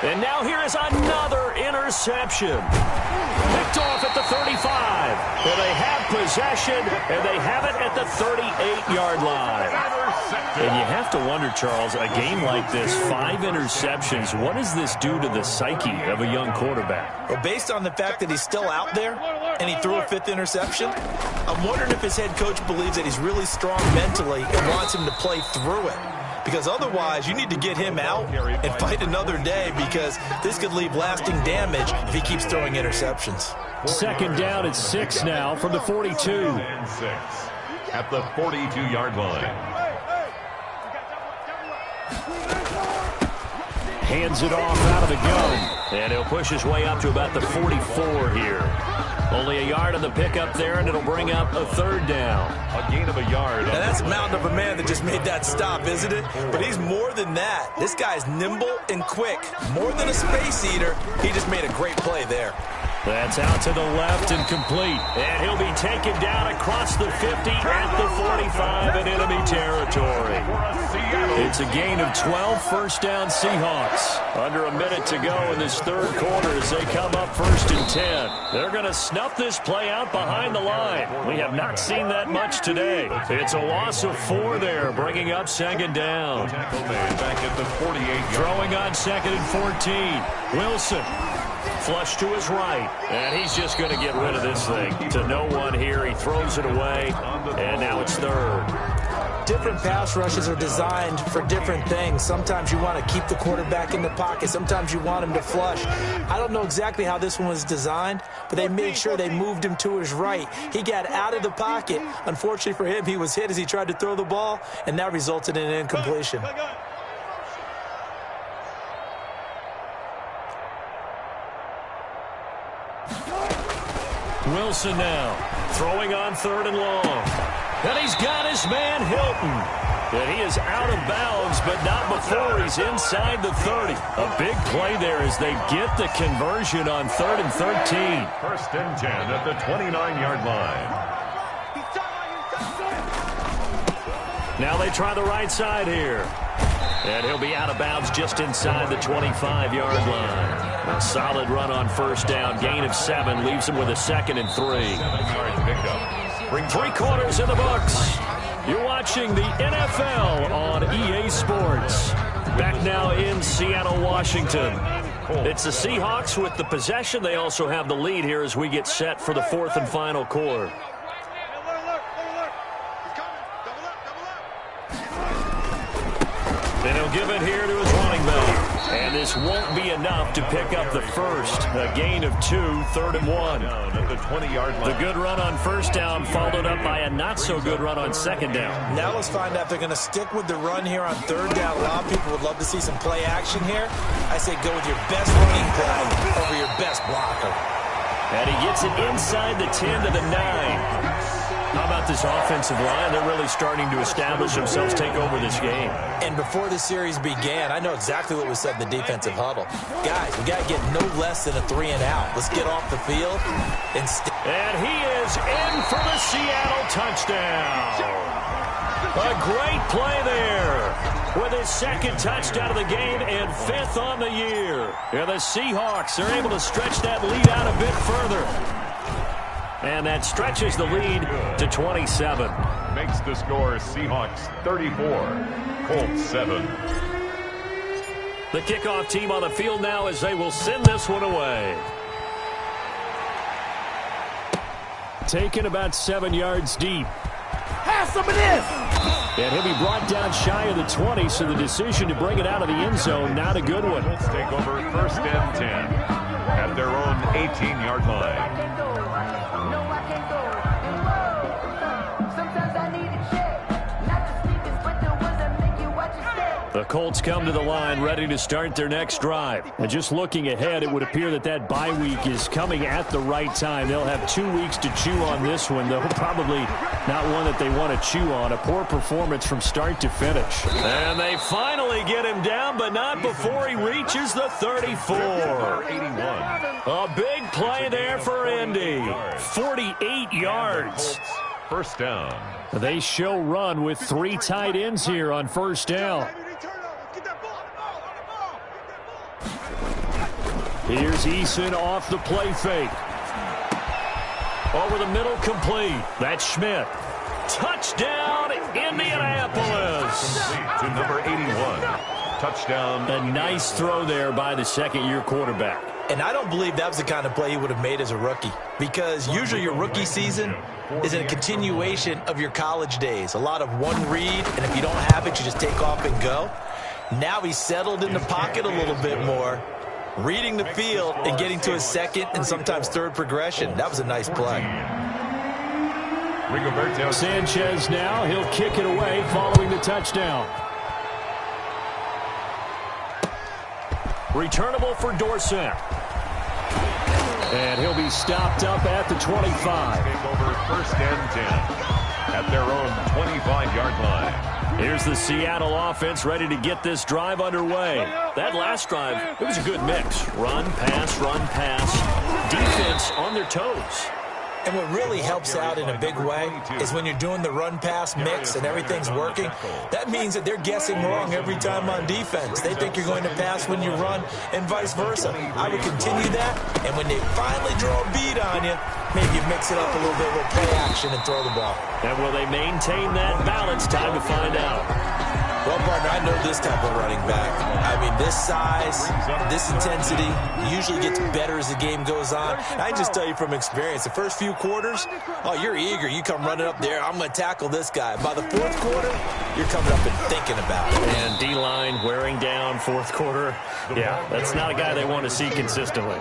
And now here is another interception. Picked off at the 35. And they have possession, and they have it at the 38-yard line. And you have to wonder, Charles, a game like this, 5 interceptions, what does this do to the psyche of a young quarterback? Well, based on the fact that he's still out there and he threw a 5th interception, I'm wondering if his head coach believes that he's really strong mentally and wants him to play through it. Because otherwise, you need to get him out and fight another day, because this could leave lasting damage if he keeps throwing interceptions. 2nd down at 6 now from the 42. 2nd and 6 at the 42-yard line. Hands it off out of the gun. And he'll push his way up to about the 44 here. Only a yard on the pickup there, and it'll bring up a 3rd down. A gain of a yard. Now that's a mountain of a man that just made that stop, isn't it? But he's more than that. This guy's nimble and quick. More than a space eater. He just made a great play there. That's out to the left and complete. And he'll be taken down across the 50 at the 45 in enemy territory. It's a gain of 12, 1st down Seahawks. Under a minute to go in this 3rd quarter as they come up 1st and 10. They're going to snuff this play out behind the line. We have not seen that much today. It's a loss of 4 there, bringing up 2nd down. Back at the 48. Throwing on 2nd and 14. Wilson. Flush to his right, and he's just going to get rid of this thing to no one here. He throws it away, and now it's 3rd. Different pass rushes are designed for different things. Sometimes you want to keep the quarterback in the pocket. Sometimes you want him to flush. I don't know exactly how this one was designed, but they made sure they moved him to his right. He got out of the pocket. Unfortunately for him, he was hit as he tried to throw the ball, and that resulted in an incompletion. Wilson now throwing on 3rd and long. And he's got his man Hilton. And he is out of bounds, but not before he's inside the 30. A big play there as they get the conversion on 3rd and 13. 1st and 10 at the 29-yard line. Now they try the right side here. And he'll be out of bounds just inside the 25-yard line. A solid run on 1st down. Gain of 7 leaves him with a 2nd and 3. 7-yard pickup. Bring 3 quarters in the books. You're watching the NFL on EA Sports. Back now in Seattle, Washington. It's the Seahawks with the possession. They also have the lead here as we get set for the 4th and final quarter. And he'll give it here to his running back. And this won't be enough to pick up the first. A gain of 2, 3rd and 1. At the 20-yard line. The good run on 1st down followed up by a not-so-good run on 2nd down. Now let's find out if they're going to stick with the run here on 3rd down. A lot of people would love to see some play action here. I say go with your best running play over your best blocker. And he gets it inside the 10 to the 9. How about this offensive line? They're really starting to establish themselves, take over this game. And before the series began, I know exactly what was said in the defensive huddle. Guys, we got to get no less than a 3 and out. Let's get off the field and he is in for the Seattle touchdown. A great play there with his 2nd touchdown of the game and 5th on the year. And the Seahawks are able to stretch that lead out a bit further. And that stretches the lead to 27. Makes the score Seahawks 34, Colts 7. The kickoff team on the field now as they will send this one away. Taken about 7 yards deep. Have some of this! And he'll be brought down shy of the 20, so the decision to bring it out of the end zone, not a good one. Colts take over 1st and 10. at their own 18-yard line. The Colts come to the line ready to start their next drive. And just looking ahead, it would appear that that bye week is coming at the right time. They'll have 2 weeks to chew on this one, though probably not one that they want to chew on. A poor performance from start to finish. And they finally get him down, but not before he reaches the 34. A big play there for Indy. 48 yards. First down. They show run with 3 tight ends here on first down. Here's Eason off the play fake. Over the middle, complete. That's Schmidt. Touchdown, Indianapolis. Complete to number 81. Touchdown. A nice throw there by the second-year quarterback. And I don't believe that was the kind of play he would have made as a rookie, because usually your rookie season is a continuation of your college days. A lot of one read, and if you don't have it, you just take off and go. Now he's settled in the pocket a little bit more, reading the field and getting to his second and sometimes third progression. That was a nice play. Sanchez now, he'll kick it away following the touchdown. Returnable for Dorsett. And he'll be stopped up at the 25. Take over first and 10 at their own 25-yard line. Here's the Seattle offense ready to get this drive underway. That last drive, it was a good mix. Run, pass, defense on their toes. And what really helps out in a big way is when you're doing the run-pass mix and everything's working, that means that they're guessing wrong every time on defense. They think you're going to pass when you run and vice versa. I would continue that, and when they finally draw a beat on you, maybe you mix it up a little bit with play action and throw the ball. And will they maintain that balance? Time to find out. Well, partner, I know this type of running back. I mean, this size, this intensity usually gets better as the game goes on. And I just tell you from experience, the first few quarters, oh, you're eager. You come running up there, I'm going to tackle this guy. By the fourth quarter, you're coming up and thinking about it. And D-line wearing down fourth quarter. Yeah, that's not a guy they want to see consistently.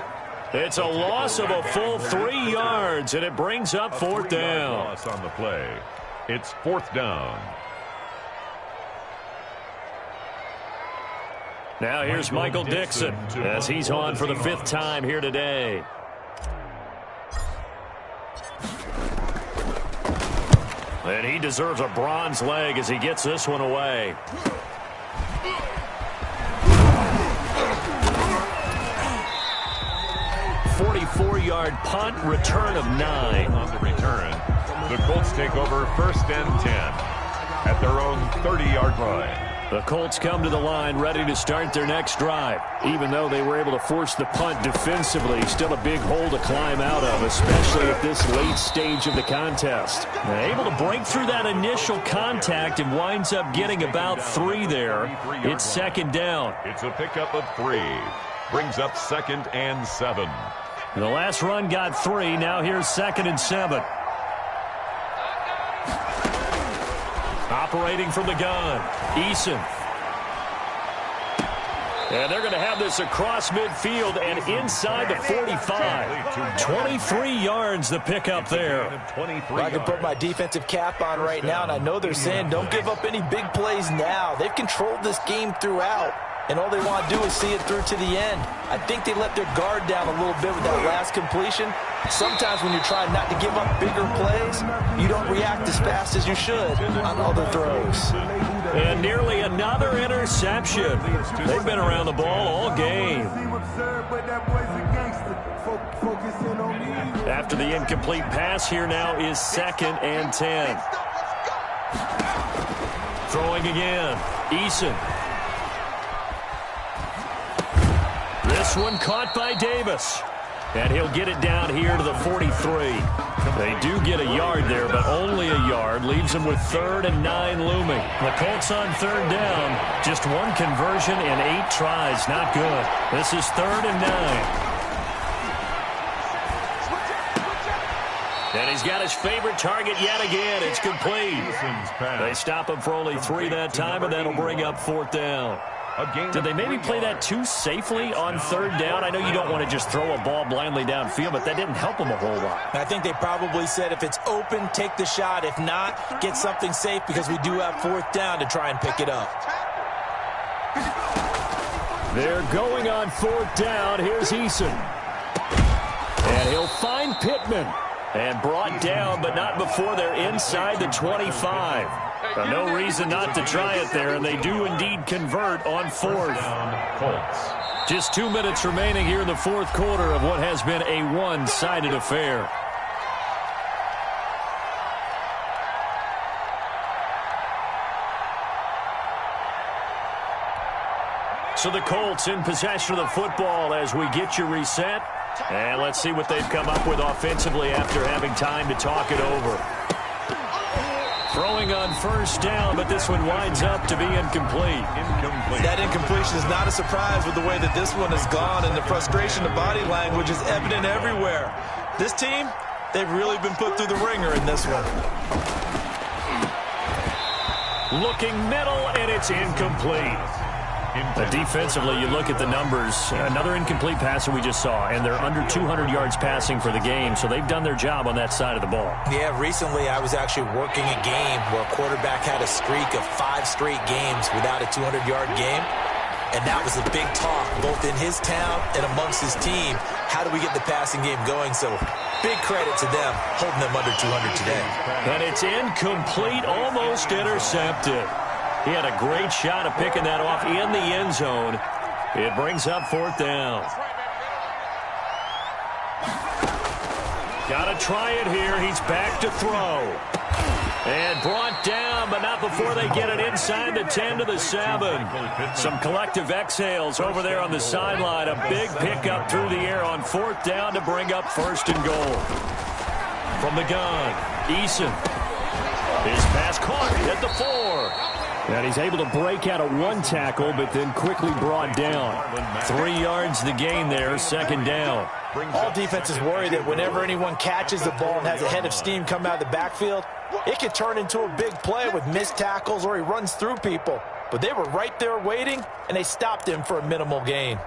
It's a loss of a full 3 yards, and it brings up fourth down. Loss on the play. It's fourth down. Now here's Michael Dixon as he's on for the 5th time here today. And he deserves a bronze leg as he gets this one away. Yard punt, return of 9. On the return, the Colts take over first and 10 at their own 30-yard line. The Colts come to the line ready to start their next drive. Even though they were able to force the punt defensively, still a big hole to climb out of, especially at this late stage of the contest. They're able to break through that initial contact and winds up getting about 3 there. It's second down. It's a pickup of 3. Brings up second and 7. The last run got 3. Now here's second and 7. Operating from the gun, Eason. And they're going to have this across midfield and inside the 45. 23 yards the pickup there. Well, I can put my defensive cap on right now, and I know they're saying don't give up any big plays now. They've controlled this game throughout, and all they want to do is see it through to the end. I think they let their guard down a little bit with that last completion. Sometimes when you're trying not to give up bigger plays, you don't react as fast as you should on other throws. And nearly another interception. They've been around the ball all game. After the incomplete pass, here now is second and 10. Throwing again, Eason. This one caught by Davis. And he'll get it down here to the 43. They do get a yard there, but only a yard. Leaves them with 3rd and 9 looming. The Colts on 3rd down. Just 1 conversion and 8 tries. Not good. This is 3rd and 9. And he's got his favorite target yet again. It's complete. They stop him for only 3 that time, and that'll bring up 4th down. Did they maybe play that too safely on third down? I know you don't want to just throw a ball blindly downfield, but that didn't help them a whole lot. I think they probably said if it's open, take the shot. If not, get something safe because we do have fourth down to try and pick it up. They're going on fourth down. Here's Eason. And he'll find Pittman. And brought down, but not before they're inside the 25. No reason not to try it there, and they do indeed convert on fourth. Just 2 minutes remaining here in the fourth quarter of what has been a one-sided affair. So the Colts in possession of the football as we get you reset. And let's see what they've come up with offensively after having time to talk it over. Throwing on first down, but this one winds up to be incomplete. That incompletion is not a surprise with the way that this one has gone, and the frustration of body language is evident everywhere. This team, they've really been put through the ringer in this one. Looking middle, and it's incomplete. Defensively, you look at the numbers. Another incomplete passer we just saw, and they're under 200 yards passing for the game, so they've done their job on that side of the ball. Yeah, recently I was actually working a game where a quarterback had a streak of 5 straight games without a 200-yard game, and that was a big talk, both in his town and amongst his team. How do we get the passing game going? So big credit to them, holding them under 200 today. And it's incomplete, almost intercepted. He had a great shot of picking that off in the end zone. It brings up fourth down. Got to try it here. He's back to throw. And brought down, but not before they get it inside the 10 to the 7. Some collective exhales over there on the sideline. A big pickup through the air on fourth down to bring up first and goal. From the gun, Eason. His pass caught at the 4. And he's able to break out of one tackle, but then quickly brought down. 3 yards the gain there, second down. All defenses worry that whenever anyone catches the ball and has a head of steam come out of the backfield, it can turn into a big play with missed tackles or he runs through people. But they were right there waiting, and they stopped him for a minimal gain.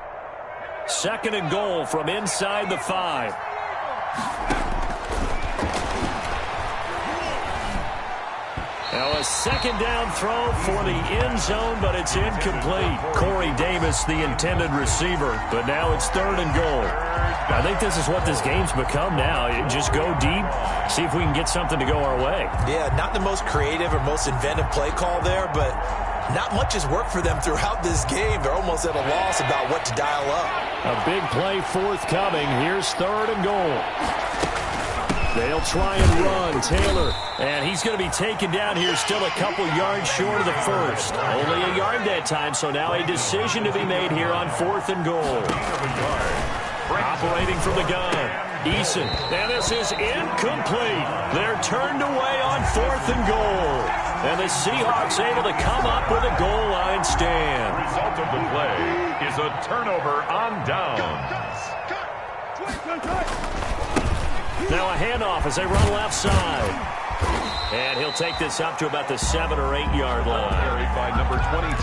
Second and goal from inside the 5. Now a second down throw for the end zone, but it's incomplete. Corey Davis, the intended receiver, but now it's third and goal. I think this is what this game's become now. Just go deep, see if we can get something to go our way. Yeah, not the most creative or most inventive play call there, but not much has worked for them throughout this game. They're almost at a loss about what to dial up. A big play forthcoming. Here's third and goal. They'll try and run. Taylor, and he's going to be taken down here, still a couple yards short of the first. Only a yard that time, so now a decision to be made here on fourth and goal. Operating from the gun, Eason, and this is incomplete. They're turned away on fourth and goal. And the Seahawks able to come up with a goal line stand. The result of the play is a turnover on downs. Now a handoff as they run left side. And he'll take this up to about the 7 or 8 yard line. Carried by number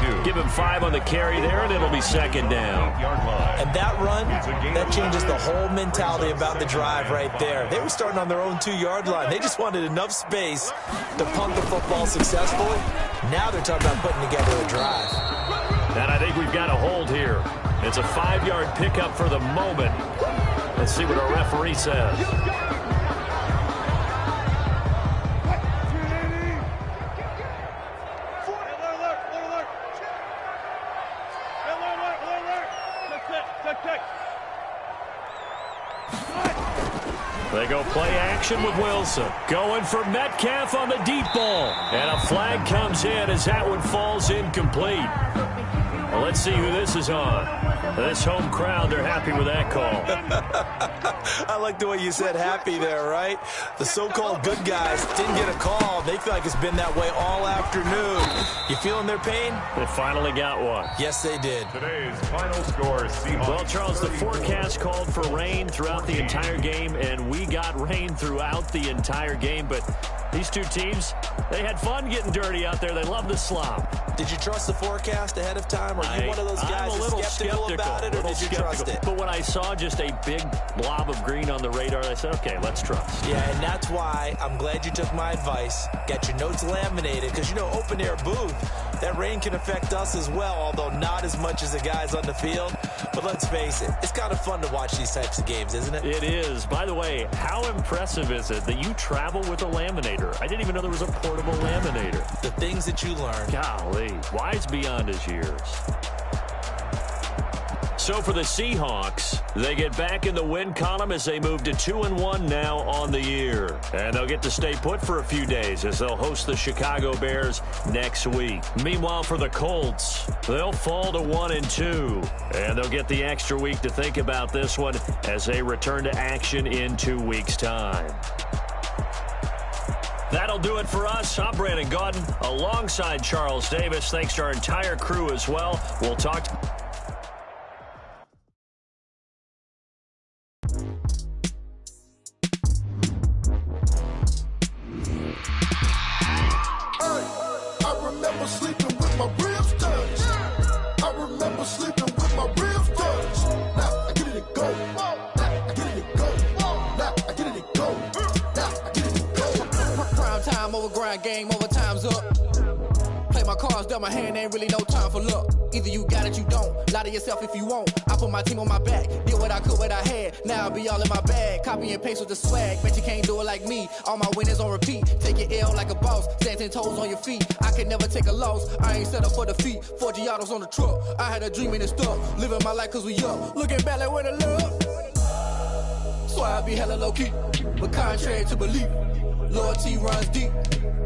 22. Give him 5 on the carry there, and it'll be second down. And that run, that changes the whole mentality about the drive right there. They were starting on their own 2 yard line. They just wanted enough space to punt the football successfully. Now they're talking about putting together a drive. And I think we've got a hold here. It's a 5 yard pickup for the moment. Let's see what our referee says. They go play action with Wilson. Going for Metcalf on the deep ball. And a flag comes in as that one falls incomplete. Well, let's see who this is on. This home crowd, they're happy with that call. I like the way you said happy there, right? The so-called good guys didn't get a call. They feel like it's been that way all afternoon. You feeling their pain? They finally got one. Yes, they did. Today's final score, Seahawks. Well, Charles, the forecast called for rain throughout the entire game, and we got rain throughout the entire game, but These two teams, they had fun getting dirty out there. They love the slop. Did you trust the forecast ahead of time? Are you one of those guys that's skeptical about it, or did you trust it? But when I saw just a big blob of green on the radar, I said, okay, let's trust. Yeah, and that's why I'm glad you took my advice. Get your notes laminated, because, you know, open air booth, that rain can affect us as well, although not as much as the guys on the field. But let's face it, it's kind of fun to watch these types of games, isn't it? It is. By the way, how impressive is it that you travel with a laminator? I didn't even know there was a portable laminator. The things that you learn. Golly, wise beyond his years. So for the Seahawks, they get back in the win column as they move to 2-1 now on the year. And they'll get to stay put for a few days as they'll host the Chicago Bears next week. Meanwhile, for the Colts, they'll fall to 1-2. And they'll get the extra week to think about this one as they return to action in 2 weeks' time. That'll do it for us. I'm Brandon Gaudin alongside Charles Davis. Thanks to our entire crew as well. We'll talk to game over, time's up. Play my cards, dealt my hand, ain't really no time for luck. Either you got it, you don't. Lie to yourself if you won't. I put my team on my back, did what I could, what I had. Now I'll be all in my bag, copy and paste with the swag. Bet you can't do it like me, all my winners on repeat. Take your L like a boss, stand 10 toes on your feet. I can never take a loss, I ain't set up for defeat. 4 Giottos on the truck, I had a dream and it stuck. Living my life cause we up, looking back like where the love. So I be hella low key, but contrary to belief, loyalty runs deep.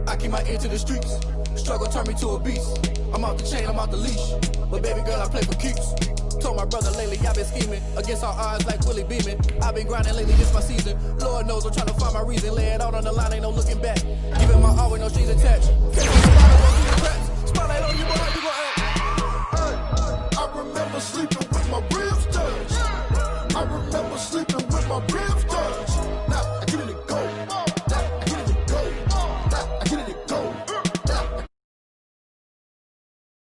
I keep my ear to the streets. Struggle turned me to a beast. I'm off the chain, I'm off the leash. But baby girl, I play for keeps. Told my brother lately, I've been scheming. Against all odds like Willie Beeman. I've been grinding lately, this my season. Lord knows I'm trying to find my reason. Lay it out on the line, ain't no looking back. Giving my all with no strings attached. Spotlight on you, boy, how you gon' act? I remember sleeping with my ribs touched. I remember sleeping with my ribs touched.